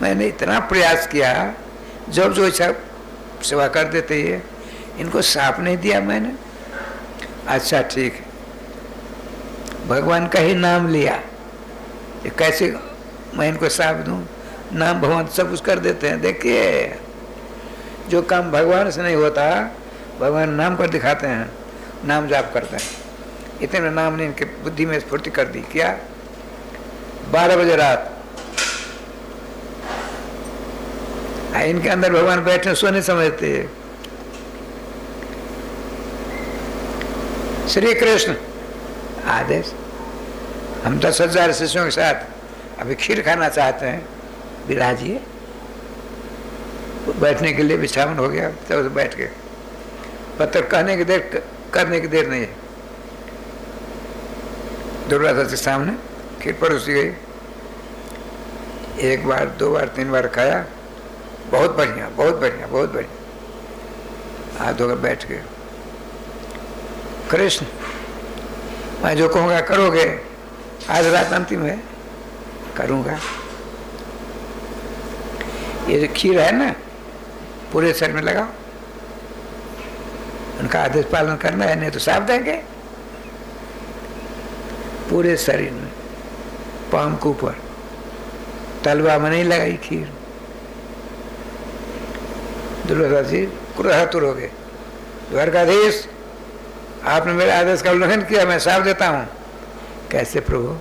मैंने इतना प्रयास किया, जब जो इच्छा सेवा कर देते ये, इनको साफ नहीं दिया मैंने। अच्छा ठीक है, भगवान का ही नाम लिया, ये कैसे मैं इनको साफ दूं? नाम भगवान सब कुछ कर देते हैं। देखिए जो काम भगवान से नहीं होता, भगवान नाम कर दिखाते हैं, नाम जाप करते हैं। इतने नाम ने इनके बुद्धि में स्फूर्ति कर दी। क्या 12 बजे रात इनके अंदर भगवान बैठे, सो नहीं समझते। श्री कृष्ण आदेश, हम 10,000 शिष्यों के साथ अभी खीर खाना चाहते हैं, विराजिए। बैठने के लिए बिछावन हो गया, तो बैठ गए। पत्थर कहने की देर, करने की देर नहीं है। दुर्वासा के सामने खीर परोसी गई। 1 बार 2 बार 3 बार खाया, बहुत बढ़िया बहुत बढ़िया बहुत बढ़िया। हाथ धोकर बैठ गए। कृष्ण मैं जो कहूँगा करोगे, आज रात अंतिम है, करूँगा। ये जो खीर है ना, पूरे शरीर में लगाओ, उनका आदेश पालन करना है, नहीं तो साफ देंगे। पूरे शरीर में, पाम के ऊपर, तलवा में नहीं लगाई खीर। दुर्वासा जी क्रोधातुर हो गए। द्वारकाधीश, आपने मेरे आदेश का उल्लंघन किया, मैं साफ देता हूं। कैसे प्रभु?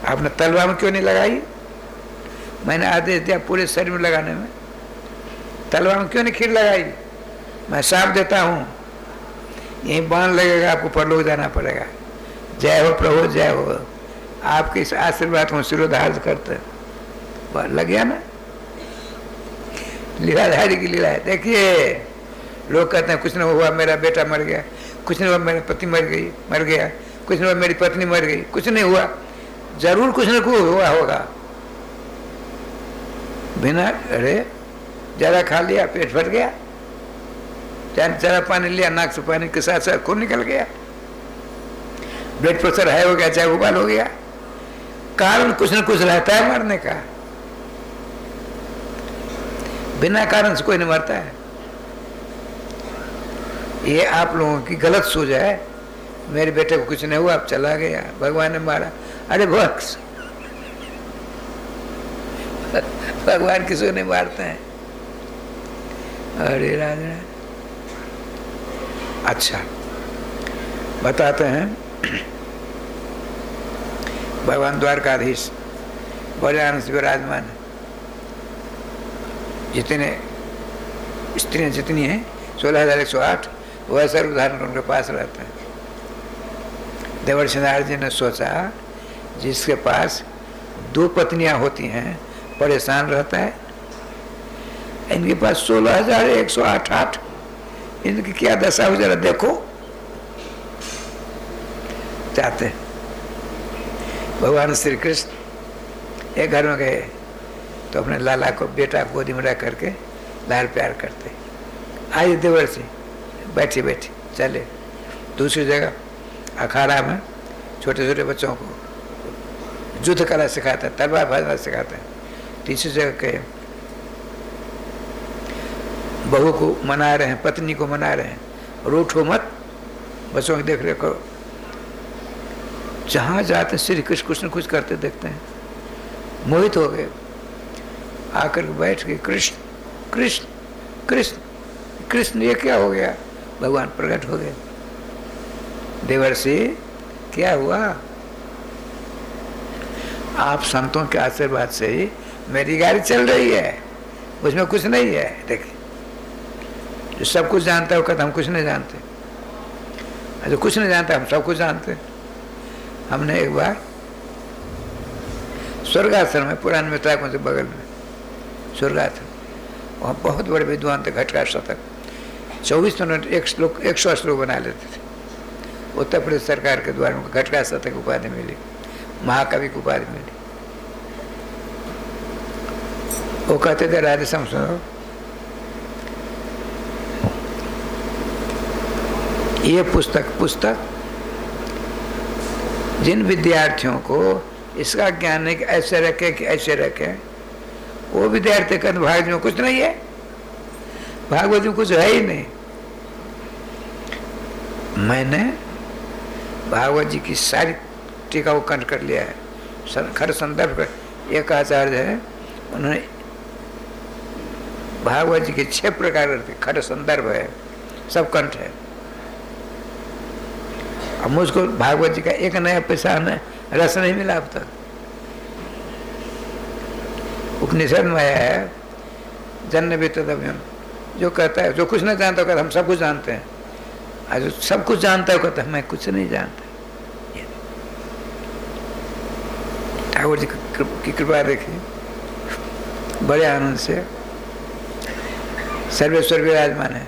आपने तलवा में क्यों नहीं लगाई? मैंने आदेश दिया पूरे शरीर में लगाने में, तलवा में क्यों नहीं खीर लगाई? मैं साफ देता हूं, यही बाण लगेगा, आपको परलोक जाना पड़ेगा। जय हो प्रभु, जय हो। आपके इस आशीर्वाद को शिरोधार्य करते लग गया ना। लीलाधारी की लीला है। देखिए लोग कहते हैं कुछ नहीं हुआ, मेरा बेटा मर गया, कुछ नहीं हुआ, मेरी पत्नी मर गया, कुछ नहीं हुआ, मेरी पत्नी मर गई, कुछ नहीं हुआ। जरूर कुछ न कुछ हुआ होगा। बिना अरे जरा खा लिया, पेट फट गया, जरा पानी लिया, नाक से पानी के साथ साथ खून निकल गया, ब्लड प्रेशर हाई हो गया, चाहे उबाल हो गया। कारण कुछ न कुछ रहता है मरने का। बिना कारण से कोई नहीं मरता है। ये आप लोगों की गलत सोच है। मेरे बेटे को कुछ नहीं हुआ, अब चला गया, भगवान ने मारा। अरे बक्स, भगवान किसी नहीं मारते हैं। अरे राजा, अच्छा बताते हैं। भगवान द्वारकाधीश बड़े आनंद से विराजमान है। जितने स्त्रियाँ जितनी हैं 16,108, वह सर्व उदाहरण उनके पास रहते हैं। देवर्षि नारद जी ने सोचा, जिसके पास 2 पत्नियां होती हैं परेशान रहता है, इनके पास 16,108, इनकी क्या दशा हो जरा देखो। चाहते हैं भगवान श्री कृष्ण एक घर में गए तो अपने लाला को, बेटा गोदी में रख करके लाल प्यार करते। आइए देवर्षि, बैठी बैठी चले। दूसरी जगह अखाड़ा में छोटे छोटे बच्चों को युद्ध कला सिखाते हैं, तलवार भाजना सिखाते हैं। तीसरी जगह के बहू को मना रहे हैं, पत्नी को मना रहे हैं, रूठो मत, बच्चों की देख रेख करो। जहाँ जाते श्री कृष्ण कुछ न कुछ करते देखते हैं, मोहित हो गए। आकर बैठ गए, कृष्ण कृष्ण कृष्ण कृष्ण, ये क्या हो गया? भगवान प्रकट हो गए। देवर्षि क्या हुआ? आप संतों के आशीर्वाद से ही मेरी गाड़ी चल रही है, उसमें कुछ नहीं है। देखिए, जो सब कुछ जानता है वो कहता हम कुछ नहीं जानते, जो कुछ नहीं जानता हम सब कुछ जानते। हमने एक बार स्वर्गाश्रम में, पुराने मित्राकों से बगल में स्वर्गाश्रम, वहाँ बहुत बड़े विद्वान थे, घटका शतक 24 मिनट 100 श्लोक बना लेते थे। उत्तर प्रदेश सरकार के द्वारा उनको घटका शतक उपाधि मिली, महाकवि की उपाधि मिली। वो कहते थे राधे श्याम सुनो, ये पुस्तक जिन विद्यार्थियों को इसका ज्ञान है कि ऐसे रखे कि ऐसे रखे, वो विद्यार्थी का भागवत में कुछ नहीं है, भागवत में कुछ है ही नहीं। मैंने भागवत जी की सारी टीका को कंठ कर लिया है, खर संदर्भ। एक आचार्य है, उन्होंने भागवत जी के 6 प्रकार के खर संदर्भ है, सब कंठ है। अब मुझको भागवत जी का एक नया पैसा रस नहीं मिला अब तक। उपनिषद में आया है जन्य वितव्यम, जो कहता है, जो कुछ नहीं जानता कहता हम सब कुछ जानते हैं, और जो सब कुछ जानता है कहता मैं कुछ नहीं जानता। ठाकुर जी की कृपा देखिए, बड़े आनंद से सर्वेश्वर विराजमान है।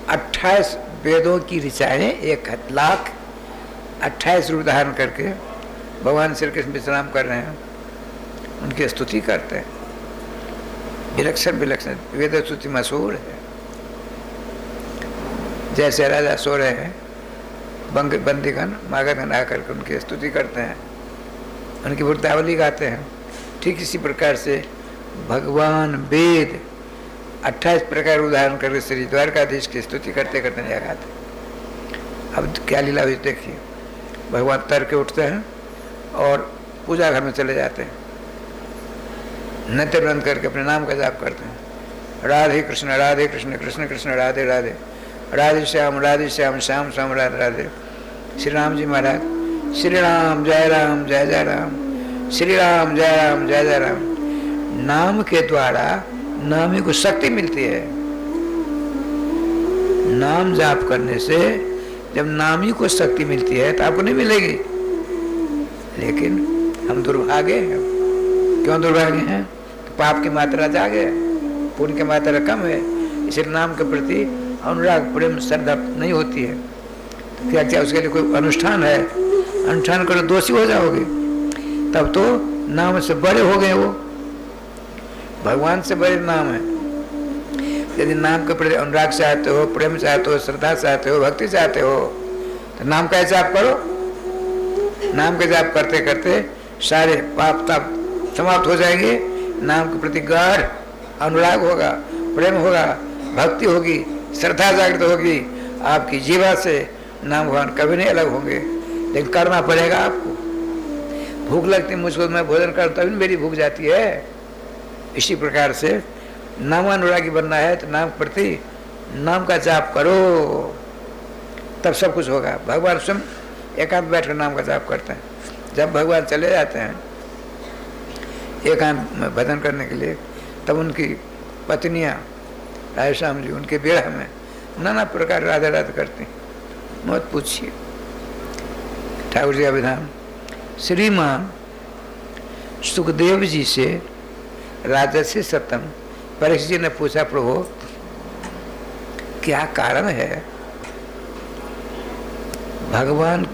28 वेदों की ऋचाएं 1,28,000 रूप धारण करके भगवान श्री कृष्ण विश्राम कर रहे हैं, उनकी स्तुति करते हैं। विलक्षण वेद स्तुति मशहूर है। जैसे राजा सो रहे हैं, बंदीगण मागधगण आकर के उनकी स्तुति करते हैं, उनकी वृत्तावली गाते हैं, ठीक इसी प्रकार से भगवान वेद 28 प्रकार उदाहरण करके श्री द्वारकाधीश की स्तुति करते करते नहीं गाते। अब क्या लीला हुई देखिए, भगवान तर के उठते हैं और पूजा घर में चले जाते हैं, नृत्य बंद करके अपने नाम का जाप करते हैं, राधे कृष्ण कृष्ण कृष्ण राधे राधे, राधे श्याम श्याम श्याम राधे राधे। श्री राम जी महाराज, श्री राम जय जय राम, श्री राम जय जय राम। नाम के द्वारा नामी को शक्ति मिलती है। नाम जाप करने से जब नामी को शक्ति मिलती है तो आपको नहीं मिलेगी। लेकिन हम दुर्भागे हैं। क्यों दुर्भागे हैं? तो पाप की मात्रा ज्यादा है, पुण्य की मात्रा कम है, इसलिए नाम के प्रति अनुराग प्रेम श्रद्धा नहीं होती है। तो क्या क्या उसके लिए कोई अनुष्ठान है? अनुष्ठान करो दोषी हो जाओगे, तब तो नाम से बड़े हो गए, वो भगवान से बड़े नाम है। यदि नाम के प्रति अनुराग चाहते हो, प्रेम चाहते हो, श्रद्धा चाहते हो, भक्ति चाहते हो, तो नाम का जाप करो। नाम के जाप करते करते सारे पाप ताप समाप्त हो जाएंगे। नाम के प्रति गाढ़ अनुराग होगा, प्रेम होगा, भक्ति होगी, श्रद्धा जागृत होगी आपकी जीवा से। नाम भगवान कभी नहीं अलग होंगे, लेकिन करना पड़ेगा आपको। भूख लगती मुझको, मैं भोजन करता तभी मेरी भूख जाती है। इसी प्रकार से नामानुरागी बनना है तो नाम प्रति नाम का जाप करो, तब सब कुछ होगा। भगवान स्वयं एकांत बैठकर नाम का जाप करते हैं। जब भगवान चले जाते हैं एकांत में भजन करने के लिए, तब उनकी पत्नियां राधे श्याम जी उनके विरह में नाना प्रकार राधे राधे करती। मत पूछिए। ठाकुर जी का विधान, श्रीमान सुखदेव जी से राजर्षि सतम परीक्षित जी ने पूछा, प्रभु क्या कारण है भगवान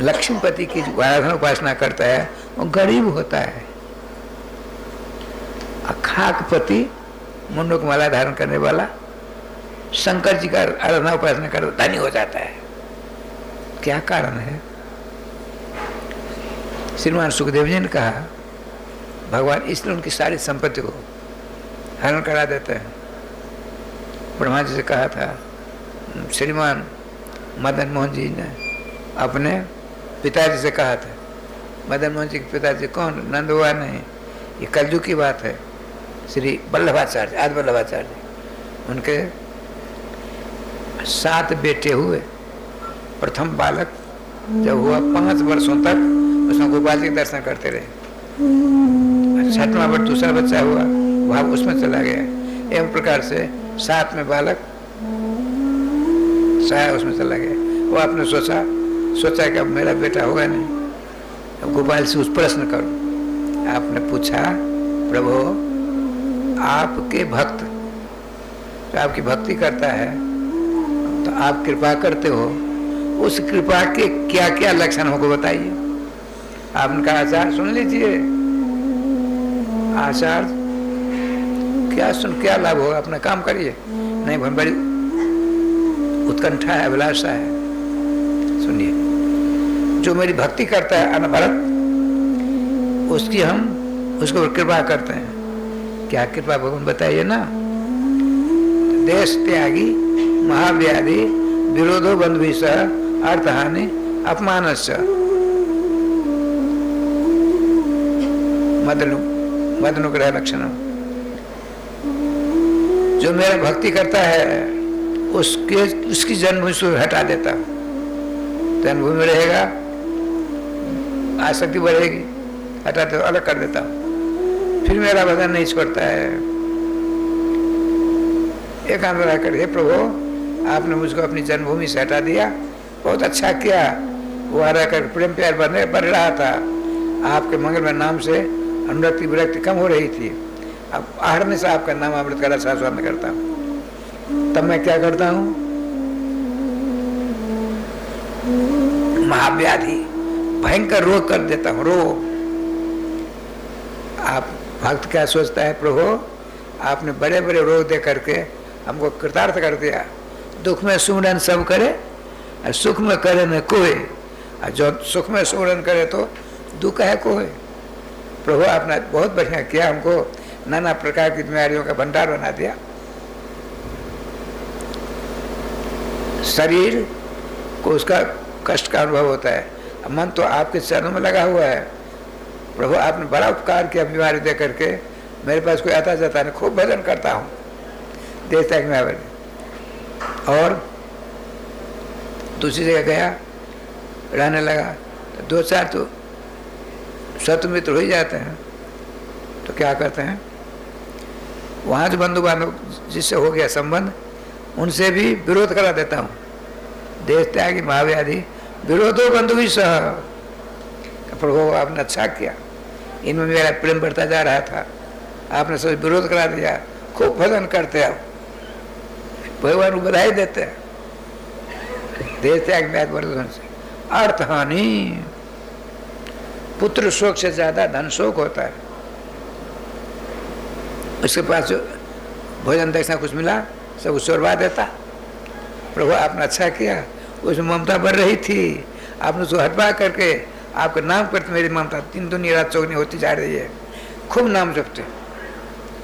लक्ष्मीपति की आराधना उपासना करता है वो गरीब होता है, अखाकपति मुंडक माला धारण करने वाला शंकर जी का आराधना उपासना कर धनी हो जाता है? क्या कारण है? श्रीमान सुखदेव जी ने कहा, भगवान इसलिए उनकी सारी संपत्ति को हरण करा देते हैं। ब्रह्मा जी से कहा था, श्रीमान मदन मोहन जी ने अपने पिताजी से कहा था। मदन मोहन जी के पिताजी कौन? नंद हुआ नहीं, ये कलयुग की बात है। श्री वल्लभाचार्य, आदि वल्लभाचार्य, उनके 7 बेटे हुए। प्रथम बालक जब हुआ 5 वर्षों तक उसमें गोपाल जी के दर्शन करते रहे। 6वां वर्ष दूसरा बच्चा हुआ, वह उसमें चला गया। एवं प्रकार से 7 में बालक साया उसमें चला गया। वो आपने सोचा कि अब मेरा बेटा होगा नहीं, अब गोपाल से उस प्रश्न करो। आपने पूछा प्रभु आपके भक्त जो आपकी भक्ति करता है तो आप कृपा करते हो, उस कृपा के क्या क्या लक्षण हमको बताइए। आपने कहा आचार्य सुन लीजिए। आचार्य क्या लाभ होगा, अपना काम करिए। नहीं बहुत बड़ी उत्कंठा है, अभिलाषा है। सुनिए, जो मेरी भक्ति करता है अनवरत, उसकी हम उसको कृपा करते हैं। क्या कृपा भगवान बताइए ना। देश त्यागी महाव्याधि विरोधो बंधु सह अर्थहानि अपमान मदनुग्रह लक्षण। जो मेरा भक्ति करता है उसकी जन्मभूमि से हटा देता हूँ। जन्मभूमि में रहेगा, आसक्ति बढ़ेगी, हटाते अलग कर देता हूँ। फिर मेरा भजन नहीं छोड़ता है। एकांत रह कर, हे प्रभु आपने मुझको अपनी जन्मभूमि से हटा दिया, बहुत अच्छा किया। वह रहकर प्रेम प्यार बढ़ रहा था। आपके मंगलमय नाम से अमृत की विरक्ति कम हो रही थी। अब आहरने से आपका नाम अमृत का रस आस्वादन करता हूँ। तब मैं क्या करता हूँ, महाव्याधि भयंकर रोग कर देता हूँ। रोग। आप भक्त क्या सोचता है, प्रभु आपने बड़े बड़े रोग दे करके हमको कृतार्थ कर दिया। दुख में सुमरन सब करे और सुख में करे न कोई। और जो सुख में सुमरन करे तो दुख है कोई। प्रभु आपने बहुत बढ़िया किया, हमको नाना प्रकार की बीमारियों का भंडार बना दिया। शरीर को उसका कष्ट का अनुभव होता है, मन तो आपके चरणों में लगा हुआ है। प्रभु आपने बड़ा उपकार किया बीमारी दे करके। मेरे पास कोई आता जाता नहीं, खूब भजन करता हूँ देवता की मैं। और दूसरी जगह गया, रहने लगा तो 2-4 तो शत्रु मित्र हो ही जाते हैं। तो क्या करते हैं, वहाँ जो बंधु बांधव जिससे हो गया संबंध, उनसे भी विरोध करा देता हूँ। देश त्यागी महाव्याधि विरोधो बंधु भी सह। प्रभु आपने अच्छा किया, इनमें मेरा प्रेम बढ़ता जा रहा था, आपने सब विरोध करा दिया। खूब भजन करते आप, भगवान को बधाई देते हैं। देश त्याग में वर्धन से अर्थ हानि। पुत्र शोक से ज्यादा धन शोक होता है। उसके पास जो भोजन दक्षिणा कुछ मिला सब उस उड़वा देता। प्रभु आपने अच्छा किया, उसमें ममता बढ़ रही थी, आपने उसको हटवा करके आपके नाम करते मेरी ममता 3 दूनी रात चौगनी होती जा रही है। खूब नाम जपते।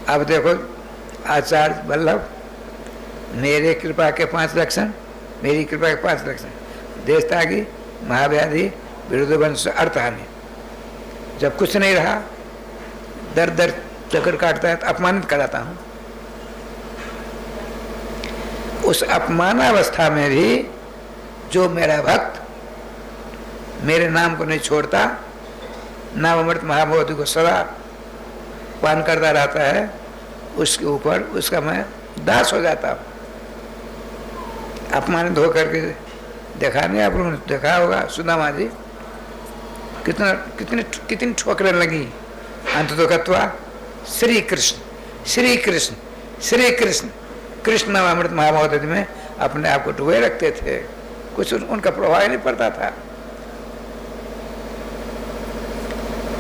अब देखो आचार्य वल्लभ, मेरे कृपा के 5 लक्षण, मेरी कृपा के 5 लक्षण। देश त्यागी महाव्याधि विरोध वंश अर्थहानि। जब कुछ नहीं रहा, दर दर चक्कर काटता है तो अपमानित कराता हूँ। उस अपमानावस्था में भी जो मेरा भक्त मेरे नाम को नहीं छोड़ता, नाम अमृत महामोदी को सदा पान करता रहता है, उसके ऊपर उसका मैं दास हो जाता हूँ। अपमानित होकर के देखा नहीं, आप लोगों ने देखा होगा सुदामा जी कितनी ठोकरें लगी। अंत तो कत्वा श्री कृष्ण श्री कृष्ण श्री कृष्ण कृष्ण नाम अमृत महामोदी में अपने आप को डुबे रखते थे। कुछ उनका प्रभाव नहीं पड़ता था।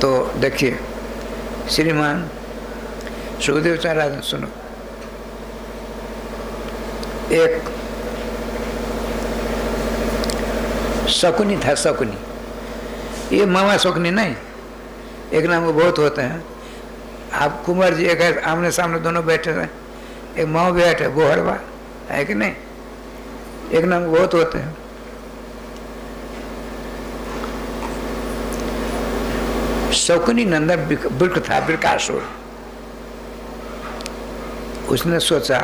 तो देखिए श्रीमान सुखदेव चाराधन सुनो। एक शकुनी था, शकुनी, ये मामा शकुनी नहीं, एक नाम को बहुत होते हैं। आप कुंवर जी एक आमने सामने दोनों बैठे हैं, एक माओ बैठे बोहरवा है कि नहीं, एक नाम को बहुत होते हैं। शकुनी नंदन वृक्ष था, वृकासुर। उसने सोचा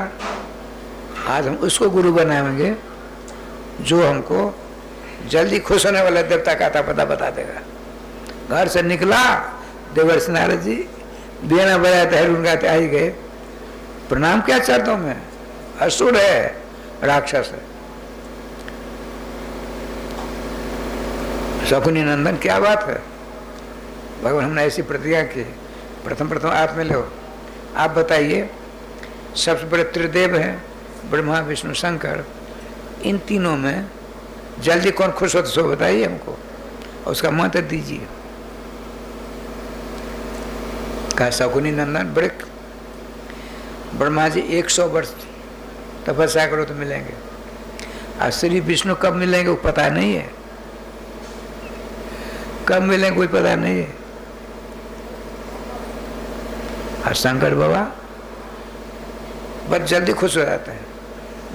आज हम उसको गुरु बनाएंगे जो हमको जल्दी खुश होने वाला देवता का आता पता बता देगा। घर से निकला, देवर्षि नारद जी बीना बजाते हरुण गाते आ ही गए। प्रणाम क्या चाहता हूं मैं, असुर है, राक्षस है। शकुनी नंदन क्या बात है, भगवान हमने ऐसी प्रतिज्ञा की, प्रथम प्रथम आप में लो। आप बताइए, सबसे बड़े त्रिदेव हैं ब्रह्मा विष्णु शंकर, इन तीनों में जल्दी कौन खुश होता सो बताइए हमको, और उसका मंत्र दीजिए। कहा शकुनी नंदन बड़े ब्रह्मा जी 100 वर्ष तपस्या करो तो मिलेंगे, और श्री विष्णु कब मिलेंगे वो पता नहीं है, कब मिलेंगे कोई पता नहीं है। और शंकर बाबा बस जल्दी खुश हो जाते हैं।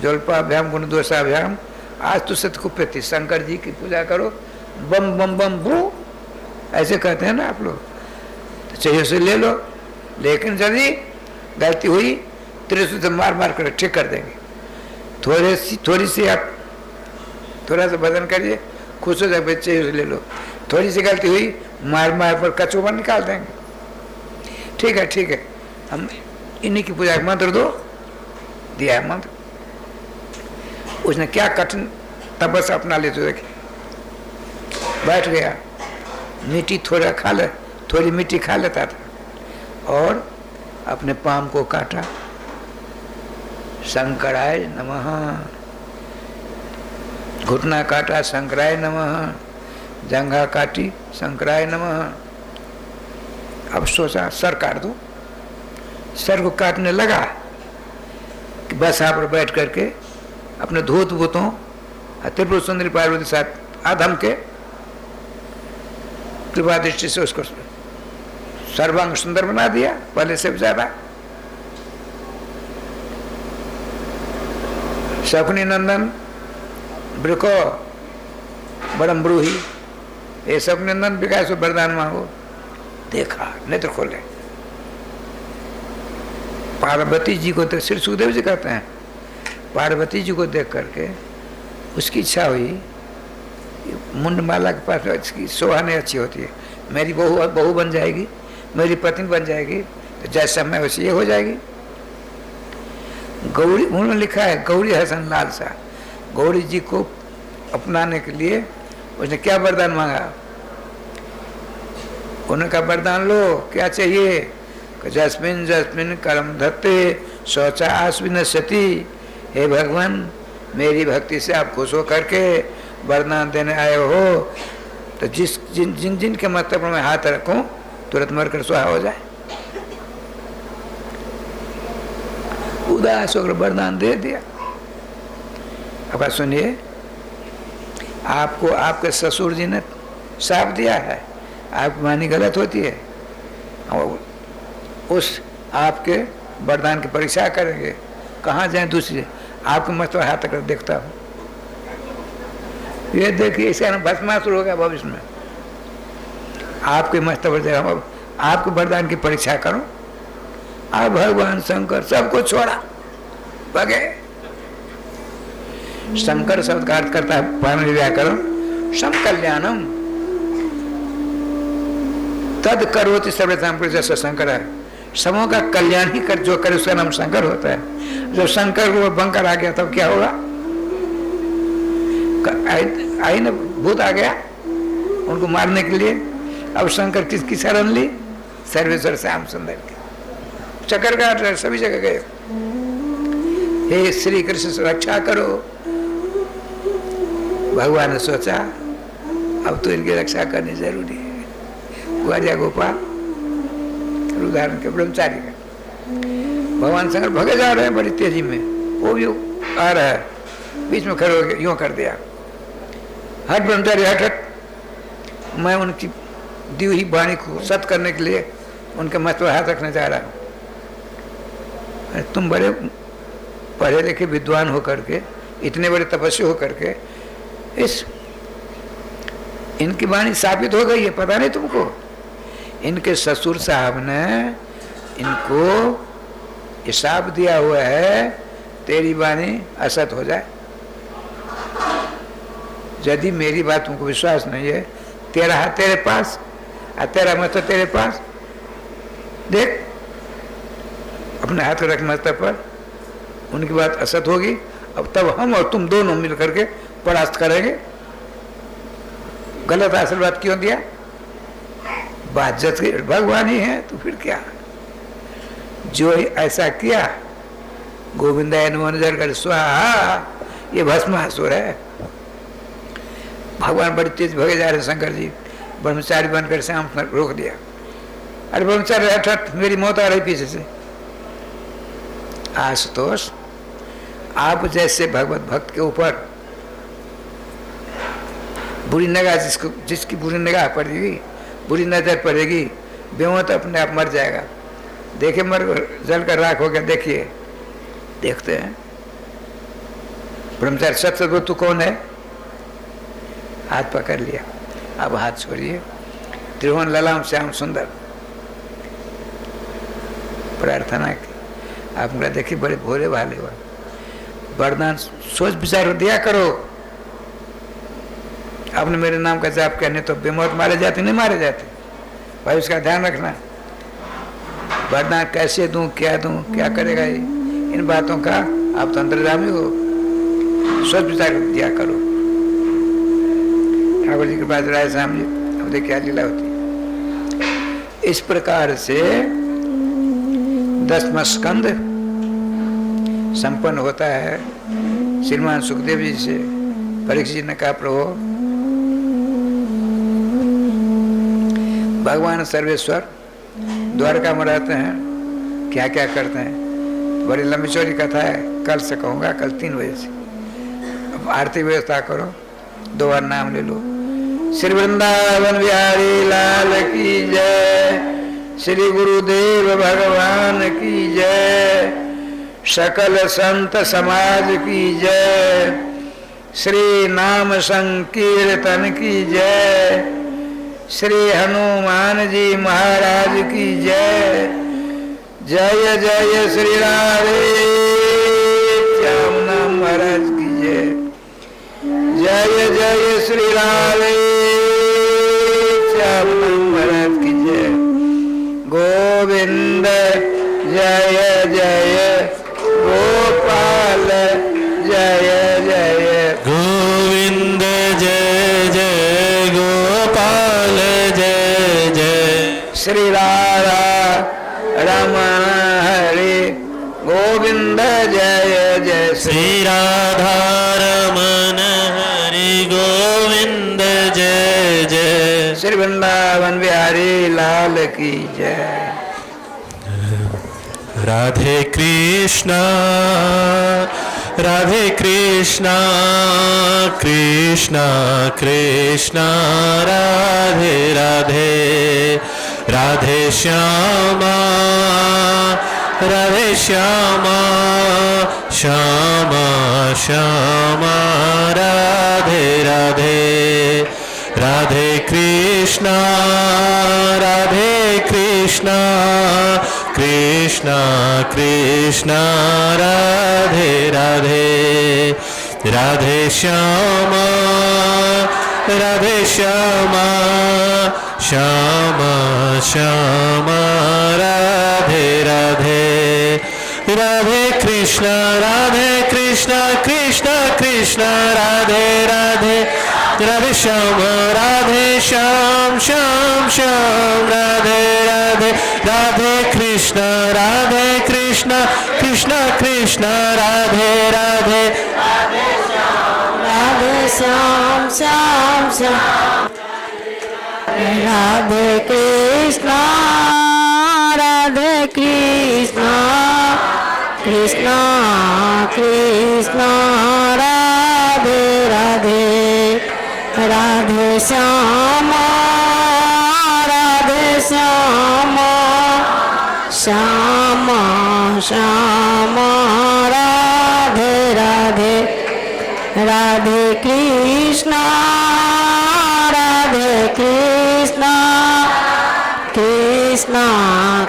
जल्पाभ्याम गुण दोषाभ्याम आज तो सतकुप्यति, शंकर जी की पूजा करो, बम बम बम बू ऐसे कहते हैं ना आप लोग, तो चाहिए उसे ले लो, लेकिन यदि गलती हुई त्रिशूल से मार मार कर ठीक कर देंगे। थोड़ी सी आप थोड़ा सा बदन करिए, खुश हो जाए, बच्चे उसे ले लो। थोड़ी सी गलती हुई मार मार पर कचोबा निकाल देंगे। ठीक है ठीक है, हम इन्हीं की पूजा मंत्र दो, दिया है मंत्र। उसने क्या कठिन तपस्या अपना ले, तो देखिए बैठ गया, मिट्टी थोड़ा खा ले, थोड़ी मिट्टी खा लेता था और अपने पाम को काटा, शंकराय नमः, घुटना काटा शंकराय नमः, जंघा काटी शंकराय नमः। अब सोचा सर काट दो, सर को काटने लगा कि बस यहाँ पर बैठ करके अपने धूत भूतों त्रिपुर सुंदरी पार्वती साथ आधम के कृपा दृष्टि से उसको सर्वांग सुंदर बना दिया, पहले से ज्यादा। शकुनी नंदन ब्रुको बड़म ब्रूही, ये शकुनी नंदन विकास वरदान मांगो। देखा नेत्र खोले, पार्वती जी को, तो श्री सुखदेव जी कहते हैं, पार्वती जी को देख करके उसकी इच्छा हुई, मुंडमाला के पास इसकी शोभा नहीं अच्छी होती है, मेरी बहू बन जाएगी, मेरी पत्नी बन जाएगी, तो जैसा मैं वैसे ये हो जाएगी। गौरी, उन्होंने लिखा है गौरी हसन लाल शाह, गौरी जी को अपनाने के लिए उसने क्या वरदान मांगा, उन्होंने कहा वरदान लो, क्या चाहिए, जस्मिन जस्मिन कर्म धत्ते शौचा आश्विन सती, हे भगवान मेरी भक्ति से आप खुश हो करके वरदान देने आए हो, तो जिन जिन के मतलब पर मैं हाथ रखूं तुरंत मरकर सुहा हो जाए। उदास होकर वरदान दे दिया। अब सुनिए, आपको आपके ससुर जी ने साफ दिया है, आपकी वाणी गलत होती है, और उस आपके वरदान की परीक्षा करेंगे, कहाँ जाए दूसरे, आपके मत हाथ तक देखता हूँ, ये देखिए इसका ना भस्मासुर होगा भविष्य में। आपके मस्त आपके वरदान की परीक्षा करो, आप भगवान शंकर सबको छोड़ा बगे। शंकर शब्द का अर्थ करता है पाणिनि व्याकरण, समकल्याणम तद करोति सर्वथाम जैसा शंकर है, समों का कल्याण ही कर जो करे उसका नाम शंकर होता है। जब शंकर को बंकर आ गया तब क्या होगा, आई न भूत आ गया उनको मारने के लिए। अब शंकर किसकी शरण ली, सर्वेश्वर श्याम सुंदर की। चक्कर काट रहे सभी जगह गए, हे श्री कृष्ण से रक्षा करो। भगवान ने सोचा अब तो इनकी रक्षा करनी जरूरी है। ग्वालिया गोपाल उदाहरण के ब्रह्मचारी का, भगवान शंकर भगे जा रहे हैं बड़ी तेजी में, वो भी आ रहा है, बीच में खड़े होकर यूं कर दिया, हट ब्रह्मचारी हट हट, मैं उनकी दी हुई वाणी को सत्य करने के लिए उनके मत पर हाथ रखने जा रहा हूँ। तुम बड़े पढ़े लिखे विद्वान होकर के, इतने बड़े तपस्वी होकर के, इस इनकी वाणी साबित हो गई है, पता नहीं तुमको। इनके ससुर साहब ने इनको हिसाब दिया हुआ है, तेरी वाणी असत हो जाए। यदि मेरी बात तुमको विश्वास नहीं है, तेरा हाथ तेरे पास और तेरा मत तेरे पास, देख अपने हाथ रख मस्तक पर, उनकी बात असत होगी। अब तब हम और तुम दोनों मिल करके परास्त करेंगे। गलत आशीर्वाद क्यों दिया, बात जत के भगवान ही है तो फिर क्या, जो ऐसा किया गोविंदाय नमो कर स्वाहा, ये भस्मासुर है। भगवान बड़ी तेज भगे जा रहे शंकर जी, ब्रह्मचारी बनकर श्याम रोक दिया। अरे ब्रह्मचारी हट, मेरी मौत आ रही पीछे से। आशुतोष, आप जैसे भगवत भक्त के ऊपर बुरी निगाह, जिसकी बुरी निगाह पड़ेगी, बुरी नजर पड़ेगी, बेमौत अपने आप मर जाएगा। देखे मर जल कर राख हो गया। देखिए, देखते हैं ब्रह्मचारी सच सच, तू कौन है? हाथ पकड़ लिया। अब हाथ छोड़िए। त्रिभुवन ललाम श्याम सुंदर, प्रार्थना की। आप मेरा देखिए, बड़े भोले भाले हुआ, वरदान सोच विचार दिया करो। आपने मेरे नाम का जाप करने तो बेमौत मारे जाते, नहीं मारे जाते भाई, उसका ध्यान रखना। वरदान कैसे दूं, क्या करेगा ये, इन बातों का आप तो अंतर्यामी हो, सोच विचार दिया करो। ठाकुर जी के पास राय श्याम जी, अब देखिए क्या लीला होती है। इस प्रकार से 10वां स्कंद संपन्न होता है। श्रीमान सुखदेव जी से परीक्षित जी ने कहा, प्रभु भगवान सर्वेश्वर द्वारका में रहते हैं, क्या क्या करते हैं, बड़ी लंबी चौड़ी कथा है, कल से कहूँगा, कल 3 बजे से। अब आरती व्यवस्था करो, 2 बार नाम ले लो। श्री वृंदावन बिहारी लाल की जय, श्री गुरुदेव भगवान की जय, सकल संत समाज की जय, श्री नाम संकीर्तन की जय, श्री हनुमान जी महाराज की जय। जय जय श्री राधे श्याम महाराज की जय। जय जय श्री राधे श्याम महाराज की जय। गोविंद जय जय गोपाल जय जय गोविंद जय जय गोपाल जय जय। श्री राधा रमण हरे गोविंद जय जय। श्री राधा रमण हरि गोविंद जय जय। श्री वृंदावन बिहारी लाल की जय। राधे कृष्णा राधे कृष्णा कृष्णा कृष्णा राधे राधे। राधे श्यामा राधे श्यामा श्यामा श्यामा राधे राधे। राधे कृष्णा कृष्णा कृष्णा राधे राधे। राधे श्यामा श्यामा श्यामा राधे राधे। राधे कृष्णा कृष्णा कृष्णा राधे राधे। राधे श्यामा श्याम श्याम श्याम राधे राधे। राधे कृष्णा कृष्णा कृष्णा राधे राधे। राधे श्याम श्याम श्याम राधे कृष्णा कृष्णा कृष्णा राधे राधे। राधे श्यामा श्यामा श्यामा राधे राधे। राधे कृष्णा कृष्णा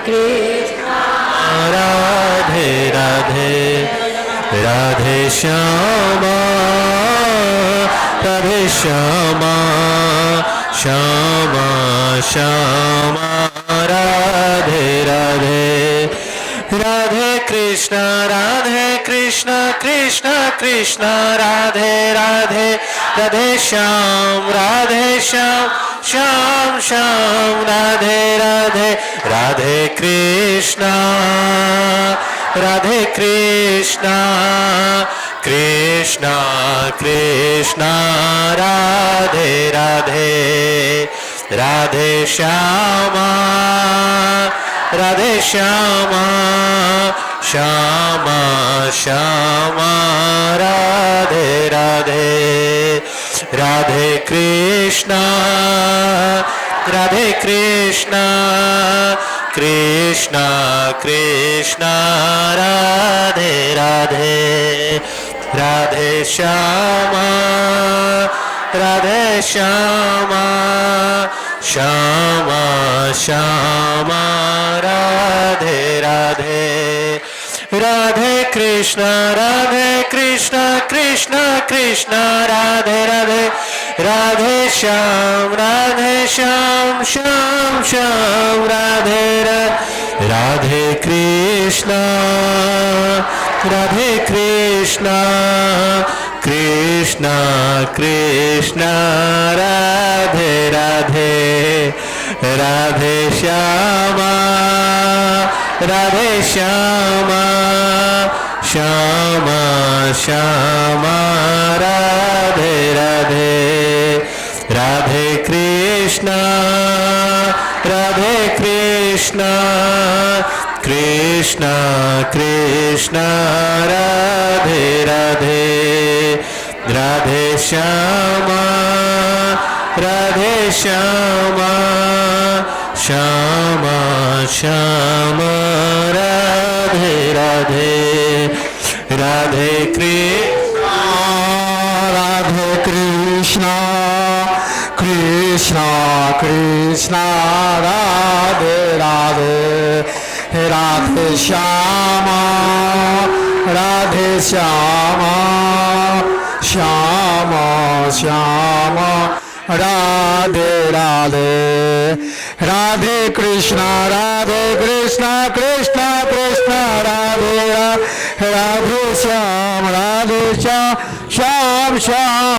कृष्णा राधे राधे। राधे श्यामा श्यामा श्यामा राधे राधे। राधे कृष्णा कृष्णा राधे राधे। राधे श्याम श्याम श्याम राधे राधे राधे कृष्णा कृष्णा कृष्णा राधे राधे राधे श्यामा श्यामा श्यामा राधे राधे राधे कृष्णा कृष्णा कृष्णा राधे राधे राधे श्यामा श्यामा श्यामा राधे राधे राधे कृष्णा कृष्णा कृष्णा राधे राधे राधे श्याम श्याम श्याम राधे राधे कृष्णा कृष्णा कृष्णा राधे राधे राधे श्यामा श्यामा श्यामा राधे राधे राधे कृष्णा कृष्णा कृष्णा राधे राधे राधे श्यामा श्यामा श्यामा राधे राधे राधे कृष्णा कृष्णा कृष्णा राधे राधे राधे श्यामा श्यामा श्यामा राधे राधे राधे कृष्णा कृष्णा कृष्णा राधे राधे श्याम श्याम श्याम